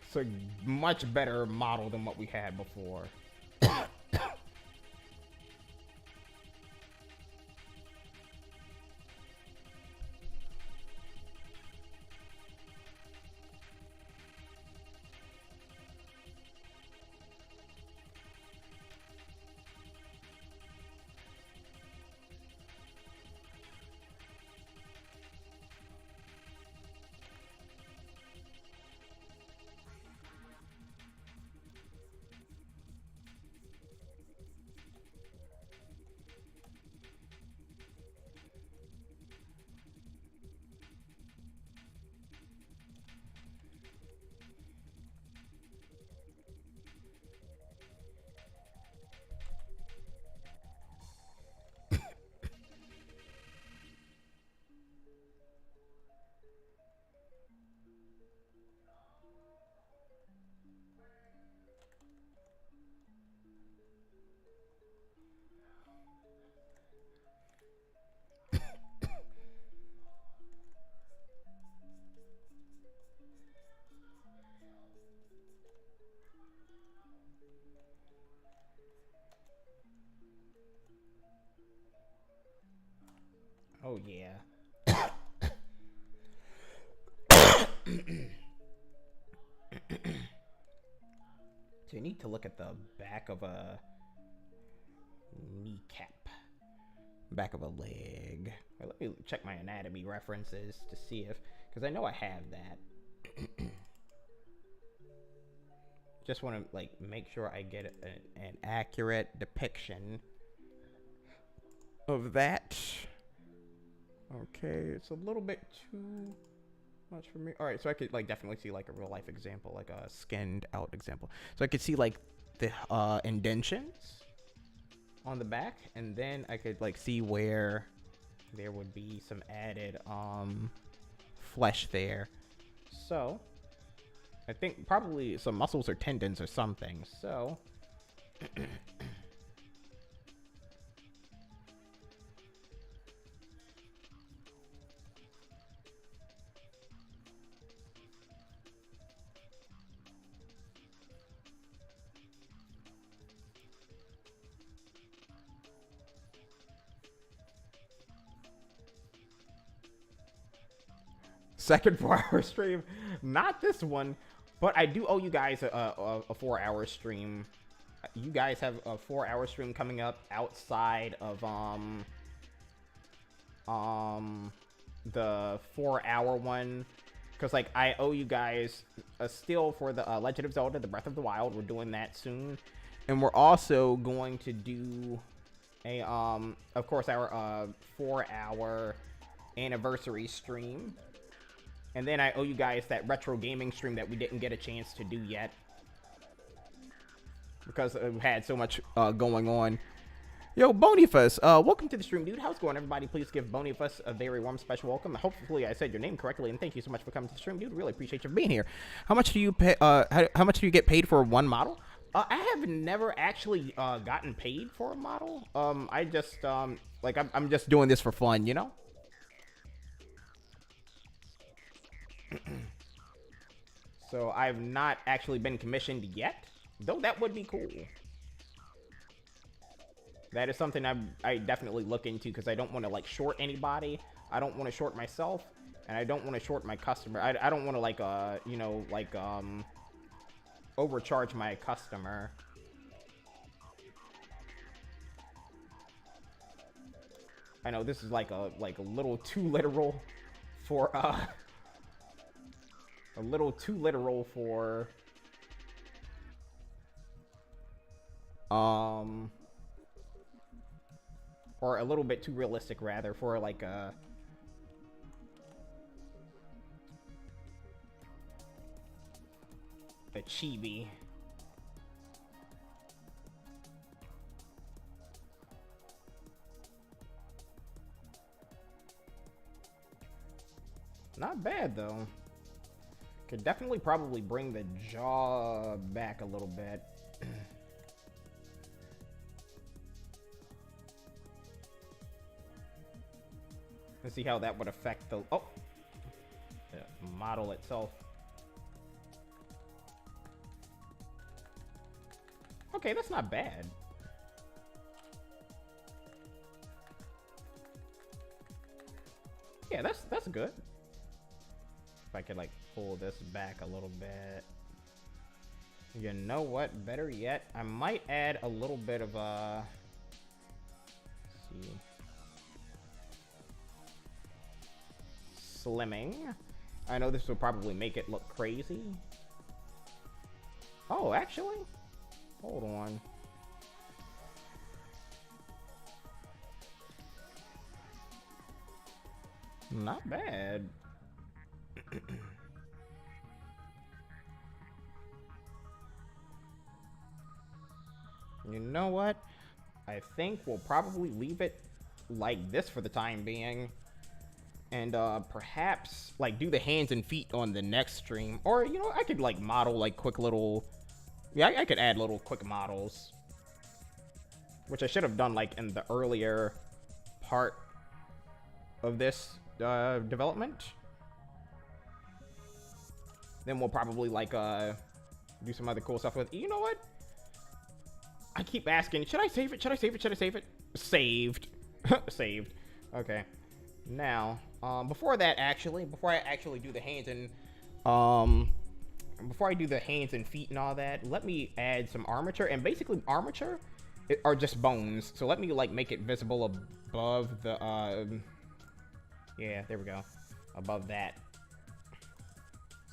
It's a much better model than what we had before. Oh, yeah. So you need to look at the back of a kneecap. Back of a leg. Wait, let me check my anatomy references to see if, because I know I have that. Just want to like make sure I get an accurate depiction of that. Okay, it's a little bit too much for me. All right, so I could like definitely see like a real life example, like a skinned out example. So I could see like the indentions on the back, and then I could like see where there would be some added flesh there. So I think probably some muscles or tendons or something. So second 4-hour stream, not this one, but I do owe you guys a 4-hour stream. You guys have a 4-hour stream coming up outside of the 4-hour one, because like I owe you guys still for the Legend of Zelda: The Breath of the Wild. We're doing that soon, and we're also going to do a of course our 4-hour anniversary stream. And then I owe you guys that retro gaming stream that we didn't get a chance to do yet, because we've had so much going on. Yo, Boniface, welcome to the stream, dude. How's it going, everybody? Please give Boniface a very warm special welcome. Hopefully I said your name correctly, and thank you so much for coming to the stream, dude. Really appreciate you being here. How much do you pay? How much do you get paid for one model? I have never actually gotten paid for a model. I just like I'm just doing this for fun, you know. So I've not actually been commissioned yet, though that would be cool. That is something I definitely look into, because I don't want to like short anybody. I don't want to short myself, and I don't want to short my customer. I don't want to like you know, like overcharge my customer. I know this is like a little too literal for a little too literal for or a little bit too realistic rather for like a chibi. Not bad though. Could definitely probably bring the jaw back a little bit. Let's see how that would affect the model itself. Okay, that's not bad. Yeah, that's good. If I could like pull this back a little bit. You know what? Better yet, I might add a little bit of a. Let's see. Slimming. I know this will probably make it look crazy. Oh, actually, hold on. Not bad. You know what? I think we'll probably leave it like this for the time being. And perhaps like do the hands and feet on the next stream. Or, you know, I could like model like quick little... Yeah, I could add little quick models. Which I should have done like in the earlier part of this development. Then we'll probably like do some other cool stuff with... You know what? I keep asking, should I save it? Should I save it? Should I save it? Saved. Saved. Okay. Now, before that, actually, before I actually do the hands and, before I do the hands and feet and all that, let me add some armature. And basically, armature are just bones. So let me like make it visible above the yeah, there we go, above that.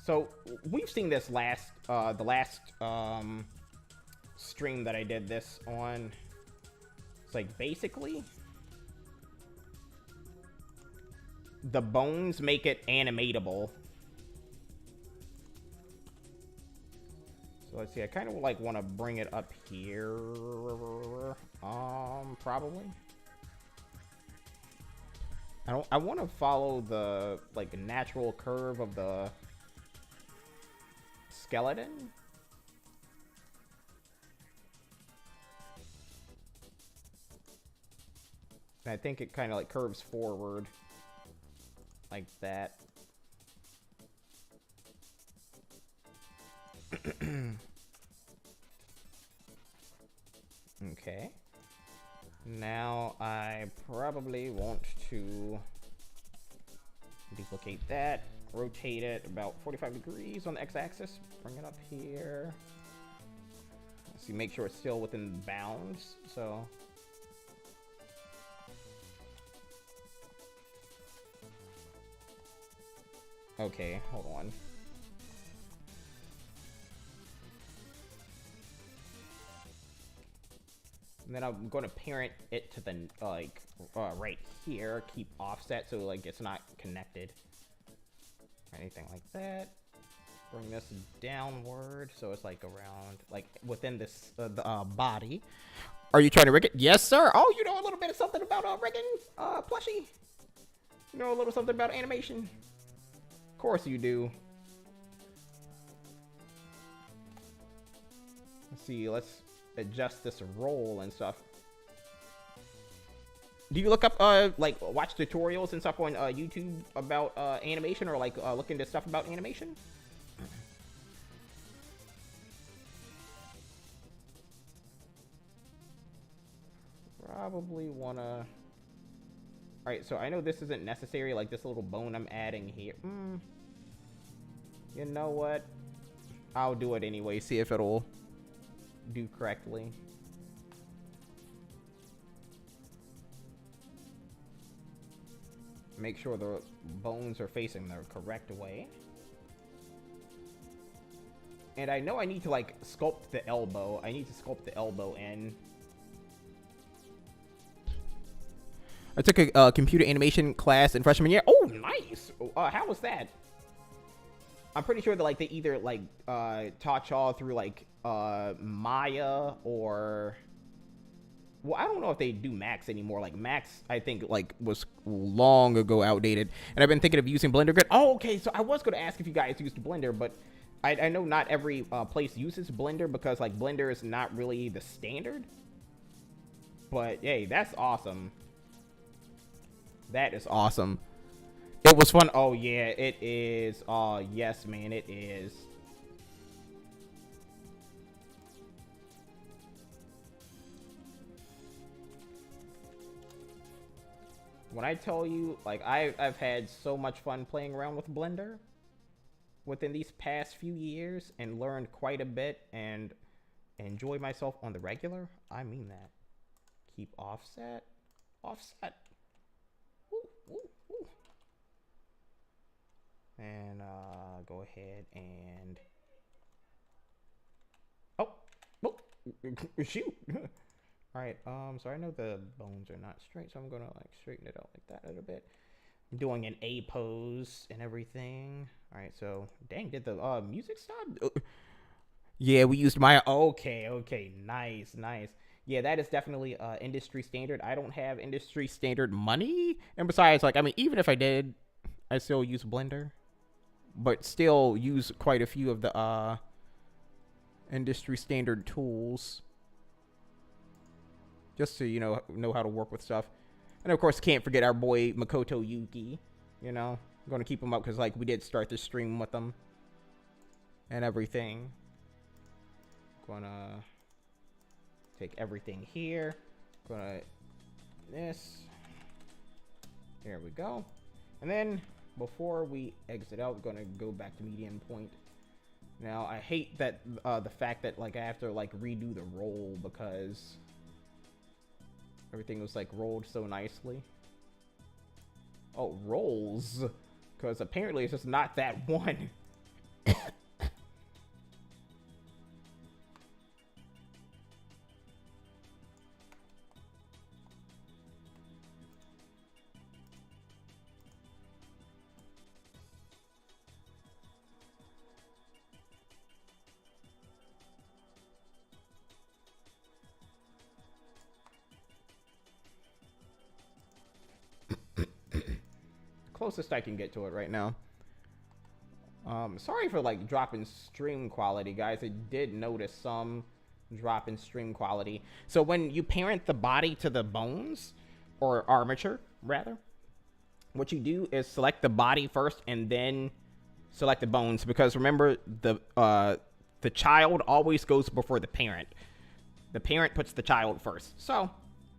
So we've seen this last the last stream that I did this on. It's like basically the bones make it animatable. So let's see, I kind of like want to bring it up here, probably. I want to follow the like natural curve of the skeleton. And I think it kind of like curves forward like that. Okay. Now I probably want to duplicate that, rotate it about 45 degrees on the x-axis, bring it up here. Let's see, make sure it's still within bounds. So okay, hold on. And then I'm going to parent it to the, like, right here. Keep offset so, like, it's not connected. Anything like that. Bring this downward so it's, like, around, like, within this, the body. Are you trying to rig it? Yes, sir. Oh, you know a little bit of something about, rigging, plushie? You know a little something about animation? Of course you do. Let's see, let's adjust this roll and stuff. Do you look up like watch tutorials and stuff on YouTube about animation, or like look into stuff about animation? Probably wanna. Alright, so I know this isn't necessary, like this little bone I'm adding here. You know what? I'll do it anyway, see if it'll do correctly. Make sure the bones are facing the correct way. And I know I need to like sculpt the elbow. I need to sculpt the elbow in. I took a computer animation class in freshman year. Oh, nice. How was that? I'm pretty sure that like they either like taught y'all through like Maya or, well, I don't know if they do Max anymore. Like Max, I think like was long ago outdated. And I've been thinking of using Blender Grid. Oh, okay. So I was going to ask if you guys used Blender, but I know not every place uses Blender because like Blender is not really the standard. But hey, that's awesome. That is awesome. It was fun. Oh yeah, it is. Oh yes, man, it is. When I tell you, like, I've had so much fun playing around with Blender within these past few years and learned quite a bit and enjoy myself on the regular. I mean that. Keep offset. Offset. Woo, woo, woo. And go ahead and oh shoot. All right, so I know the bones are not straight, so I'm gonna like straighten it out like that a little bit. I'm doing an A pose and everything. All right, so dang, did the music stop? Yeah, we used Maya. Okay, nice. Yeah, that is definitely industry standard. I don't have industry standard money, and besides, like, I mean, even if I did, I still use Blender, but still use quite a few of the industry standard tools just to, you know how to work with stuff. And of course, can't forget our boy Makoto Yuki. You know, I'm gonna keep him up because like we did start the stream with him and everything. Gonna take everything here. Gonna this. There we go. And then before we exit out, we're gonna go back to median point. Now I hate that the fact that like I have to like redo the roll because Everything was like rolled so nicely. Oh, rolls. Because apparently it's just not that one. Closest I can get to it right now. Sorry for like dropping stream quality, guys. I did notice some drop in stream quality. So when you parent the body to the bones, or armature rather, what you do is select the body first and then select the bones, because remember the child always goes before the parent. The parent puts the child first. So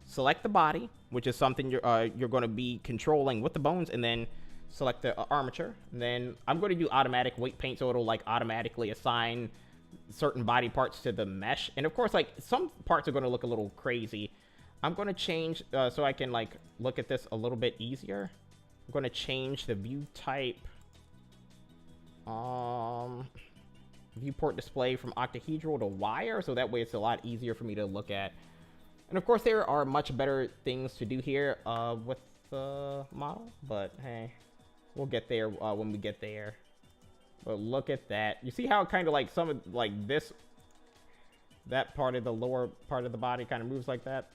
select the body, which is something you're going to be controlling with the bones, and then select the armature. And then I'm going to do automatic weight paint, so it'll like automatically assign certain body parts to the mesh. And of course, like some parts are going to look a little crazy. I'm going to change so I can like look at this a little bit easier. I'm going to change the view type, viewport display from octahedral to wire, so that way it's a lot easier for me to look at. And of course, there are much better things to do here with the model, but hey, we'll get there when we get there. But look at that. You see how kind of like some of like this, that part of the lower part of the body kind of moves like that?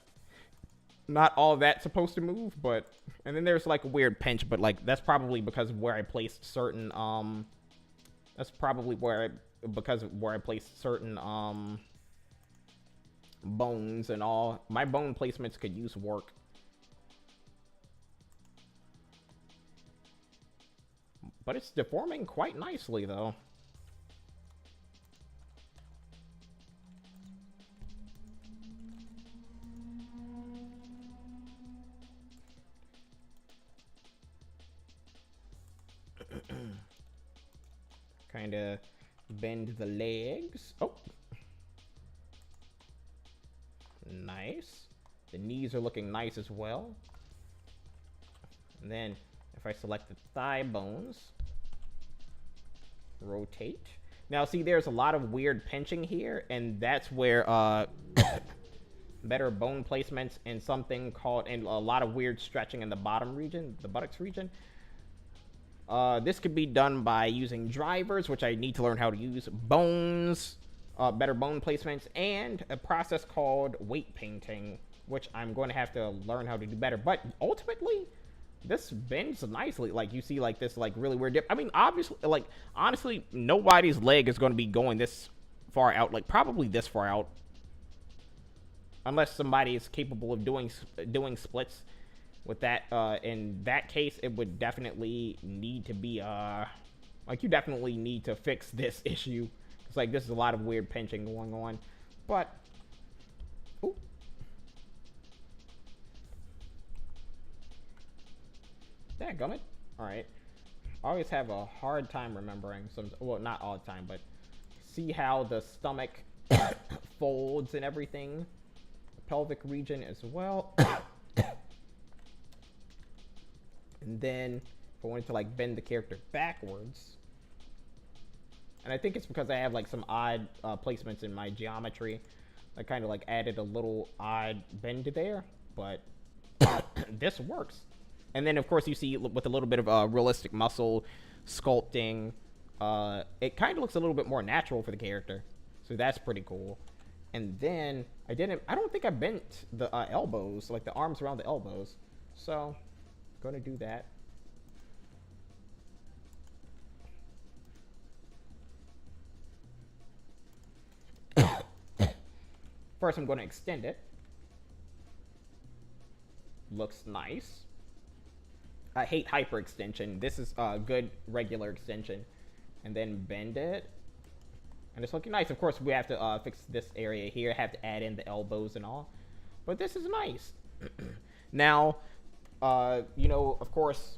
Not all of that's supposed to move, but, and then there's like a weird pinch, but like that's probably because of where I placed certain that's probably where I placed certain bones and all. My bone placements could use work. But it's deforming quite nicely though. Kind of bend the legs. Oh, nice. The knees are looking nice as well. And then if I select the thigh bones, rotate. Now see, there's a lot of weird pinching here, and that's where better bone placements and something called, and a lot of weird stretching in the bottom region, the buttocks region. This could be done by using drivers, which I need to learn how to use, bones, better bone placements, and a process called weight painting, which I'm going to have to learn how to do better. But ultimately, this bends nicely. Like, you see, like, this, like, really weird dip. I mean, obviously, like, honestly, nobody's leg is going to be going this far out. Like, probably this far out. Unless somebody is capable of doing splits with that. In that case, it would definitely need to be, like, you definitely need to fix this issue. It's like, this is a lot of weird pinching going on. But, ooh. Dadgummit. Alright. I always have a hard time remembering some, well, not all the time, but see how the stomach folds and everything. The pelvic region as well. And then if I wanted to like bend the character backwards, and I think it's because I have like some odd placements in my geometry. I kind of like added a little odd bend there, but this works. And then of course you see with a little bit of realistic muscle sculpting, it kind of looks a little bit more natural for the character. So that's pretty cool. And then I don't think I bent the elbows, like the arms around the elbows. So gonna do that. First, I'm going to extend it. Looks nice. I hate hyperextension. This is a good regular extension. And then bend it. And it's looking nice. Of course, we have to fix this area here. Have to add in the elbows and all. But this is nice. Now, you know, of course,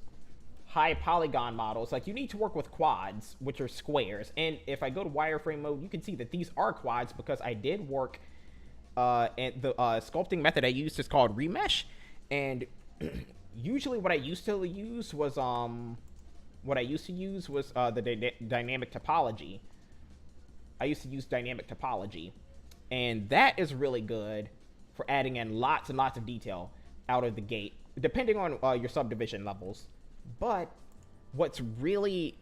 high polygon models, like you need to work with quads, which are squares. And if I go to wireframe mode, you can see that these are quads because I did work And the sculpting method I used is called remesh. And usually what I used to use was the dynamic topology. I used to use dynamic topology, and that is really good for adding in lots and lots of detail out of the gate, depending on your subdivision levels. But what's really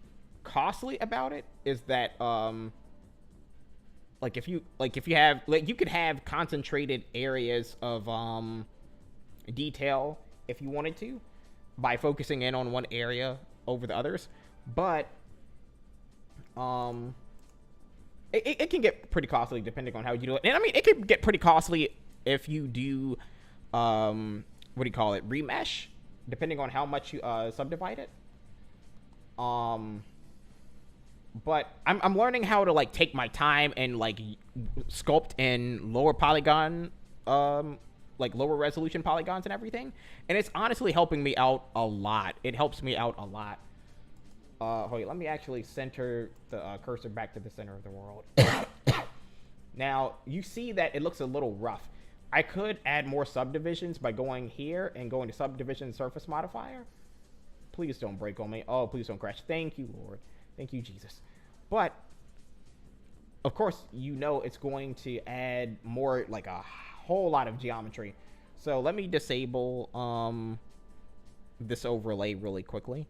costly about it is that if you have you could have concentrated areas of detail if you wanted to by focusing in on one area over the others, but it can get pretty costly depending on how you do it. And I mean, it can get pretty costly if you do remesh, depending on how much you subdivide it. But I'm learning how to like take my time and like sculpt in lower polygon, lower resolution polygons and everything, and it's honestly helping me out a lot. It helps me out a lot. Wait, let me actually center the cursor back to the center of the world. Now you see that it looks a little rough. I could add more subdivisions by going here and going to subdivision surface modifier. Please don't break on me. Oh, please don't crash. Thank you, Lord. Thank you, Jesus. But of course, you know it's going to add more, like a whole lot of geometry. So let me disable this overlay really quickly.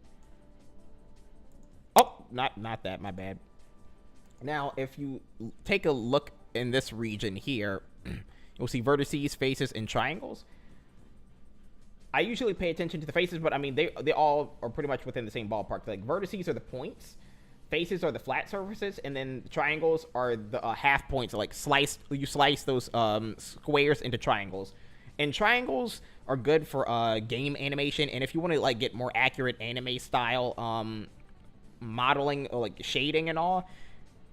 Oh, not that, my bad. Now, if you take a look in this region here, you'll see vertices, faces, and triangles. I usually pay attention to the faces, but I mean, they all are pretty much within the same ballpark. Like, vertices are the points, faces are the flat surfaces, and then triangles are the half points. Like, you slice those squares into triangles. And triangles are good for game animation, and if you want to like get more accurate anime style modeling, or like shading and all,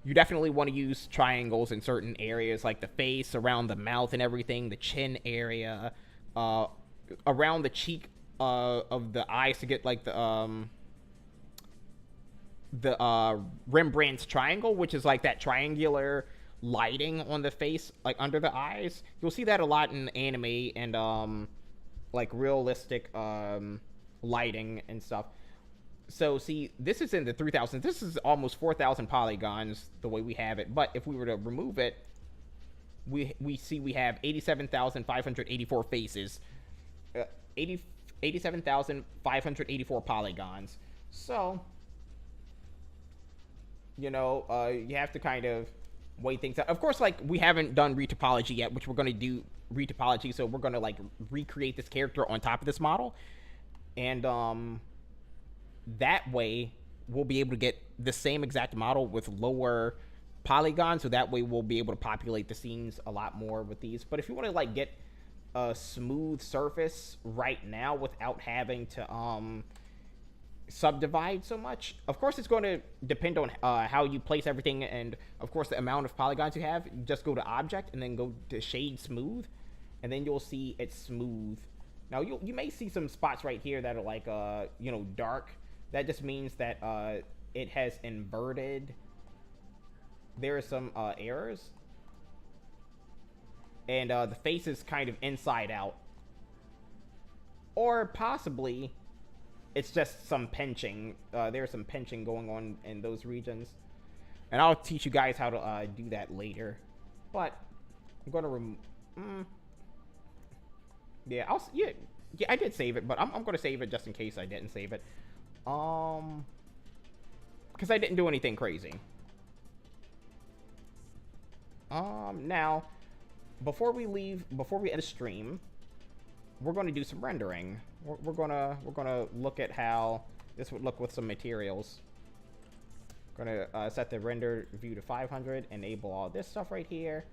you definitely want to use triangles in certain areas, like the face, around the mouth and everything, the chin area, around the cheek of the eyes, to get like the Rembrandt's triangle, which is like that triangular lighting on the face, like under the eyes. You'll see that a lot in anime and like realistic lighting and stuff. So see, this is in the 3000. This is almost 4,000 polygons the way we have it. But if we were to remove it, we see we have 87,584 faces, 87,584 polygons. So, you know, you have to kind of weigh things out. Of course, like, we haven't done retopology yet, which we're going to do retopology. So we're going to like recreate this character on top of this model, and that way we'll be able to get the same exact model with lower polygons, so that way we'll be able to populate the scenes a lot more with these. But if you want to like get a smooth surface right now without having to subdivide so much, of course it's going to depend on how you place everything, and of course the amount of polygons you have. You just go to object and then go to shade smooth, and then you'll see it's smooth. Now you may see some spots right here that are like you know, dark. That just means that it has inverted. There are some errors, and the face is kind of inside out, or possibly it's just some pinching. There's some pinching going on in those regions, and I'll teach you guys how to do that later. But I'm gonna yeah, I did save it, but I'm gonna save it just in case I didn't save it. Because I didn't do anything crazy. Now, before we end the stream, we're going to do some rendering. We're gonna look at how this would look with some materials. Gonna set the render view to 500, enable all this stuff right here,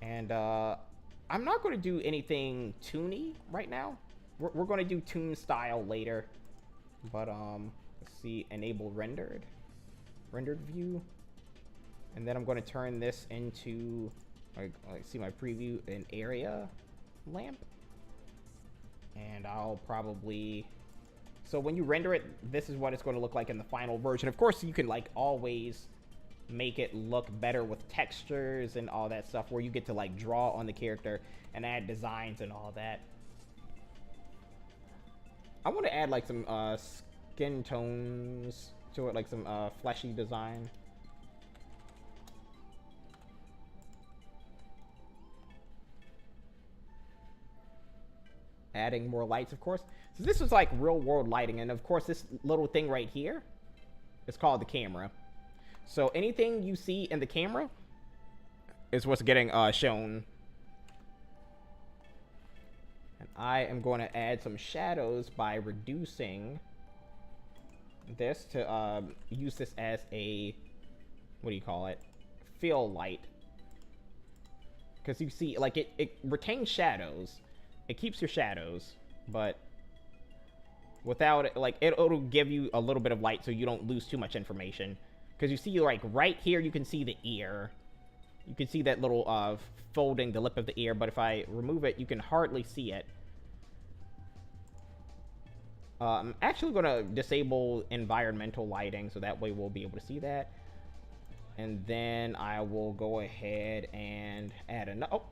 and I'm not going to do anything toony right now. We're going to do toon style later. But let's see, enable rendered view, and then I'm going to turn this into, like see my preview, an area lamp, and I'll probably, so when you render it, this is what it's going to look like in the final version. Of course, you can like always make it look better with textures and all that stuff, where you get to like draw on the character and add designs and all that. I want to add like some skin tones to it, like some fleshy design. Adding more lights, of course. So this was like real world lighting, and of course this little thing right here is called the camera. So anything you see in the camera is what's getting shown. And I am going to add some shadows by reducing this to use this as a, what do you call it, fill light. Because you see, like, it retains shadows. It keeps your shadows, but without it, like, it'll give you a little bit of light so you don't lose too much information. Because you see, like, right here, you can see the ear. You can see that little folding the lip of the ear, but if I remove it, you can hardly see it. I'm actually going to disable environmental lighting, so that way we'll be able to see that. And then I will go ahead and add another... Oh!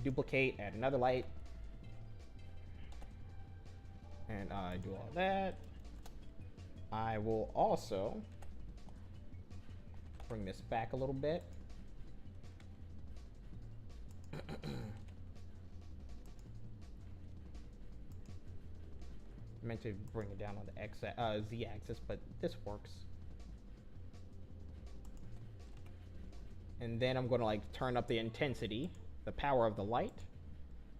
Duplicate, add another light. And do all that. I will also bring this back a little bit. Meant to bring it down on the Z-axis, but this works. And then I'm going to like turn up the intensity, the power of the light.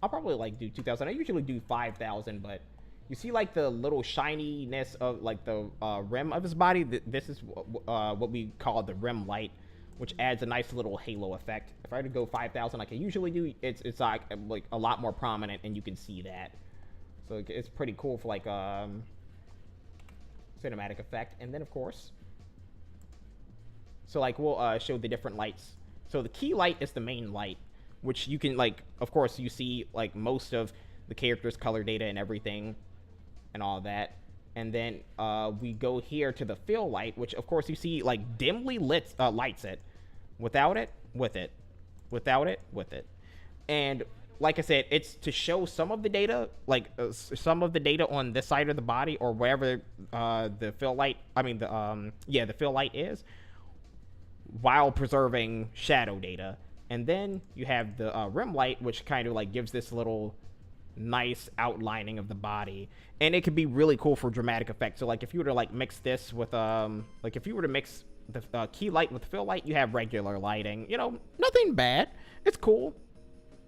I'll probably like do 2000. I usually do 5000, but you see like the little shininess of like the rim of his body. This is what we call the rim light, which adds a nice little halo effect. If I were to go 5000 like I usually do, it's like a lot more prominent, and you can see that. So it's pretty cool for like cinematic effect. And then of course, so like we'll show the different lights. So the key light is the main light, which you can like, of course, you see like most of the character's color data and everything and all that. And then we go here to the fill light, which of course you see like dimly lit lights it. Without it, with it. Without it, with it. And like I said, it's to show some of the data, like some of the data on this side of the body or wherever the fill light, the fill light is, while preserving shadow data. And then you have the rim light, which kind of like gives this little nice outlining of the body, and it could be really cool for dramatic effect. So like if you were to like mix this with like if you were to mix the key light with the fill light, you have regular lighting. You know, nothing bad. It's cool,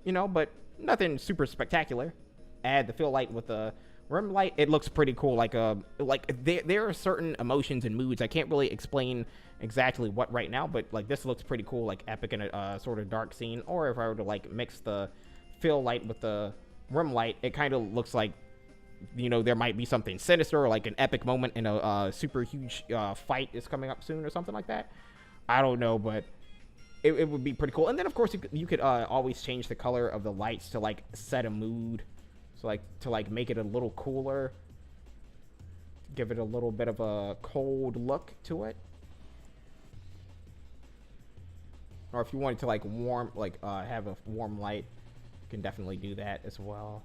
you know, but nothing super spectacular. Add the fill light with the rim light, it looks pretty cool. Like there are certain emotions and moods I can't really explain exactly what right now, but like this looks pretty cool, like epic in a sort of dark scene. Or if I were to like mix the fill light with the rim light, it kind of looks like, you know, there might be something sinister or like an epic moment in a super huge fight is coming up soon or something like that. I don't know, but it would be pretty cool. And then of course you could always change the color of the lights to like set a mood. So like to like make it a little cooler, give it a little bit of a cold look to it. Or if you wanted to like warm, like have a warm light, you can definitely do that as well.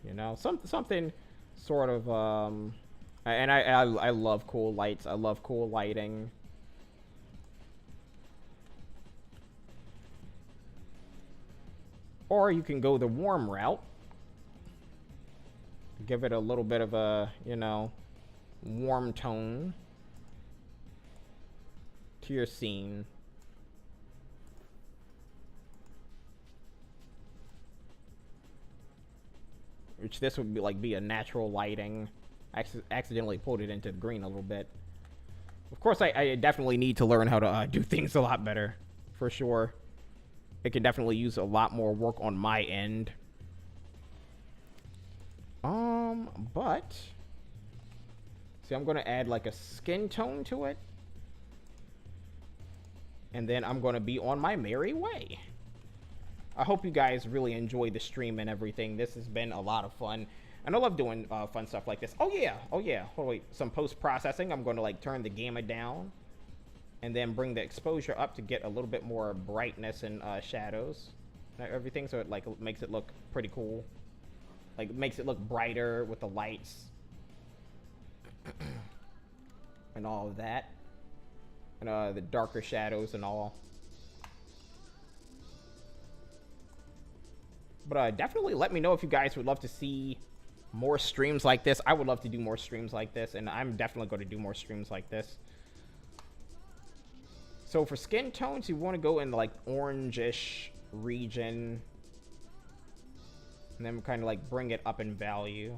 You know, something sort of and I love cool lights. I love cool lighting. Or you can go the warm route. Give it a little bit of a, you know, warm tone to your scene. Which this would be like a natural lighting. I accidentally pulled it into the green a little bit. Of course, I definitely need to learn how to do things a lot better, for sure. It can definitely use a lot more work on my end. But see, I'm gonna add like a skin tone to it, and then I'm gonna be on my merry way. I hope you guys really enjoyed the stream and everything. This has been a lot of fun. And I love doing fun stuff like this. Oh yeah, oh yeah. Hold on, wait, some post-processing. I'm going to like turn the gamma down, and then bring the exposure up to get a little bit more brightness and shadows and everything, so it like makes it look pretty cool. Like makes it look brighter with the lights and all of that, and the darker shadows and all. But definitely let me know if you guys would love to see more streams like this. I would love to do more streams like this, and I'm definitely going to do more streams like this. So for skin tones, you want to go in like orangish region, and then kind of like bring it up in value,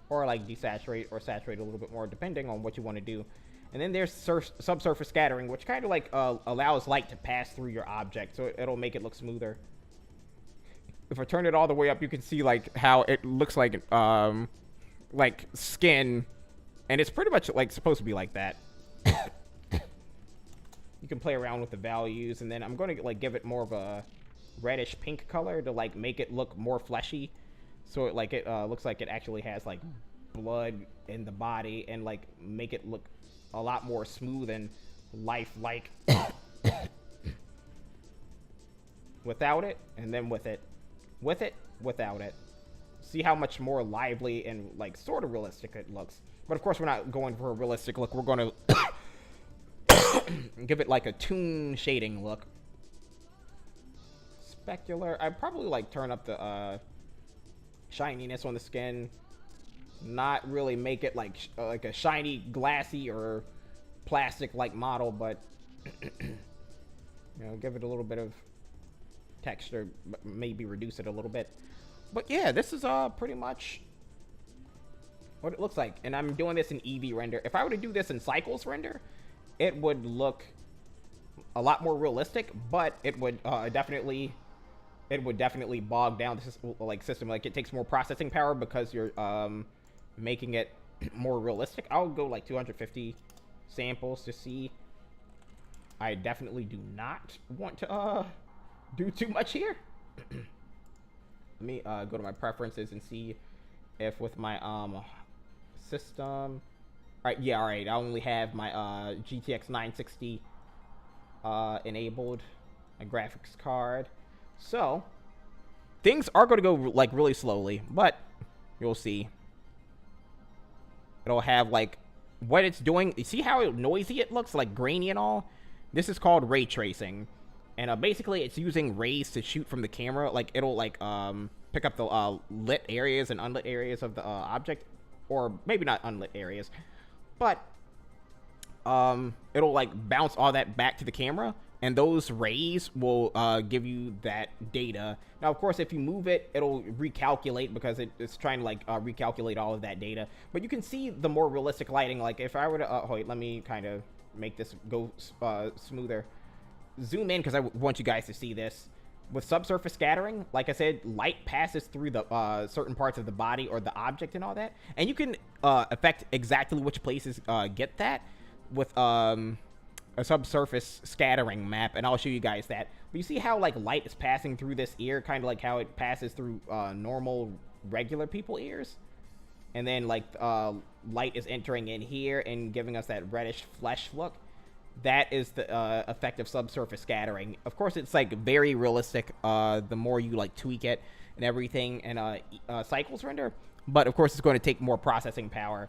or like desaturate or saturate a little bit more, depending on what you want to do. And then there's subsurface scattering, which kind of like allows light to pass through your object, so it'll make it look smoother. If I turn it all the way up, you can see like how it looks like skin, and it's pretty much like supposed to be like that. You can play around with the values, and then I'm going to like give it more of a reddish pink color to like make it look more fleshy, so it like it looks like it actually has like blood in the body, and like make it look a lot more smooth and lifelike without it, and then with it, without it. See how much more lively and like sort of realistic it looks. But of course we're not going for a realistic look. We're going to give it like a toon shading look. Specular. I'd probably like turn up the shininess on the skin. Not really make it like a shiny, glassy, or plastic-like model, but you know, give it a little bit of texture, maybe reduce it a little bit. But yeah, this is pretty much what it looks like. And I'm doing this in Eevee render. If I were to do this in Cycles render, it would look a lot more realistic, but it would definitely bog down this like system. Like it takes more processing power because you're making it more realistic. I'll go like 250 samples to see. I definitely do not want to do too much here. Let me go to my preferences and see if with my system. All right, yeah, all right. I only have my GTX 960 enabled, my graphics card. So things are going to go like really slowly, but you'll see. It'll have like what it's doing. You see how noisy it looks, like grainy and all? This is called ray tracing. And basically it's using rays to shoot from the camera. Like it'll like pick up the lit areas and unlit areas of the object, or maybe not unlit areas, but it'll like bounce all that back to the camera, and those rays will give you that data. Now, of course, if you move it, it'll recalculate because it's trying to like recalculate all of that data. But you can see the more realistic lighting. Like if I were to, wait, let me kind of make this go smoother. Zoom in because I want you guys to see this. With subsurface scattering, like I said, light passes through the certain parts of the body or the object and all that. And you can affect exactly which places get that with a subsurface scattering map, and I'll show you guys that. But you see how like light is passing through this ear, kind of like how it passes through normal regular people ears, and then like light is entering in here and giving us that reddish flesh look. That is the effect of subsurface scattering. Of course, it's like very realistic the more you like tweak it and everything in Cycles render, but of course it's going to take more processing power.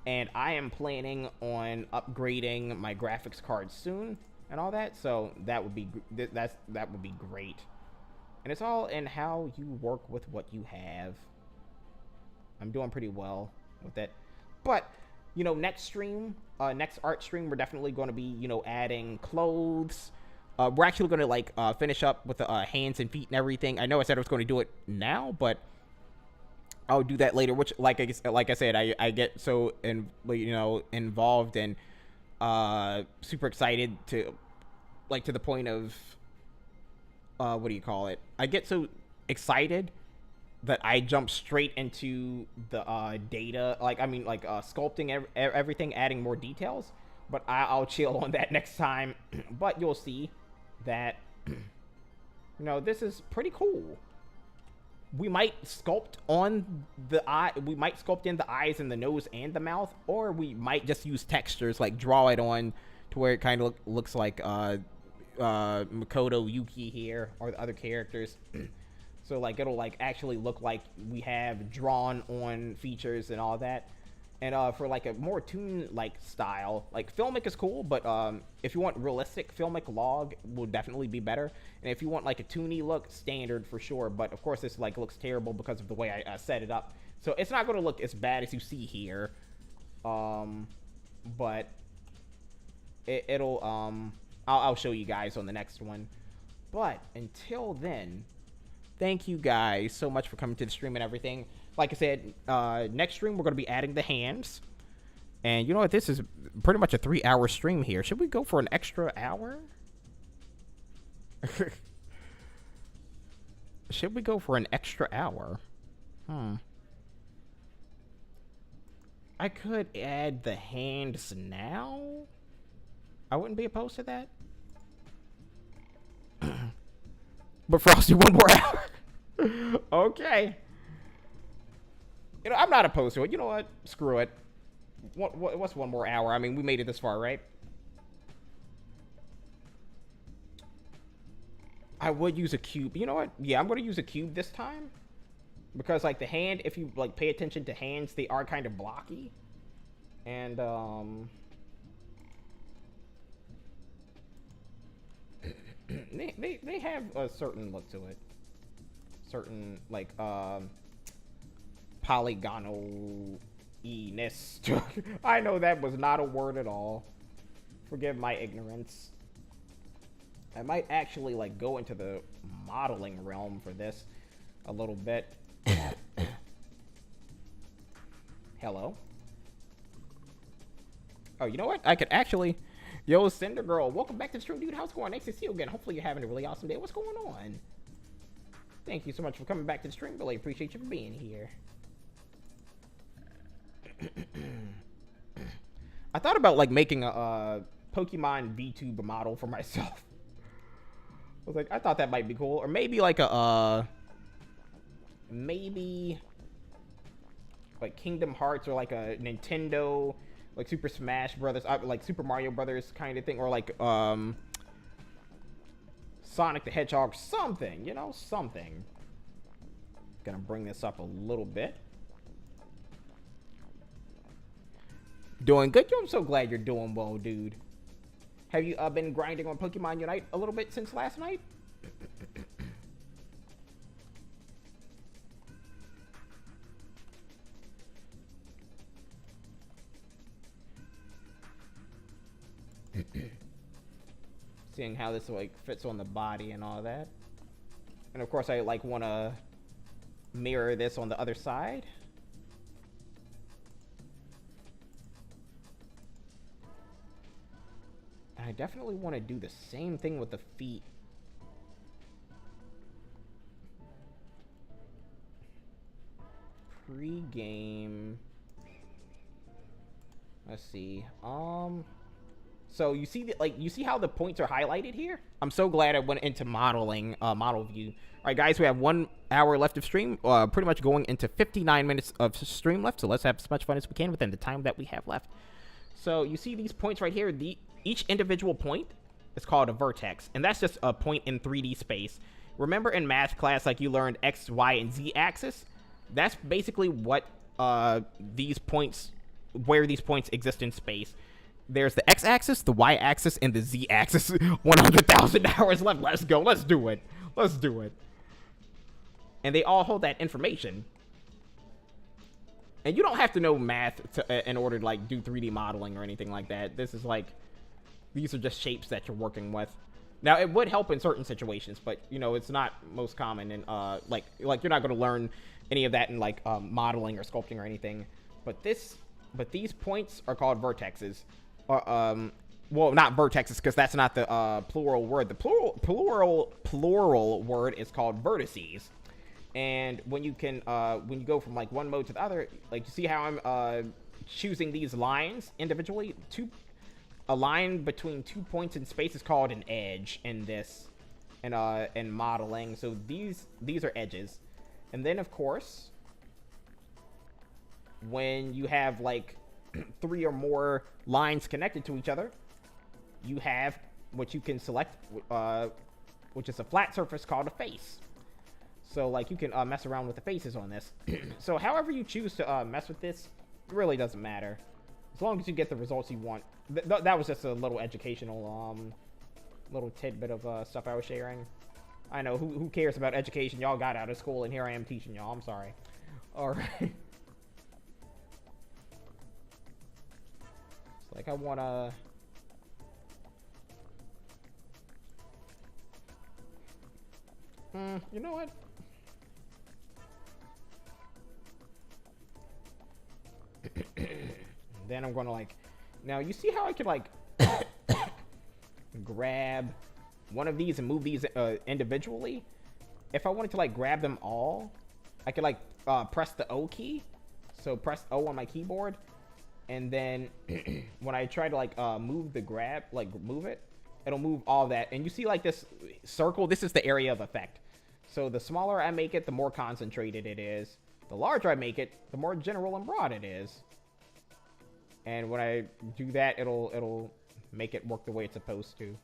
And I am planning on upgrading my graphics card soon and all that, so that would be that would be great. And it's all in how you work with what you have. I'm doing pretty well with it. But, you know, next stream, next art stream, we're definitely going to be, you know, adding clothes. We're actually going to, like, finish up with the hands and feet and everything. I know I said I was going to do it now, but I'll do that later, which, like I said, I get so, involved and super excited to, like, to the point of, what do you call it? I get so excited that I jump straight into the data, sculpting everything, adding more details. But I'll chill on that next time. But you'll see that, you know, this is pretty cool. we might sculpt on the eye. We might sculpt in the eyes and the nose and the mouth, or we might just use textures, like draw it on to where it kind of looks like Makoto Yuki here or the other characters. So like it'll like actually look like we have drawn on features and all that. And for like a more toon like style, like filmic is cool, but if you want realistic, filmic log will definitely be better. And if you want like a toony look, standard for sure. But of course this like looks terrible because of the way I set it up. So it's not going to look as bad as you see here. But I'll show you guys on the next one. But until then, thank you guys so much for coming to the stream and everything. Like I said, next stream we're going to be adding the hands. And you know what? This is pretty much a 3-hour stream here. Should we go for an extra hour? Should we go for an extra hour? I could add the hands now. I wouldn't be opposed to that. But Frosty, one more hour. Okay. You know, I'm not opposed to it. You know what? Screw it. What's one more hour? I mean, we made it this far, right? I would use a cube. You know what? Yeah, I'm going to use a cube this time. Because, like, the hand, if you, like, pay attention to hands, they are kind of blocky. And, they have a certain look to it. Certain, like, polygonal-iness. I know that was not a word at all. Forgive my ignorance. I might actually, like, go into the modeling realm for this a little bit. Hello? Oh, you know what? I could actually... Yo, Cinder Girl, welcome back to the stream, dude. How's it going? Nice to see you again. Hopefully you're having a really awesome day. What's going on? Thank you so much for coming back to the stream. Really appreciate you for being here. I thought about, like, making a Pokemon VTuber model for myself. I was like, I thought that might be cool. Or maybe, like, maybe, like, Kingdom Hearts or, like, a Nintendo... like Super Smash Brothers, like Super Mario Brothers kind of thing, or like Sonic the Hedgehog, something, you know, something. Gonna bring this up a little bit. Doing good? I'm so glad you're doing well, dude. Have you been grinding on Pokemon Unite a little bit since last night? Seeing how this like fits on the body and all that. And of course I like want to mirror this on the other side. And I definitely want to do the same thing with the feet. Pre-game. Let's see. So you see that, like, you see how the points are highlighted here? I'm so glad I went into modeling, model view. All right, guys, we have 1 hour left of stream, pretty much going into 59 minutes of stream left. So let's have as much fun as we can within the time that we have left. So you see these points right here. Each individual point is called a vertex, and that's just a point in 3D space. Remember in math class, like you learned X, Y, and Z axis? That's basically what these points, where these points exist in space. There's the X-axis, the Y-axis, and the Z-axis. 100,000 hours left. Let's go. Let's do it. Let's do it. And they all hold that information. And you don't have to know math in order to, like, do 3D modeling or anything like that. This is, like, these are just shapes that you're working with. Now, it would help in certain situations, but, you know, it's not most common. And, like you're not going to learn any of that in, like, modeling or sculpting or anything. But these points are called vertexes. Well, not vertexes, because that's not the plural word. The plural word is called vertices. And when you go from like one mode to the other, like you see how I'm choosing these lines individually. A line between 2 points in space is called an edge in this, in modeling. So these are edges, And then, of course, when you have like 3 or more lines connected to each other, you have what you can select, which is a flat surface called a face. So like you can mess around with the faces on this. So however you choose to mess with this, it really doesn't matter, as long as you get the results you want. That was just a little educational little tidbit of stuff I was sharing. I know, who cares about education? Y'all got out of school, and here I am teaching y'all. I'm sorry. All right. It's like I wanna. You know what? Then I'm gonna like. Now you see how I could like grab one of these and move these individually? If I wanted to like grab them all, I could like press the O key. So press O on my keyboard, and then when I try to like move the grab, like move it, it'll move all that. And you see like this circle, this is the area of effect. So the smaller I make it, the more concentrated it is. The larger I make it, the more general and broad it is. And when I do that, it'll make it work the way it's supposed to.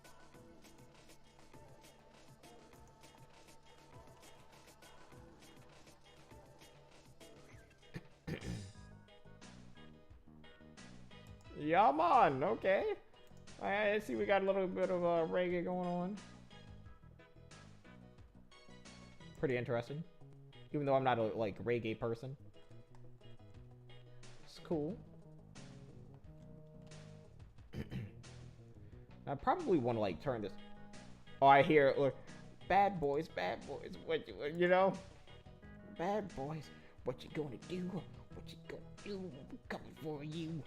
Yeah, man. Okay. I see we got a little bit of reggae going on. Pretty interesting. Even though I'm not a like reggae person. It's cool. I probably want to like turn this. Oh, I hear look, bad boys, what you know? Bad boys, what you gonna do? What you gonna do? I'm coming for you.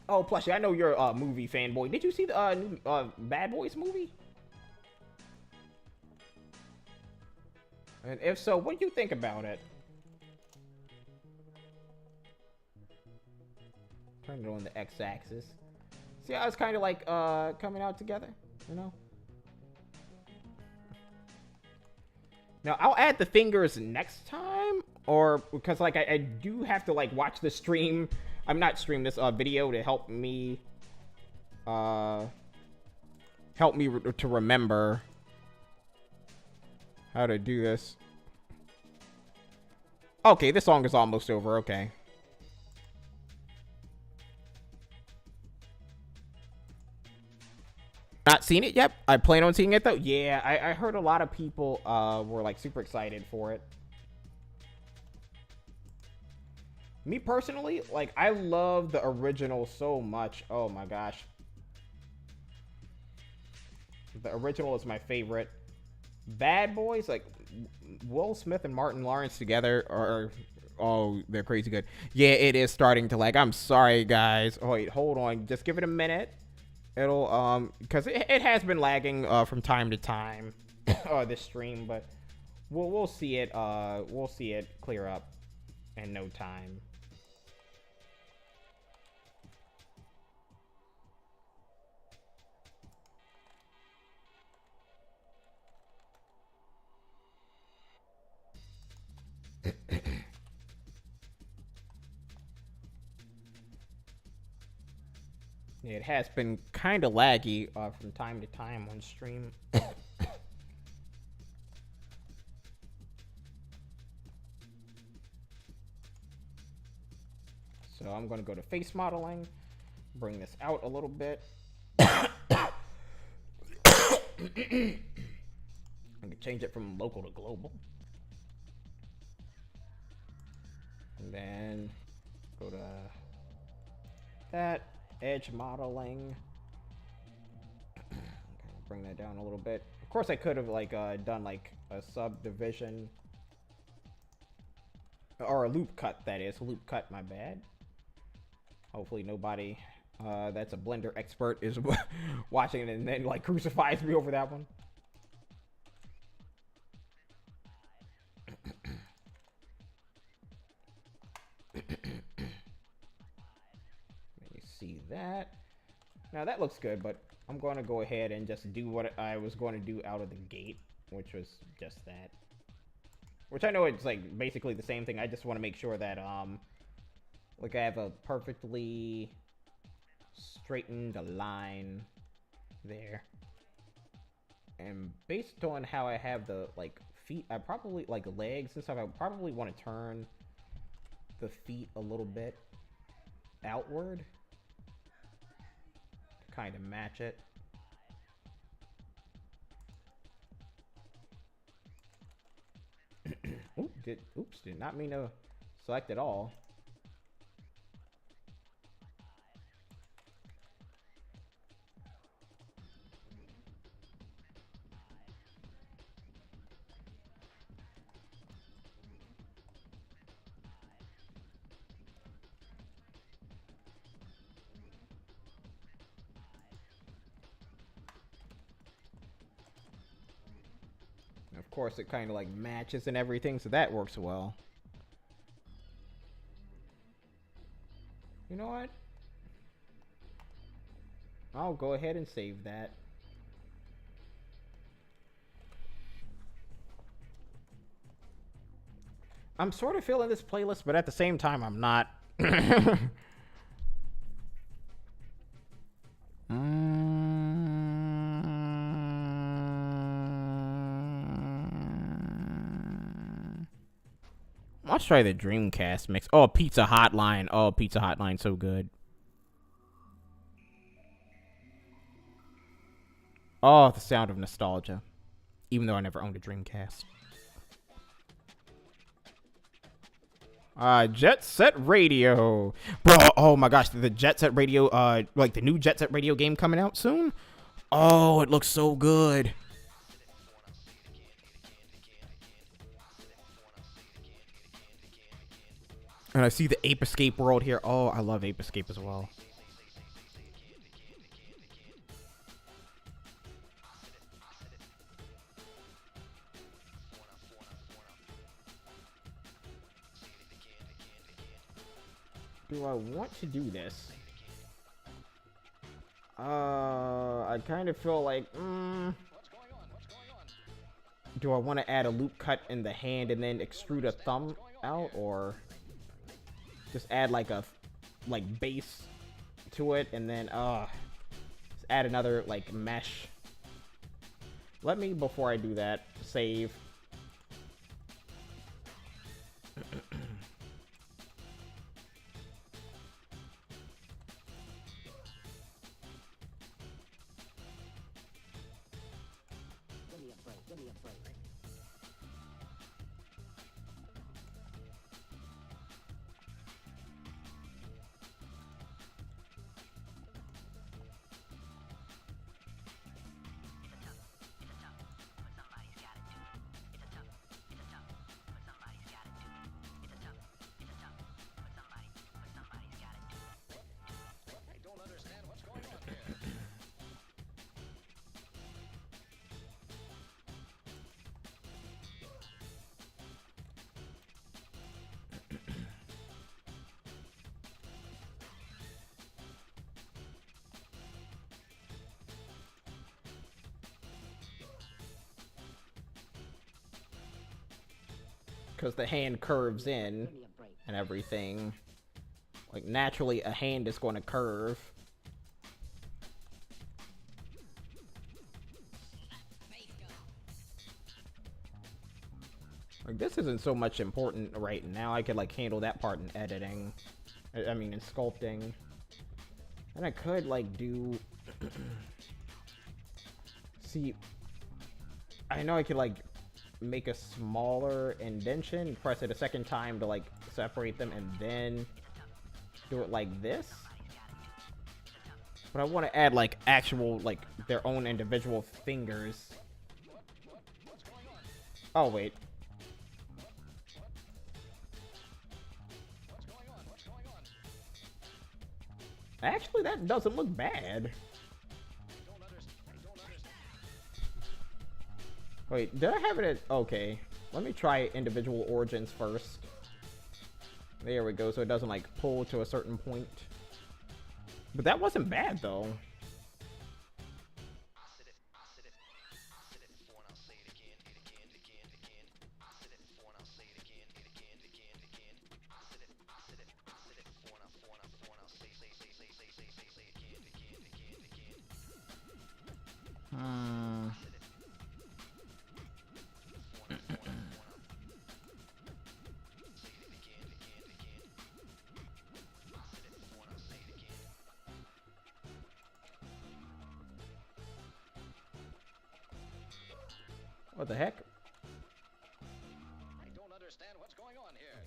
Oh, Plushie, I know you're a movie fanboy. Did you see the new Bad Boys movie? And if so, what do you think about it? Turn it on the x-axis. See how it's kind of like coming out together, you know? Now, I'll add the fingers next time, or because like I do have to like watch the stream. I'm not stream this video to help me to remember how to do this. Okay, this song is almost over. Okay. Not seen it yet. I plan on seeing it though. Yeah, I heard a lot of people were like super excited for it. Me personally, like I love the original so much. Oh my gosh. The original is my favorite. Bad Boys, like Will Smith and Martin Lawrence together are, oh, they're crazy good. Yeah, it is starting to lag. I'm sorry, guys. Oh, wait, hold on. Just give it a minute. It'll, because it has been lagging, from time to time, this stream, but we'll see it clear up in no time. It has been kind of laggy from time to time on stream. So I'm going to go to face modeling, bring this out a little bit. I can change it from local to global. And then go to that. Edge modeling. Bring that down a little bit. Of course, I could have like done like a subdivision or a loop cut. That is loop cut. My bad. Hopefully, nobody that's a Blender expert is watching it and then like crucifies me over that one. See that. Now that looks good, but I'm going to go ahead and just do what I was going to do out of the gate, which was just that. Which I know it's like basically the same thing. I just want to make sure that like I have a perfectly straightened line there. And based on how I have the like feet, I probably like legs and stuff, I probably want to turn the feet a little bit outward to kind of match it. Oops, did not mean to select it all. Of course, it kind of like matches and everything, so that works well. You know what? I'll go ahead and save that. I'm sort of feeling this playlist, but at the same time, I'm not. Let's try the Dreamcast mix. Oh, Pizza Hotline. Oh, Pizza Hotline, so good. Oh, the sound of nostalgia. Even though I never owned a Dreamcast. Jet Set Radio. Bro, oh my gosh, the Jet Set Radio, like the new Jet Set Radio game coming out soon? Oh, it looks so good. And I see the Ape Escape world here. Oh, I love Ape Escape as well. Do I want to do this? I kind of feel like, do I want to add a loop cut in the hand and then extrude a thumb out, or just add like a base to it and then just add another like mesh? Let me, before I do that, save. Because the hand curves in and everything. Like, naturally, a hand is going to curve. Like, this isn't so much important right now. I could, like, handle that part in editing. I mean, in sculpting. And I could, like, do... See, I know I could, like, make a smaller indentation, press it a second time to like separate them, and then do it like this. But I want to add like actual like their own individual fingers. Oh wait. Actually, that doesn't look bad. Wait, did I have it at... Okay. Let me try individual origins first. There we go, so it doesn't, like, pull to a certain point. But that wasn't bad, though. What the heck? I don't understand what's going on here.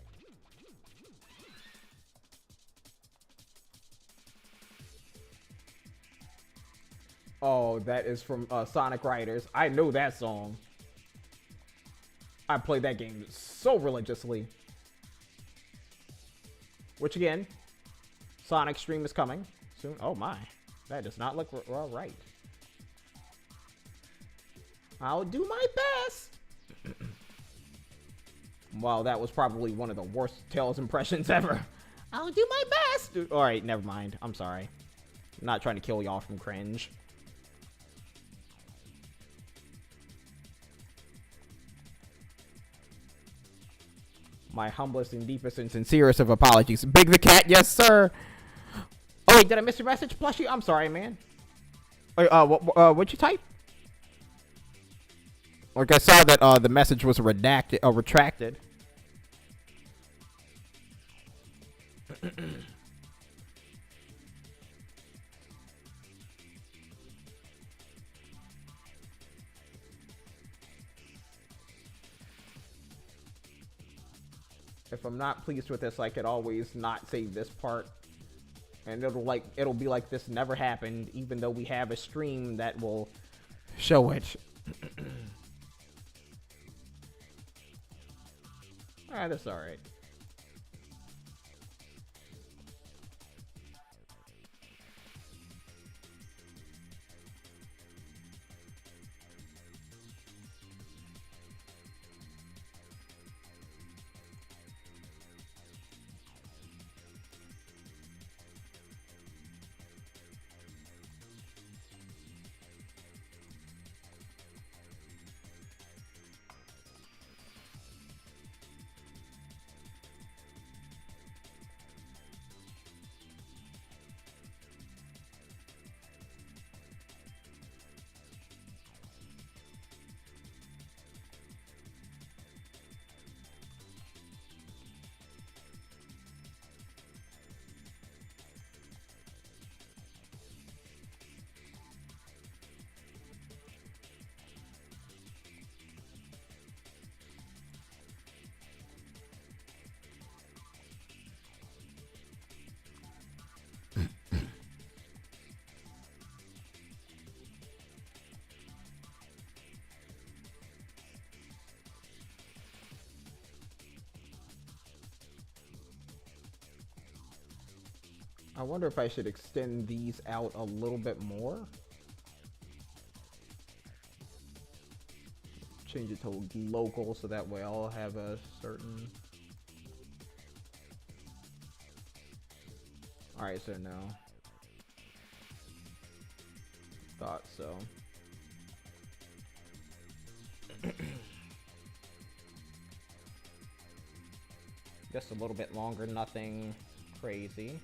Oh, that is from Sonic Riders. I know that song. I played that game so religiously. Which again, Sonic stream is coming soon. Oh my, that does not look right. I'll do my best. Wow, that was probably one of the worst Tails impressions ever. I'll do my best. Alright, never mind. I'm sorry. I'm not trying to kill y'all from cringe. My humblest and deepest and sincerest of apologies. Big the Cat, yes sir. Oh wait, did I miss your message, Plushie? I'm sorry, man. Wait, what'd you type? Like I saw that the message was retracted. If I'm not pleased with this, I could always not save this part. And it'll be like this never happened, even though we have a stream that will show it. Alright, that's alright. I wonder if I should extend these out a little bit more. Change it to local so that way I'll have a certain... Alright, so no. Thought so. Just a little bit longer, nothing crazy.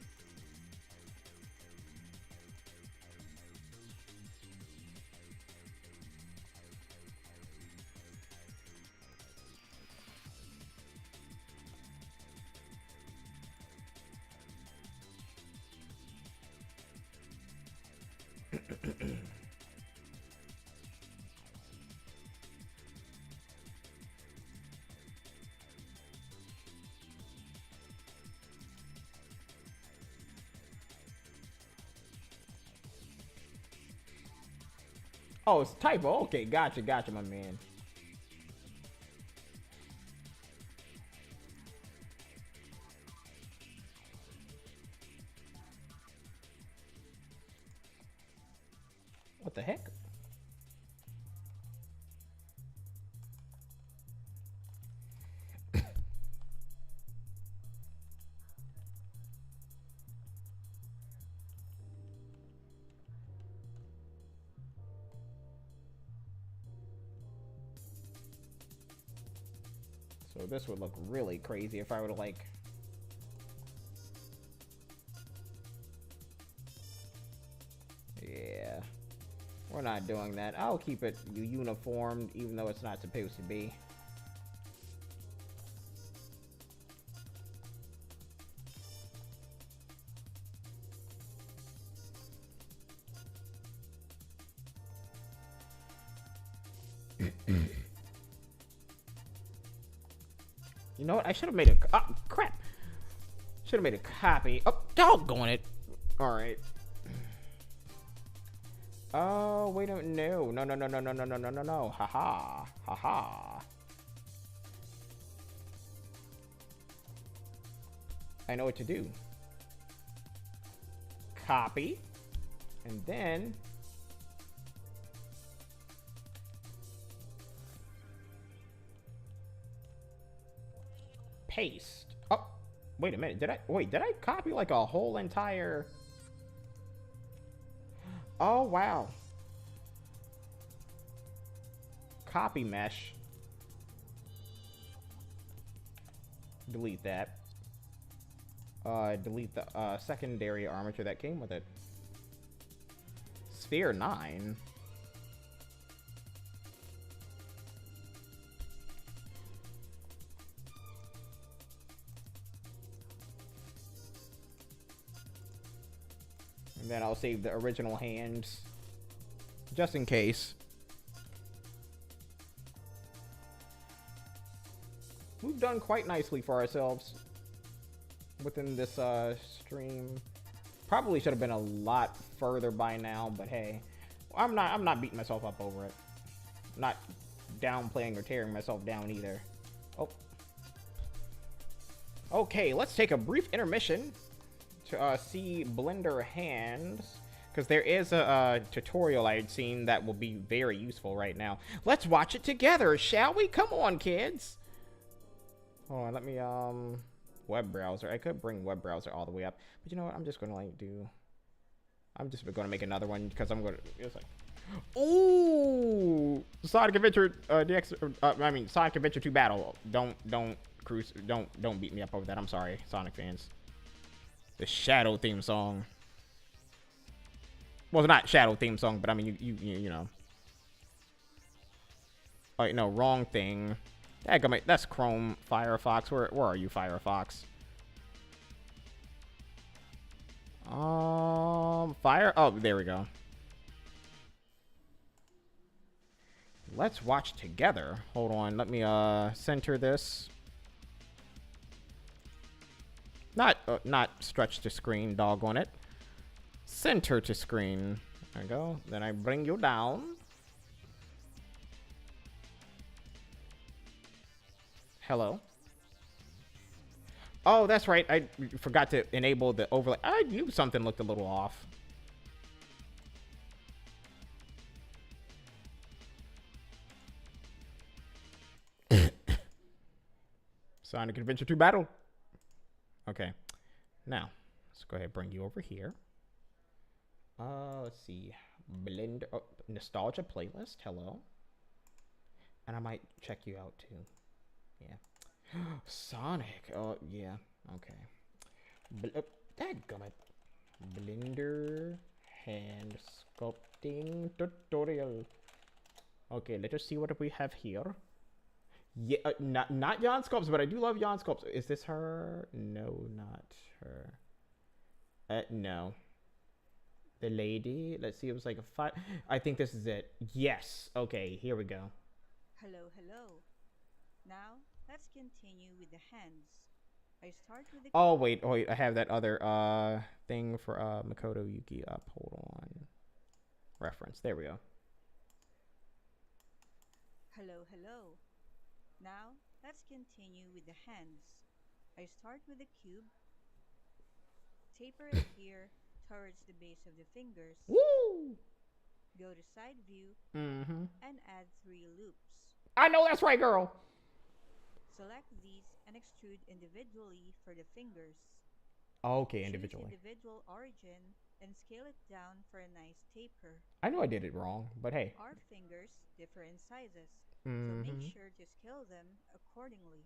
Oh, it's typo. Okay, gotcha, my man. What the heck? So this would look really crazy if I were to like... Yeah. We're not doing that. I'll keep it uniformed, even though it's not supposed to be. You know what? I should have made a... Oh, crap. Should have made a copy. Oh, doggone it. Alright. Oh, wait a minute. No. No, no, no, no, no, no, no, no, no, no. Ha-ha. Ha-ha. I know what to do. Copy. And then... paste. Oh, wait a minute. Did I copy like a whole entire... Oh, wow. Copy mesh. Delete that. Delete the secondary armature that came with it. Sphere 9. And then I'll save the original hands, just in case. We've done quite nicely for ourselves within this stream. Probably should have been a lot further by now, but hey, I'm not beating myself up over it. I'm not downplaying or tearing myself down either. Oh. Okay, let's take a brief intermission to see Blender hands, because there is a tutorial I had seen that will be very useful right now. Let's watch it together, shall we? Come on, kids. Hold on, let me web browser. I could bring web browser all the way up, but you know what? I'm just gonna I'm just gonna make another one because I'm gonna. It's like, ooh, Sonic Adventure Sonic Adventure 2 Battle. Don't beat me up over that. I'm sorry, Sonic fans. The Shadow theme song. Well, it's not Shadow theme song, but I mean, you know. Oh, wait, no, wrong thing. That's Chrome, Firefox. Where are you, Firefox? Oh, there we go. Let's watch together. Hold on, let me center this. Not stretch to screen, doggone it. Center to screen. There we go. Then I bring you down. Hello. Oh, that's right. I forgot to enable the overlay. I knew something looked a little off. Sonic Adventure 2 Battle. Okay. Now, let's go ahead and bring you over here. Let's see. Blender. Oh, nostalgia playlist. Hello. And I might check you out too. Yeah. Sonic. Oh, yeah. Okay. Dadgummit. Blender hand sculpting tutorial. Okay, let us see what we have here. Yeah, not Jan Sculpts, but I do love Jan Sculpts. Is this her? No, not her. No. The lady. Let's see. It was like a 5. I think this is it. Yes. Okay. Here we go. Hello, hello. Now let's continue with the hands. I start with the. Oh wait. I have that other thing for Makoto Yuki up. Hold on. Reference. There we go. Hello, hello. Now let's continue with the hands. I start with the cube. Taper it here towards the base of the fingers. Woo! Go to side view and add 3 loops. I know that's right, girl. Select these and extrude individually for the fingers. Okay, individually. Choose individual origin and scale it down for a nice taper. I know I did it wrong, but hey. Our fingers differ in sizes, so make sure to scale them accordingly.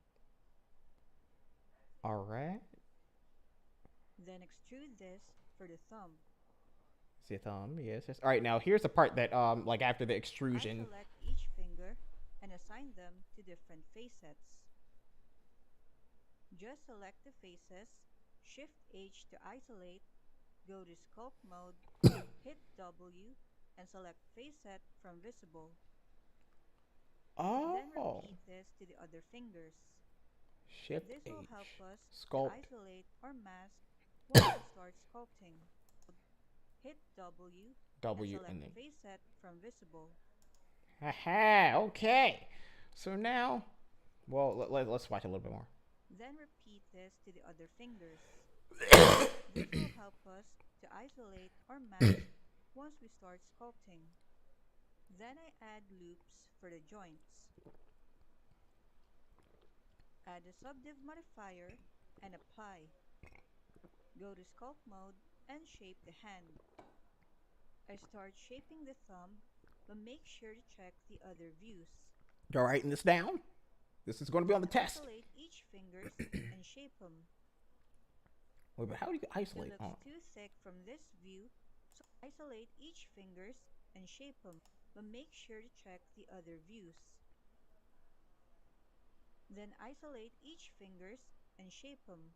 All right. Then extrude this for the thumb. See a thumb. Yes, yes. All right, now here's the part that like after the I extrusion. select each finger and assign them to different facets. Just select the faces, Shift H to isolate, go to Sculpt mode, hit W, and select Facet from Visible. Then Oh, repeat this to the other fingers. Shift This will help H. us to Sculpt. isolate or mask once we start sculpting. Hit W and W select and then. Facet from Visible. Haha, okay. So now, well, let's watch a little bit more. Then repeat this to the other fingers. This will help us to isolate or mask once we start sculpting. Then I add loops for the joints. Add a subdiv modifier and apply. Go to sculpt mode and shape the hand. I start shaping the thumb, but make sure to check the other views. You're writing this down? This is going to be on the Then test. isolate each fingers and shape them. Wait, but how do you It isolate? looks Oh. too thick from this view, so isolate each fingers and shape them, but make sure to check the other views. Then isolate each fingers and shape them.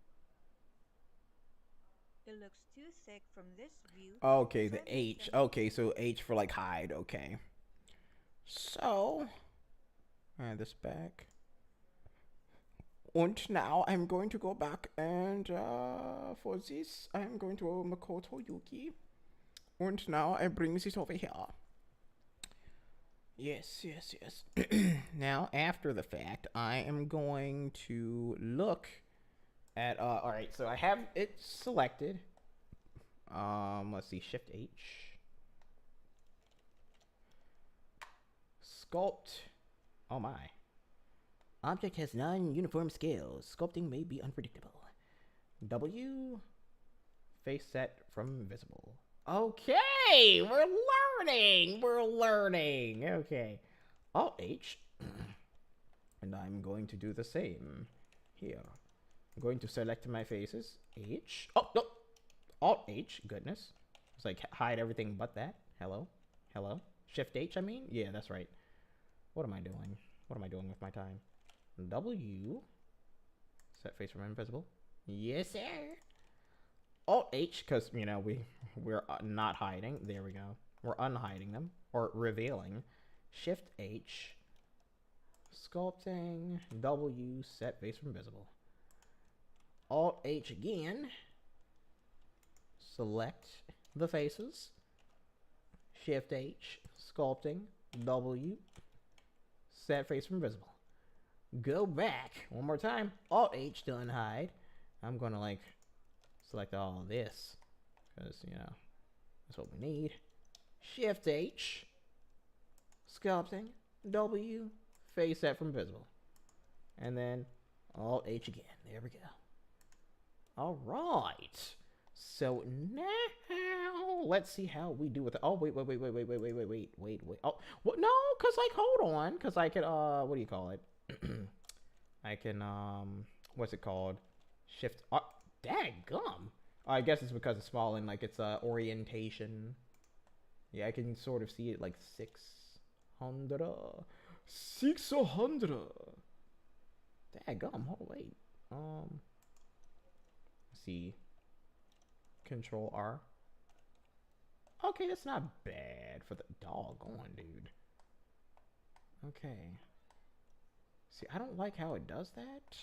It looks too thick from this view, Okay, so the I make H. them. Okay, so H for like hide. Okay. So, add this back. And now I'm going to go back and for this, I'm going to Makoto Yuki. And now I bring this over here. Yes, yes, yes. Now, after the fact, I am going to look at, alright, so I have it selected. Let's see, Shift H. Sculpt. Oh my. Object has non-uniform scales. Sculpting may be unpredictable. W. Face set from visible. Okay, we're learning. We're learning. Okay. Alt H. And I'm going to do the same here. I'm going to select my faces. H. Oh, no. Alt H. Goodness. It's like hide everything but that. Hello. Hello. Shift H, I mean? Yeah, that's right. What am I doing? What am I doing with my time? W. Set face from invisible. Yes, sir. Alt H, because, you know, we're not hiding. There we go. We're unhiding them. Or revealing. Shift H. Sculpting. W. Set face from visible. Alt H again. Select the faces. Shift H. Sculpting. W. Set face from visible. Go back one more time. Alt H to unhide. I'm gonna like select all of this because you know that's what we need. Shift H. Sculpting. W. Face set from visible. And then Alt H again. There we go. All right. So now let's see how we do with it. Oh wait. Oh, what? No, cause like hold on, cause I can what do you call it? I can what's it called? Shift. Daggum. I guess it's because it's small and like it's orientation. Yeah, I can sort of see it like 600. 600. Daggum. Oh wait. See. Control R. Okay, that's not bad for the doggone dude. Okay. See, I don't like how it does that.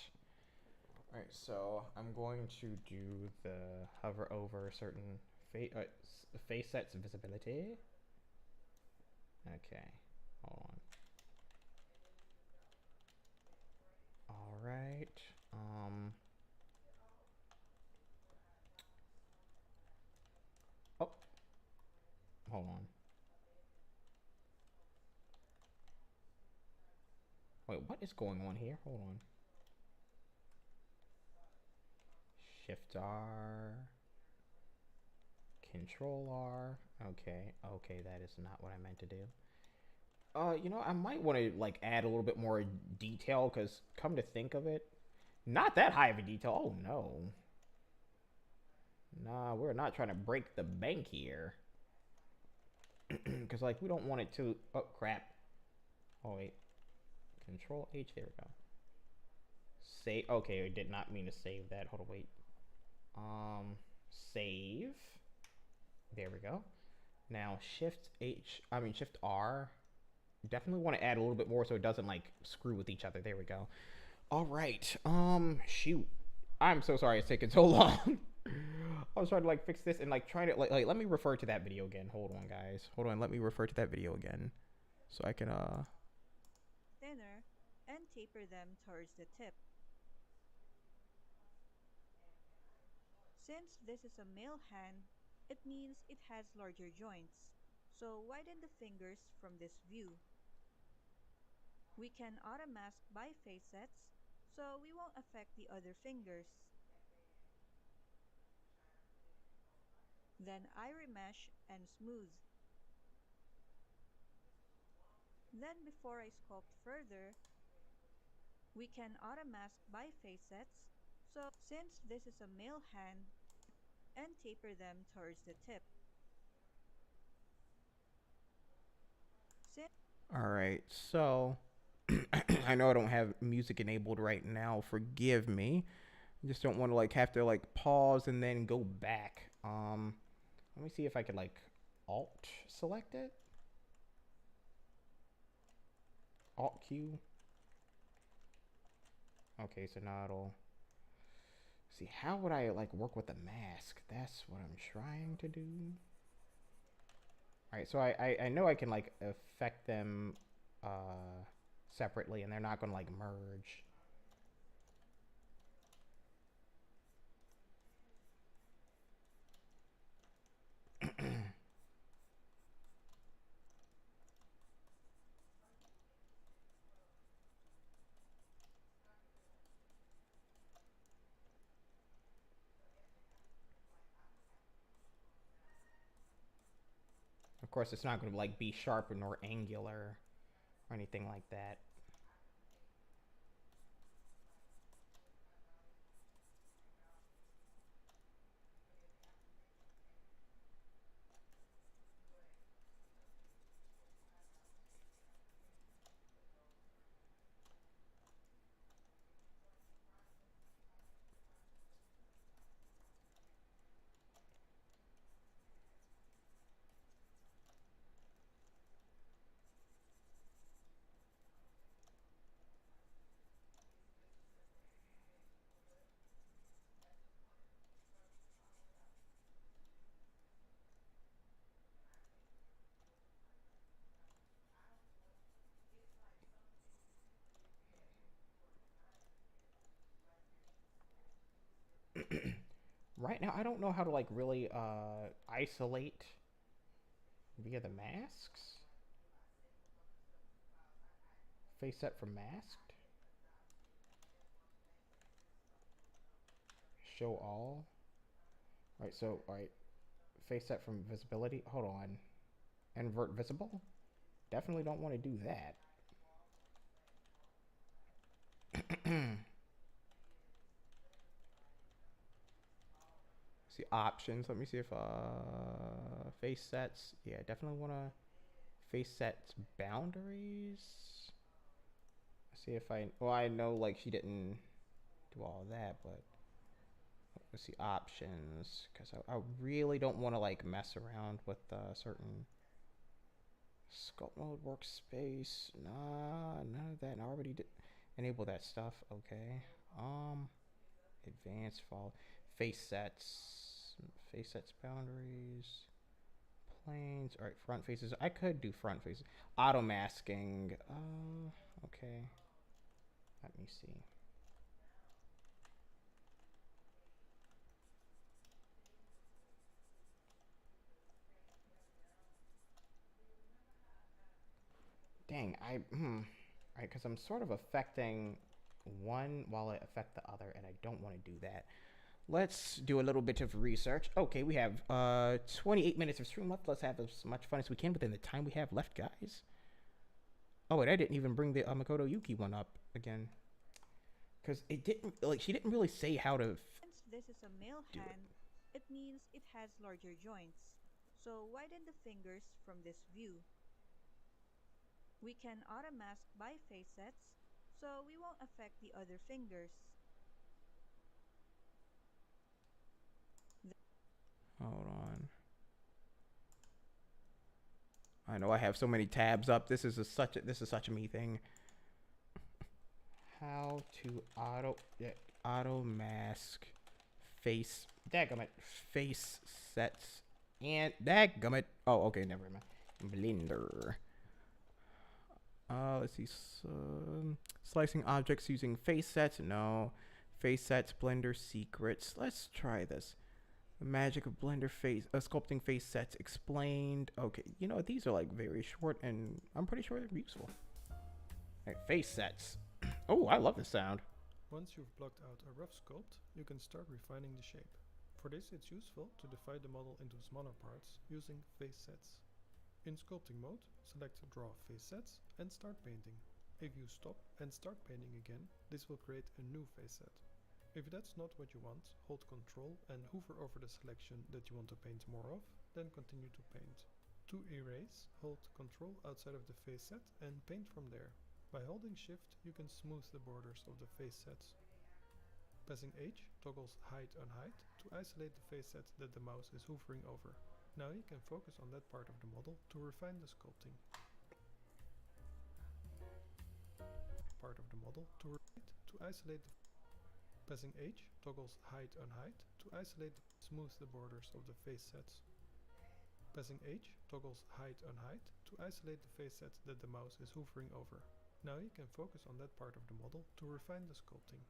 Alright, so I'm going to do the hover over certain face sets visibility. Okay, hold on. Alright, oh, hold on. Wait, what is going on here? Hold on. Shift R. Control R. Okay, okay, that is not what I meant to do. You know, I might want to like add a little bit more detail because come to think of it, not that high of a detail. Oh no. Nah, we're not trying to break the bank here. Because, like, we don't want it to... Oh, crap. Oh, wait. Control H. There we go. Save. Okay, I did not mean to save that. Hold on, wait. Save. There we go. Now, Shift R. Definitely want to add a little bit more so it doesn't, like, screw with each other. There we go. All right. Shoot. I'm so sorry it's taking so long. I was trying to, like, fix this and, like, trying to, like, let me refer to that video again. Hold on, guys. Hold on. Let me refer to that video again. So I can, Thinner and taper them towards the tip. Since this is a male hand, it means it has larger joints. So widen the fingers from this view. We can auto-mask by facets, so we won't affect the other fingers. Then I remesh and smooth. Then before I sculpt further, we can auto-mask by facets, so since this is a male hand, and taper them towards the tip. all right. So I know I don't have music enabled right now. Forgive me. I just don't want to, like, have to, like, pause and then go back. Let me see if I could, like, Alt select it. Alt Q. Okay, so now it'll see. How would I, like, work with the mask? That's what I'm trying to do. All right, so I know I can, like, affect them separately, and they're not going to, like, merge. Of course, it's not going to, like, be sharp nor angular or anything like that. Right now, I don't know how to, like, really isolate via the masks. Face set from masked. Show all. All right, so, all right. Face set from visibility. Hold on. Invert visible. Definitely don't want to do that. See options. Let me see if face sets. Yeah, definitely want to face sets boundaries. See if I. Well, I know, like, she didn't do all that, but let's see options, because I really don't want to, like, mess around with certain sculpt mode workspace. Nah, none of that. I already did enable that stuff. Okay. Advanced fall face sets boundaries, planes. All right, front faces. I could do front faces. Auto masking. Okay. Let me see. Dang, Alright, because I'm sort of affecting one while I affect the other, and I don't want to do that. Let's do a little bit of research. Okay, we have 28 minutes of stream left. Let's have as much fun as we can within the time we have left, guys. Oh, and I didn't even bring the Makoto Yuki one up again. Because it didn't, like, she didn't really say how to Since this is a male hand, it means it has larger joints. So widen the fingers from this view. We can auto-mask by facets, so we won't affect the other fingers. Hold on. I know I have so many tabs up. This is such a me thing. How to auto mask face face sets and dadgummit. Oh, okay, never mind. Blender. Let's see. Slicing objects using face sets. No. Face sets. Blender secrets. Let's try this. The magic of Blender face, sculpting face sets explained. Okay, you know these are like very short, and I'm pretty sure they're useful. Right, face sets. Oh, I love this sound. Once you've blocked out a rough sculpt, you can start refining the shape. For this, it's useful to divide the model into smaller parts using face sets. In sculpting mode, select Draw Face Sets and start painting. If you stop and start painting again, this will create a new face set. If that's not what you want, hold Ctrl and hover over the selection that you want to paint more of, then continue to paint. To erase, hold Ctrl outside of the face set and paint from there. By holding Shift, you can smooth the borders of the face sets. Pressing H toggles Hide Unhide to isolate the face set that the mouse is hovering over. Now you can focus on that part of the model to refine the sculpting. Part of the model to isolate the Pressing H toggles Hide Unhide to isolate smooth the borders of the face sets. Pressing H toggles Hide Unhide to isolate the face set that the mouse is hovering over. Now you can focus on that part of the model to refine the sculpting.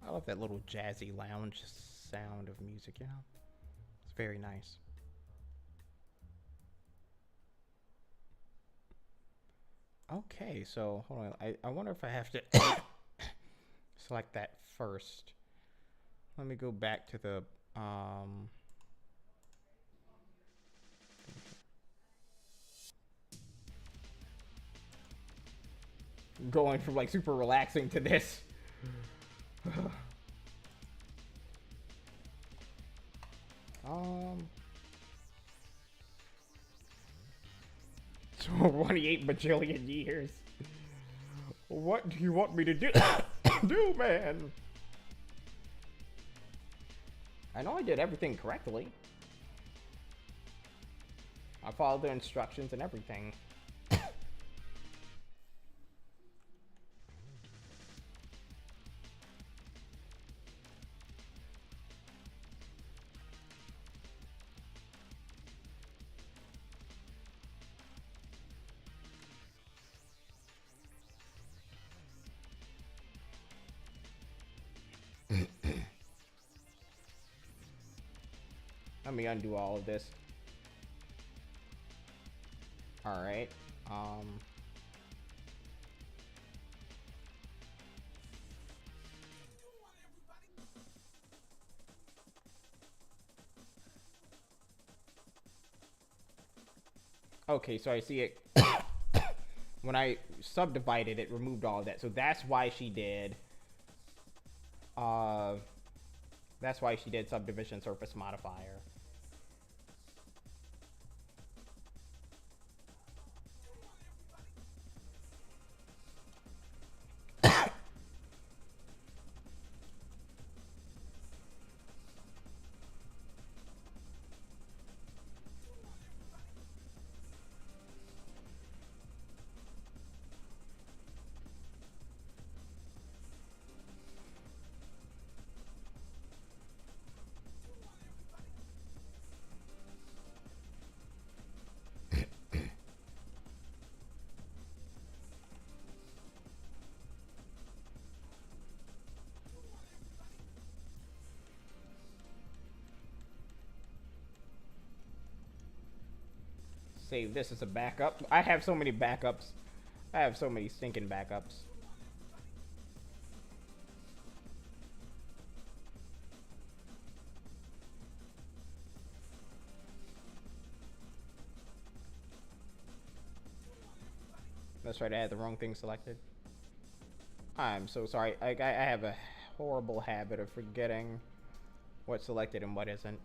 I love that little jazzy lounge sound of music, you know? It's very nice. Okay, so hold on. I wonder if I have to select that first. Let me go back to the going from like super relaxing to this. 28 bajillion years. What do you want me to do? Do, man? I know I did everything correctly. I followed the instructions and everything. Let me undo all of this. All right. Okay, so I see it. When I subdivided it, removed all of that. So that's why she did. That's why she did subdivision surface modifier. Save this as a backup. I have so many backups. I have so many stinking backups. That's right, I had the wrong thing selected. I'm so sorry. I have a horrible habit of forgetting what's selected and what isn't.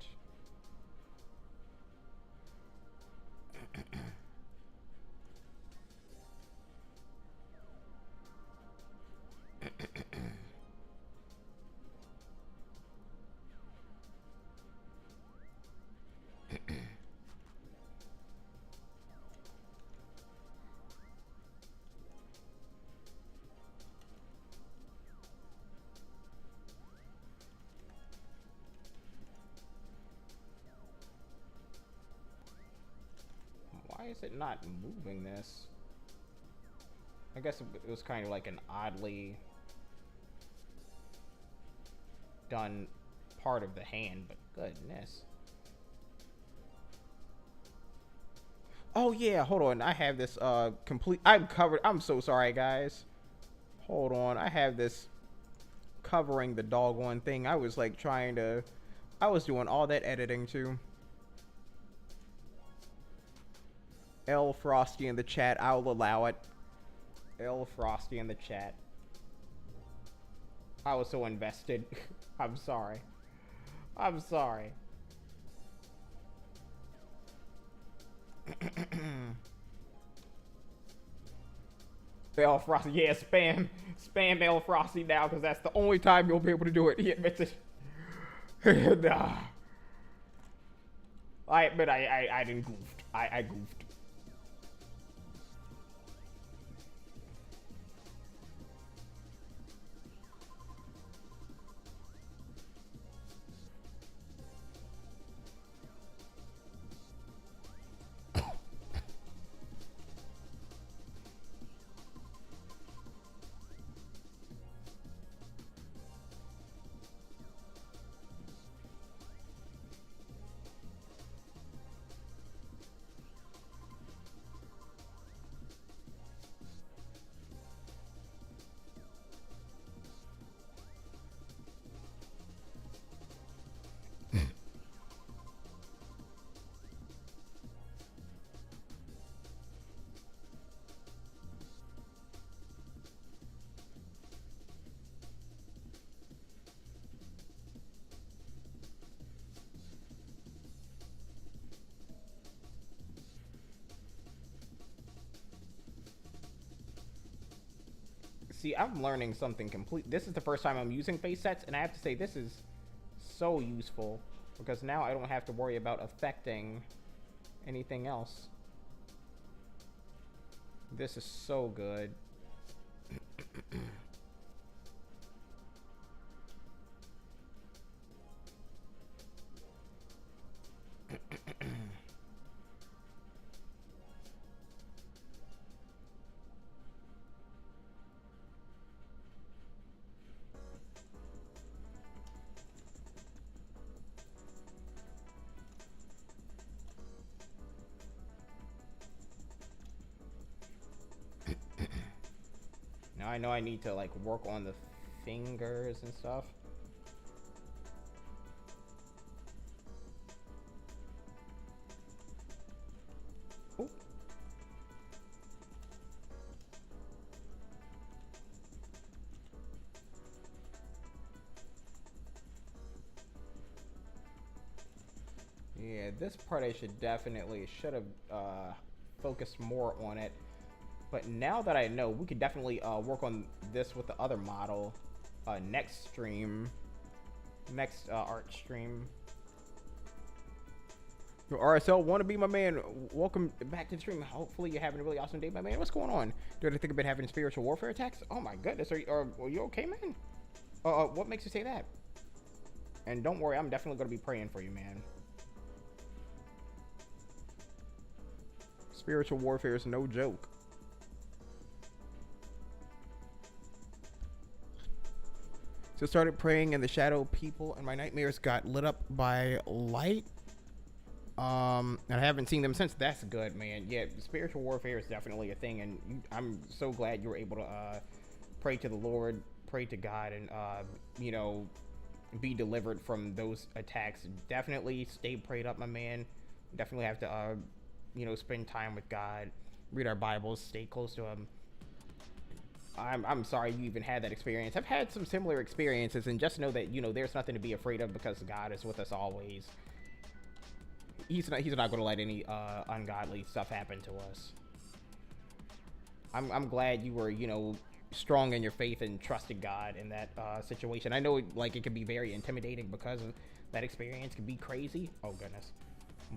Why is it not moving this? I guess it was kind of like an oddly done part of the hand, but goodness. Oh yeah, hold on. I have this complete. I'm covered. I'm so sorry, guys. Hold on. I have this covering the doggone thing. I was like trying to. I was doing all that editing too. L Frosty in the chat. I'll allow it. L Frosty in the chat. I was so invested. I'm sorry. I'm sorry. L Frosty, yeah, spam L Frosty now, because that's the only time you'll be able to do it. He admits it. Nah. I admit I didn't goofed. I goofed. See, I'm learning something complete. This is the first time I'm using face sets, and I have to say this is so useful because now I don't have to worry about affecting anything else. This is so good. Now I know I need to like work on the fingers and stuff. Ooh. Yeah, this part I should have focused more on it. But now that I know, we could definitely work on this with the other model next stream. Next art stream. Yo, RSL, want to be my man? Welcome back to the stream. Hopefully you're having a really awesome day, my man. What's going on? Do I think about having spiritual warfare attacks? Oh my goodness, are you okay, man? What makes you say that? And don't worry, I'm definitely going to be praying for you, man. Spiritual warfare is no joke. So started praying and the shadow people and my nightmares got lit up by light. And I haven't seen them since. That's good, man. Yeah, spiritual warfare is definitely a thing, and I'm so glad you were able to pray to the Lord, pray to God, and you know, be delivered from those attacks. Definitely stay prayed up, my man. Definitely have to you know, spend time with God, read our Bibles, stay close to him. I'm sorry you even had that experience. I've had some similar experiences, and just know that, you know, there's nothing to be afraid of because God is with us always. He's not going to let any ungodly stuff happen to us. I'm glad you were, you know, strong in your faith and trusted God in that situation. I know, like, it can be very intimidating because of that experience. It can be crazy. Oh goodness.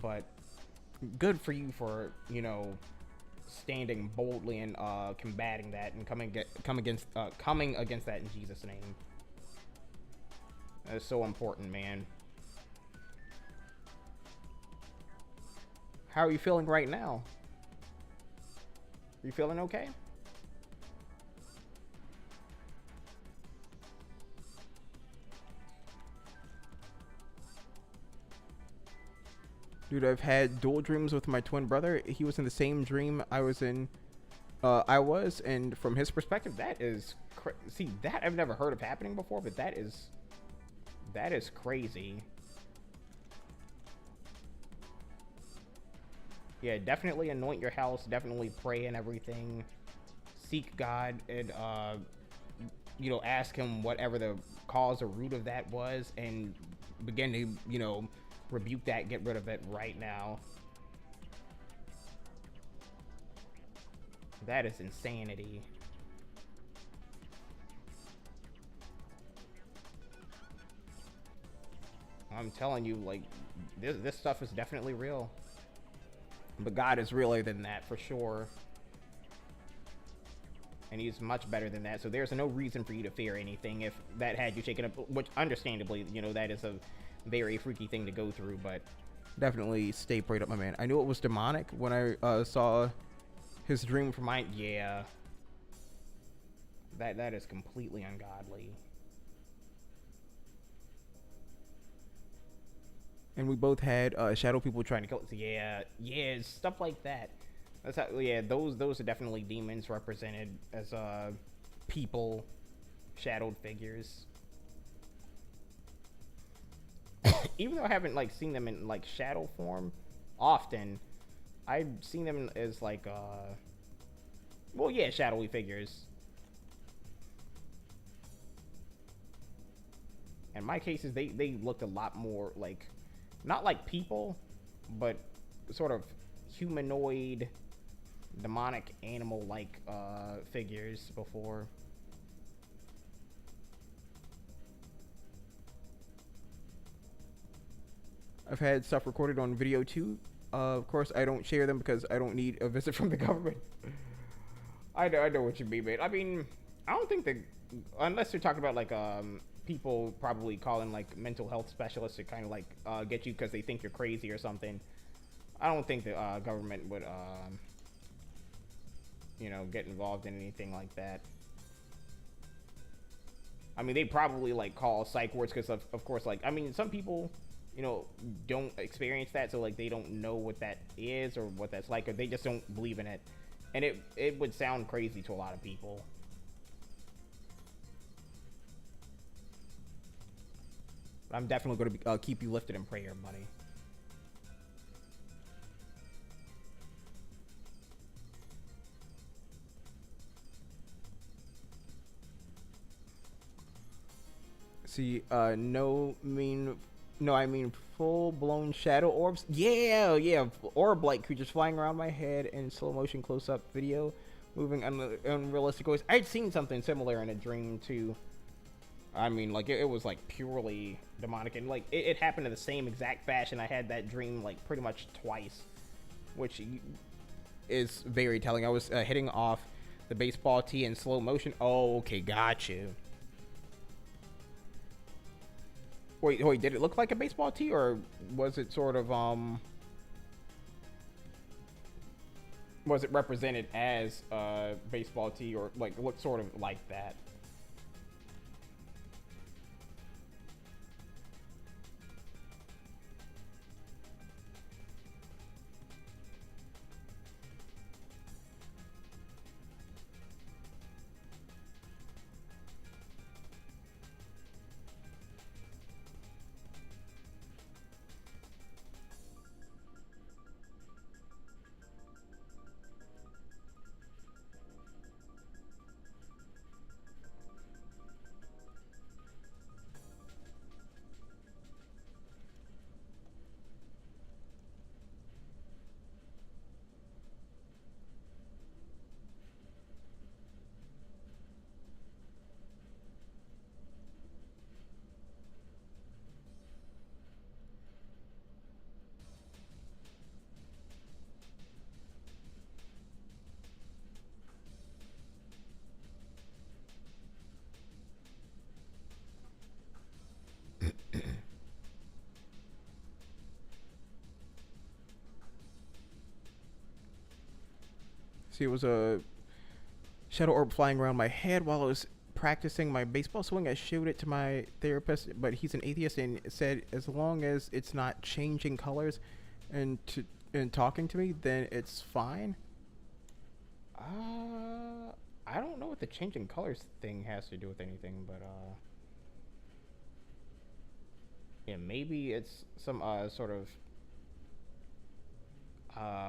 But good for you for, you know, standing boldly and combating that and coming against that in Jesus' name. That is so important, man. How are you feeling right now? Are you feeling okay? Dude, I've had dual dreams with my twin brother. He was in the same dream I was in. And from his perspective, that is see, that I've never heard of happening before, but that is crazy. Yeah, definitely anoint your house. Definitely pray and everything. Seek God and you know, ask him whatever the cause or root of that was, and begin to, you know, rebuke that, get rid of it right now. That is insanity. I'm telling you, like, this stuff is definitely real. But God is realer than that, for sure. And he's much better than that. So there's no reason for you to fear anything if that had you shaken up. Which, understandably, you know, that is a very freaky thing to go through. But definitely stay prayed up, my man. I knew it was demonic when I saw his dream from mine. Yeah. That is completely ungodly. And we both had shadow people trying to kill us. Yeah, stuff like that. That's how. Yeah, those are definitely demons represented as people, shadowed figures. Even though I haven't like seen them in like shadow form often, I've seen them as like well, yeah, shadowy figures. In my cases, they looked a lot more like, not like people, but sort of humanoid, demonic, animal-like figures before. I've had stuff recorded on video too. Of course, I don't share them because I don't need a visit from the government. I know what you mean, man. I mean, I don't think that, unless you're talking about like people probably calling like mental health specialists to kind of like get you because they think you're crazy or something. I don't think the government would you know, get involved in anything like that. I mean, they probably like call psych wards because of course, like, I mean, some people, you know, don't experience that, so like they don't know what that is or what that's like, or they just don't believe in it, and it would sound crazy to a lot of people. I'm definitely going to keep you lifted in prayer, buddy. See, I mean full-blown shadow orbs. Yeah, orb-like creatures flying around my head in slow motion close-up video, moving unrealistic ways. I'd seen something similar in a dream too. I mean, like, it was like purely demonic, and like it happened in the same exact fashion. I had that dream like pretty much twice, which is very telling. I was hitting off the baseball tee in slow motion. Oh, okay, got you. Wait, did it look like a baseball tee, or was it sort of was it represented as a baseball tee, or like looked sort of like that? See, it was a shadow orb flying around my head while I was practicing my baseball swing. I showed it to my therapist, but he's an atheist and said as long as it's not changing colors and talking to me, then it's fine. I don't know what the changing colors thing has to do with anything, but yeah, maybe it's some sort of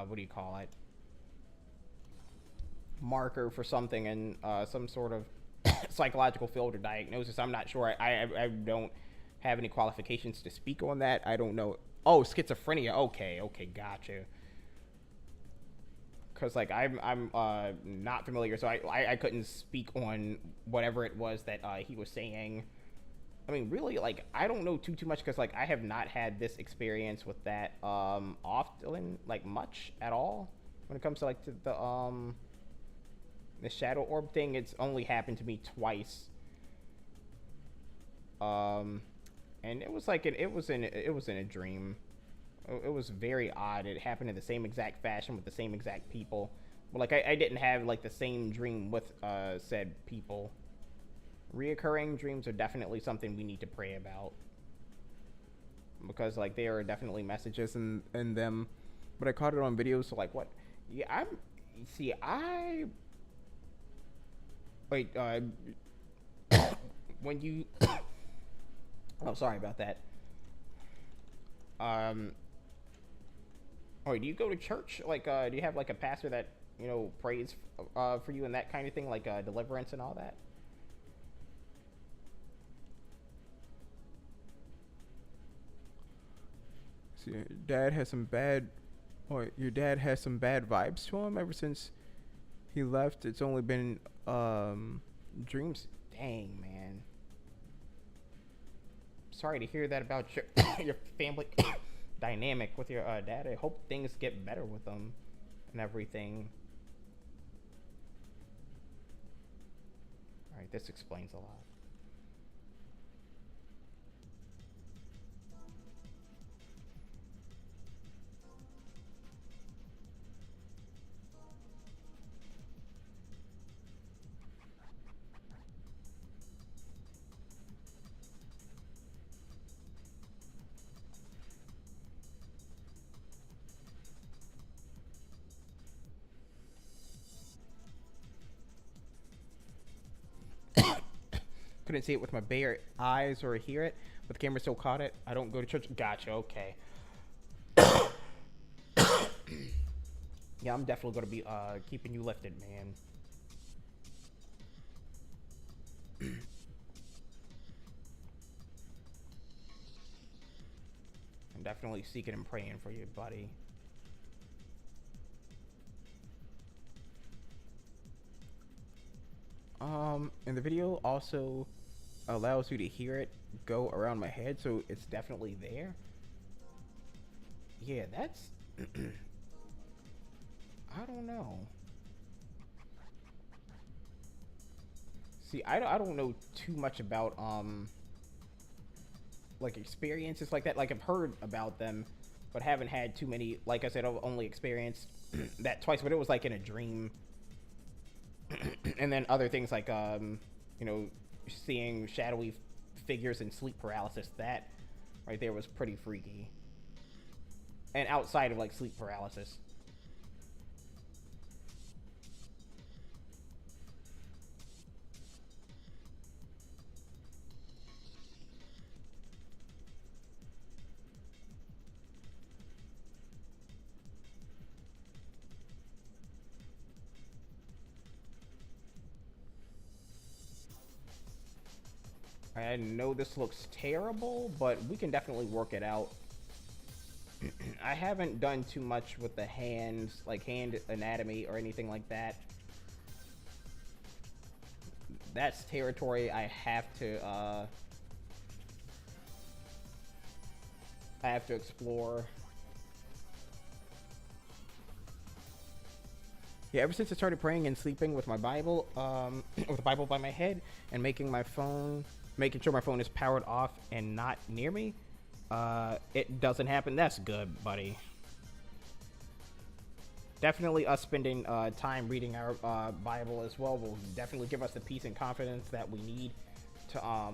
what do you call it? Marker for something in some sort of psychological field or diagnosis. I'm not sure. I don't have any qualifications to speak on that. I don't know. Oh, schizophrenia. Okay, gotcha. Because like I'm not familiar, so I couldn't speak on whatever it was that he was saying. I mean, really, like I don't know too much because like I have not had this experience with that often, like much at all. When it comes to like to the shadow orb thing, it's only happened to me twice. And it was like it was in a dream. It was very odd. It happened in the same exact fashion with the same exact people. But like I didn't have like the same dream with said people. Reoccurring dreams are definitely something we need to pray about. Because like there are definitely messages in them. But I caught it on video, so like what? Yeah, wait, when you oh, sorry about that. Or do you go to church? Like, do you have like a pastor that, you know, prays for you and that kind of thing, like deliverance and all that? See, your dad has some bad vibes to him ever since he left. It's only been dreams. Dang, man. Sorry to hear that about your your family dynamic with your dad. I hope things get better with them and everything. All right, this explains a lot. Couldn't see it with my bare eyes or hear it, but the camera still caught it. I don't go to church. Gotcha. Okay. Yeah, I'm definitely gonna be keeping you lifted, man. I'm definitely seeking and praying for you, buddy. And the video also allows you to hear it go around my head, so it's definitely there. Yeah, that's I don't know. See, I don't know too much about like experiences like that. Like I've heard about them, but haven't had too many. Like I said, I've only experienced that twice, but it was like in a dream. And then other things like you know, seeing shadowy figures and sleep paralysis. That right there was pretty freaky. And outside of like sleep paralysis. I know this looks terrible, but we can definitely work it out. I haven't done too much with the hands, like hand anatomy or anything like that. That's territory I have to explore. Yeah, ever since I started praying and sleeping with my Bible, with the Bible by my head, and making sure my phone is powered off and not near me, it doesn't happen. That's good, buddy. definitely us spending time reading our Bible as well will definitely give us the peace and confidence that we need to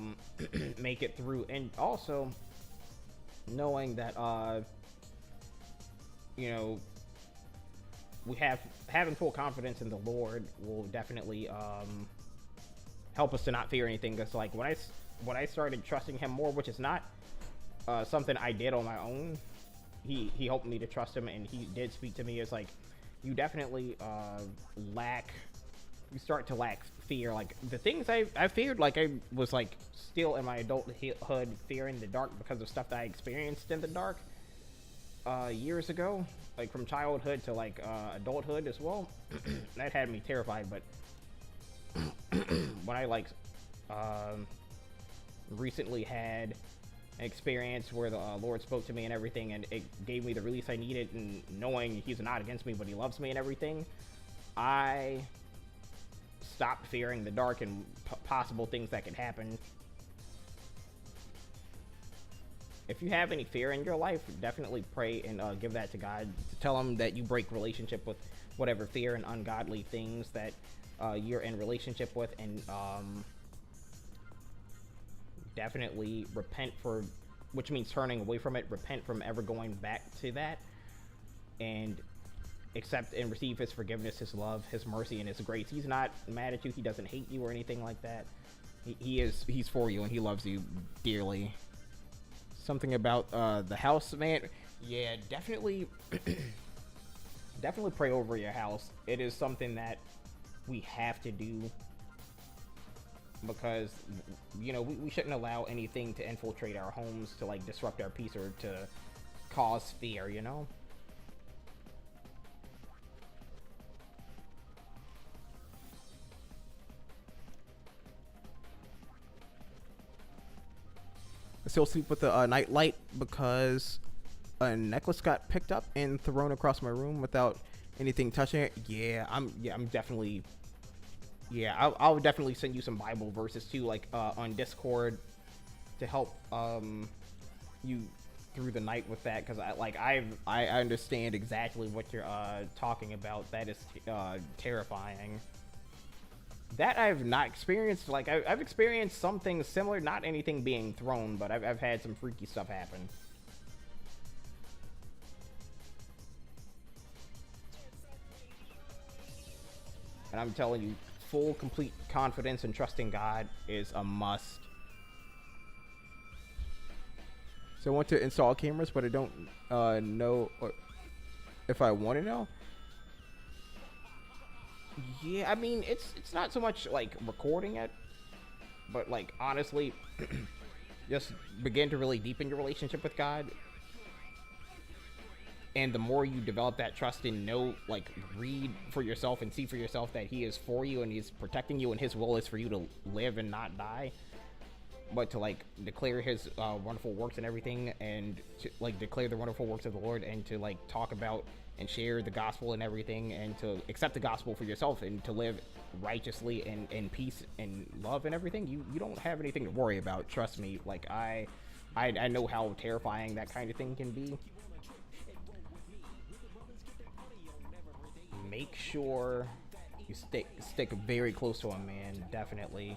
make it through, and also knowing that you know, we having full confidence in the Lord will definitely help us to not fear anything. Because like when I started trusting Him more, which is not something I did on my own, He helped me to trust Him, and He did speak to me. It's like you definitely you start to lack fear. Like the things I feared, like I was like still in my adulthood fearing the dark because of stuff that I experienced in the dark years ago, like from childhood to like adulthood as well. That had me terrified. But when I like recently had an experience where the Lord spoke to me and everything, and it gave me the release I needed, and knowing He's not against me but He loves me and everything, I stopped fearing the dark and possible things that could happen. If you have any fear in your life, definitely pray and give that to God. Tell Him that you break relationship with whatever fear and ungodly things that you're in relationship with, and definitely repent for, which means turning away from it, repent from ever going back to that, and accept and receive His forgiveness, His love, His mercy, and His grace. He's not mad at you. He doesn't hate you or anything like that. He's for you, and He loves you dearly. Something about the house, man. Yeah, definitely definitely pray over your house. It is something that we have to do, because you know we shouldn't allow anything to infiltrate our homes to like disrupt our peace or to cause fear, you know. I still sleep with the night light because a necklace got picked up and thrown across my room without anything touching it. Yeah, I'm definitely. Yeah, I'll definitely send you some Bible verses too, like on Discord, to help you through the night with that, because I understand exactly what you're talking about. That is terrifying. That I've not experienced. Like I've experienced some things similar, not anything being thrown, but I've had some freaky stuff happen. And I'm telling you, full, complete confidence and trusting God is a must. So I want to install cameras, but I don't know if I want to know. Yeah, I mean, it's not so much like recording it, but like honestly, just begin to really deepen your relationship with God. And the more you develop that trust and know, like, read for yourself and see for yourself that He is for you and He's protecting you, and His will is for you to live and not die, but to like declare His wonderful works and everything, and to like declare the wonderful works of the Lord, and to like talk about and share the gospel and everything, and to accept the gospel for yourself, and to live righteously and in peace and love and everything, you don't have anything to worry about. Trust me. Like I know how terrifying that kind of thing can be. Make sure you stick very close to Him, man. Definitely.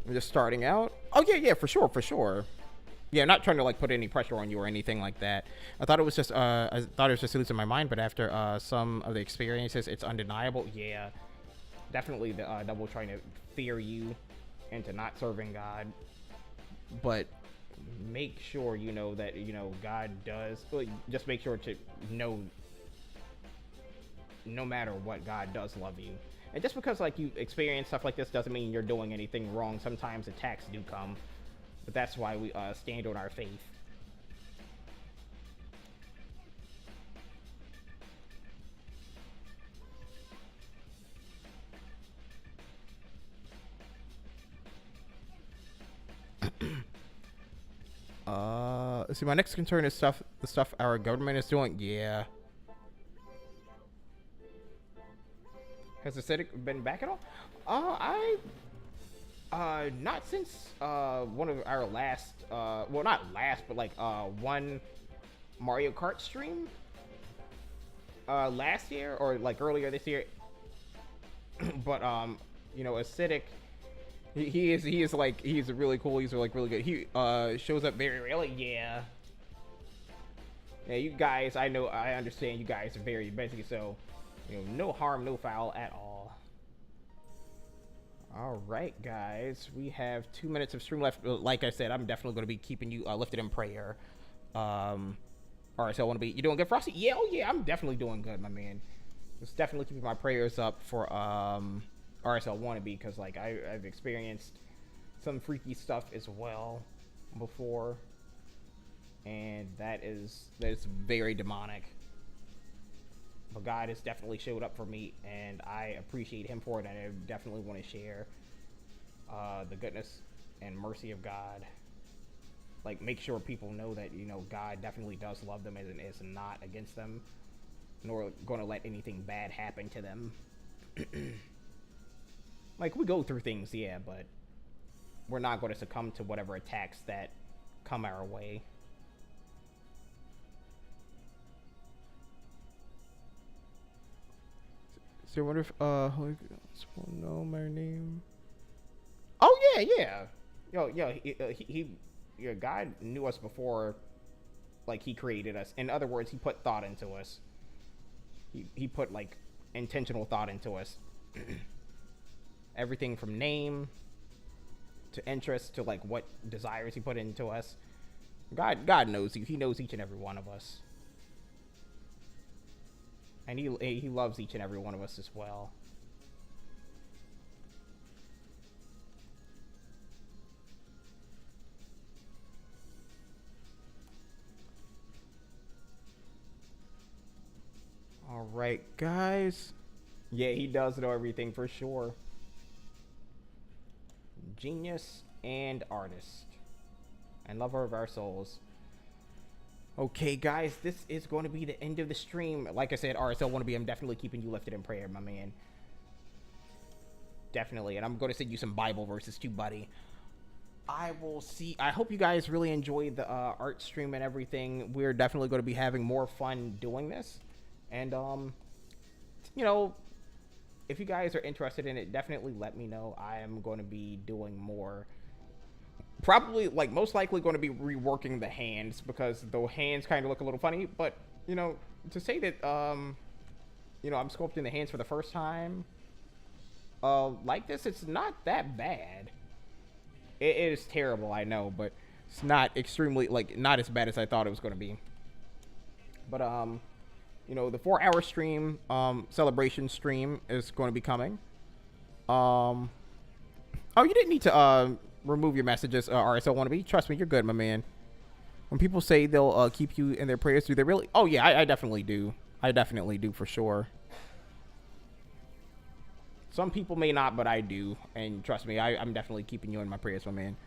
I'm just starting out. Oh yeah, for sure. Yeah, not trying to like put any pressure on you or anything like that. I thought it was just losing my mind, but after some of the experiences, it's undeniable. Yeah, definitely the devil trying to fear you into not serving God. But make sure you know that God does. Just make sure to know, no matter what, God does love you. And just because like you experience stuff like this doesn't mean you're doing anything wrong. Sometimes attacks do come, but that's why we stand on our faith. See, my next concern is the stuff our government is doing. Yeah. Has the aesthetic been back at all? Not since one of our last, well, not last, but like one Mario Kart stream last year or like earlier this year. But you know, acidic. He is like, he's really cool. He's like really good. He shows up very rarely. Yeah. Yeah, you guys, I know, I understand you guys are very busy, so you know, no harm, no foul at all. All right, guys, we have 2 minutes of stream left. Like I said, I'm definitely going to be keeping you lifted in prayer. All right, so I want to be. You doing good, Frosty? Yeah, oh yeah, I'm definitely doing good, my man. Just definitely keeping my prayers up for RSL wannabe, because like I've experienced some freaky stuff as well before, and that is very demonic. But God has definitely showed up for me, and I appreciate him for it, and I definitely want to share the goodness and mercy of God. Like, make sure people know that, you know, God definitely does love them and is not against them, nor going to let anything bad happen to them. Like, we go through things, yeah, but we're not going to succumb to whatever attacks that come our way. So I wonder if will know my name. Oh yeah. He God knew us before, like he created us. In other words, he put thought into us. He put like intentional thought into us. Everything from name to interest to like what desires he put into us. God knows you. He knows each and every one of us. And he loves each and every one of us as well. All right, guys. Yeah, he does know everything for sure. Genius and artist. And lover of our souls. Okay, guys, this is going to be the end of the stream. Like I said, RSL wannabe, I'm definitely keeping you lifted in prayer, my man. Definitely. And I'm going to send you some Bible verses too, buddy. I hope you guys really enjoyed the art stream and everything. We're definitely going to be having more fun doing this. And, you know, if you guys are interested in it, definitely let me know. I am going to be doing more. Probably, like, most likely going to be reworking the hands, because the hands kind of look a little funny. But, you know, to say that, you know, I'm sculpting the hands for the first time, like this, it's not that bad. It is terrible, I know, but it's not extremely, like, not as bad as I thought it was going to be. But, you know, the 4-hour stream, celebration stream is going to be coming. Oh, you didn't need to, remove your messages, RSL wannabe. Trust me, you're good, my man. When people say they'll keep you in their prayers, do they really? Oh yeah, I definitely do. I definitely do for sure. Some people may not, but I do. And trust me, I'm definitely keeping you in my prayers, my man.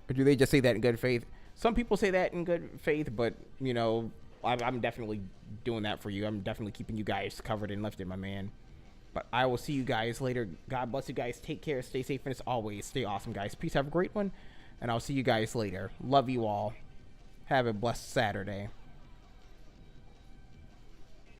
Or do they just say that in good faith? Some people say that in good faith, but you know, I'm definitely doing that for you. I'm definitely keeping you guys covered and lifted, my man. But I will see you guys later. God bless you guys. Take care. Stay safe. And as always, stay awesome, guys. Peace. Have a great one. And I'll see you guys later. Love you all. Have a blessed Saturday.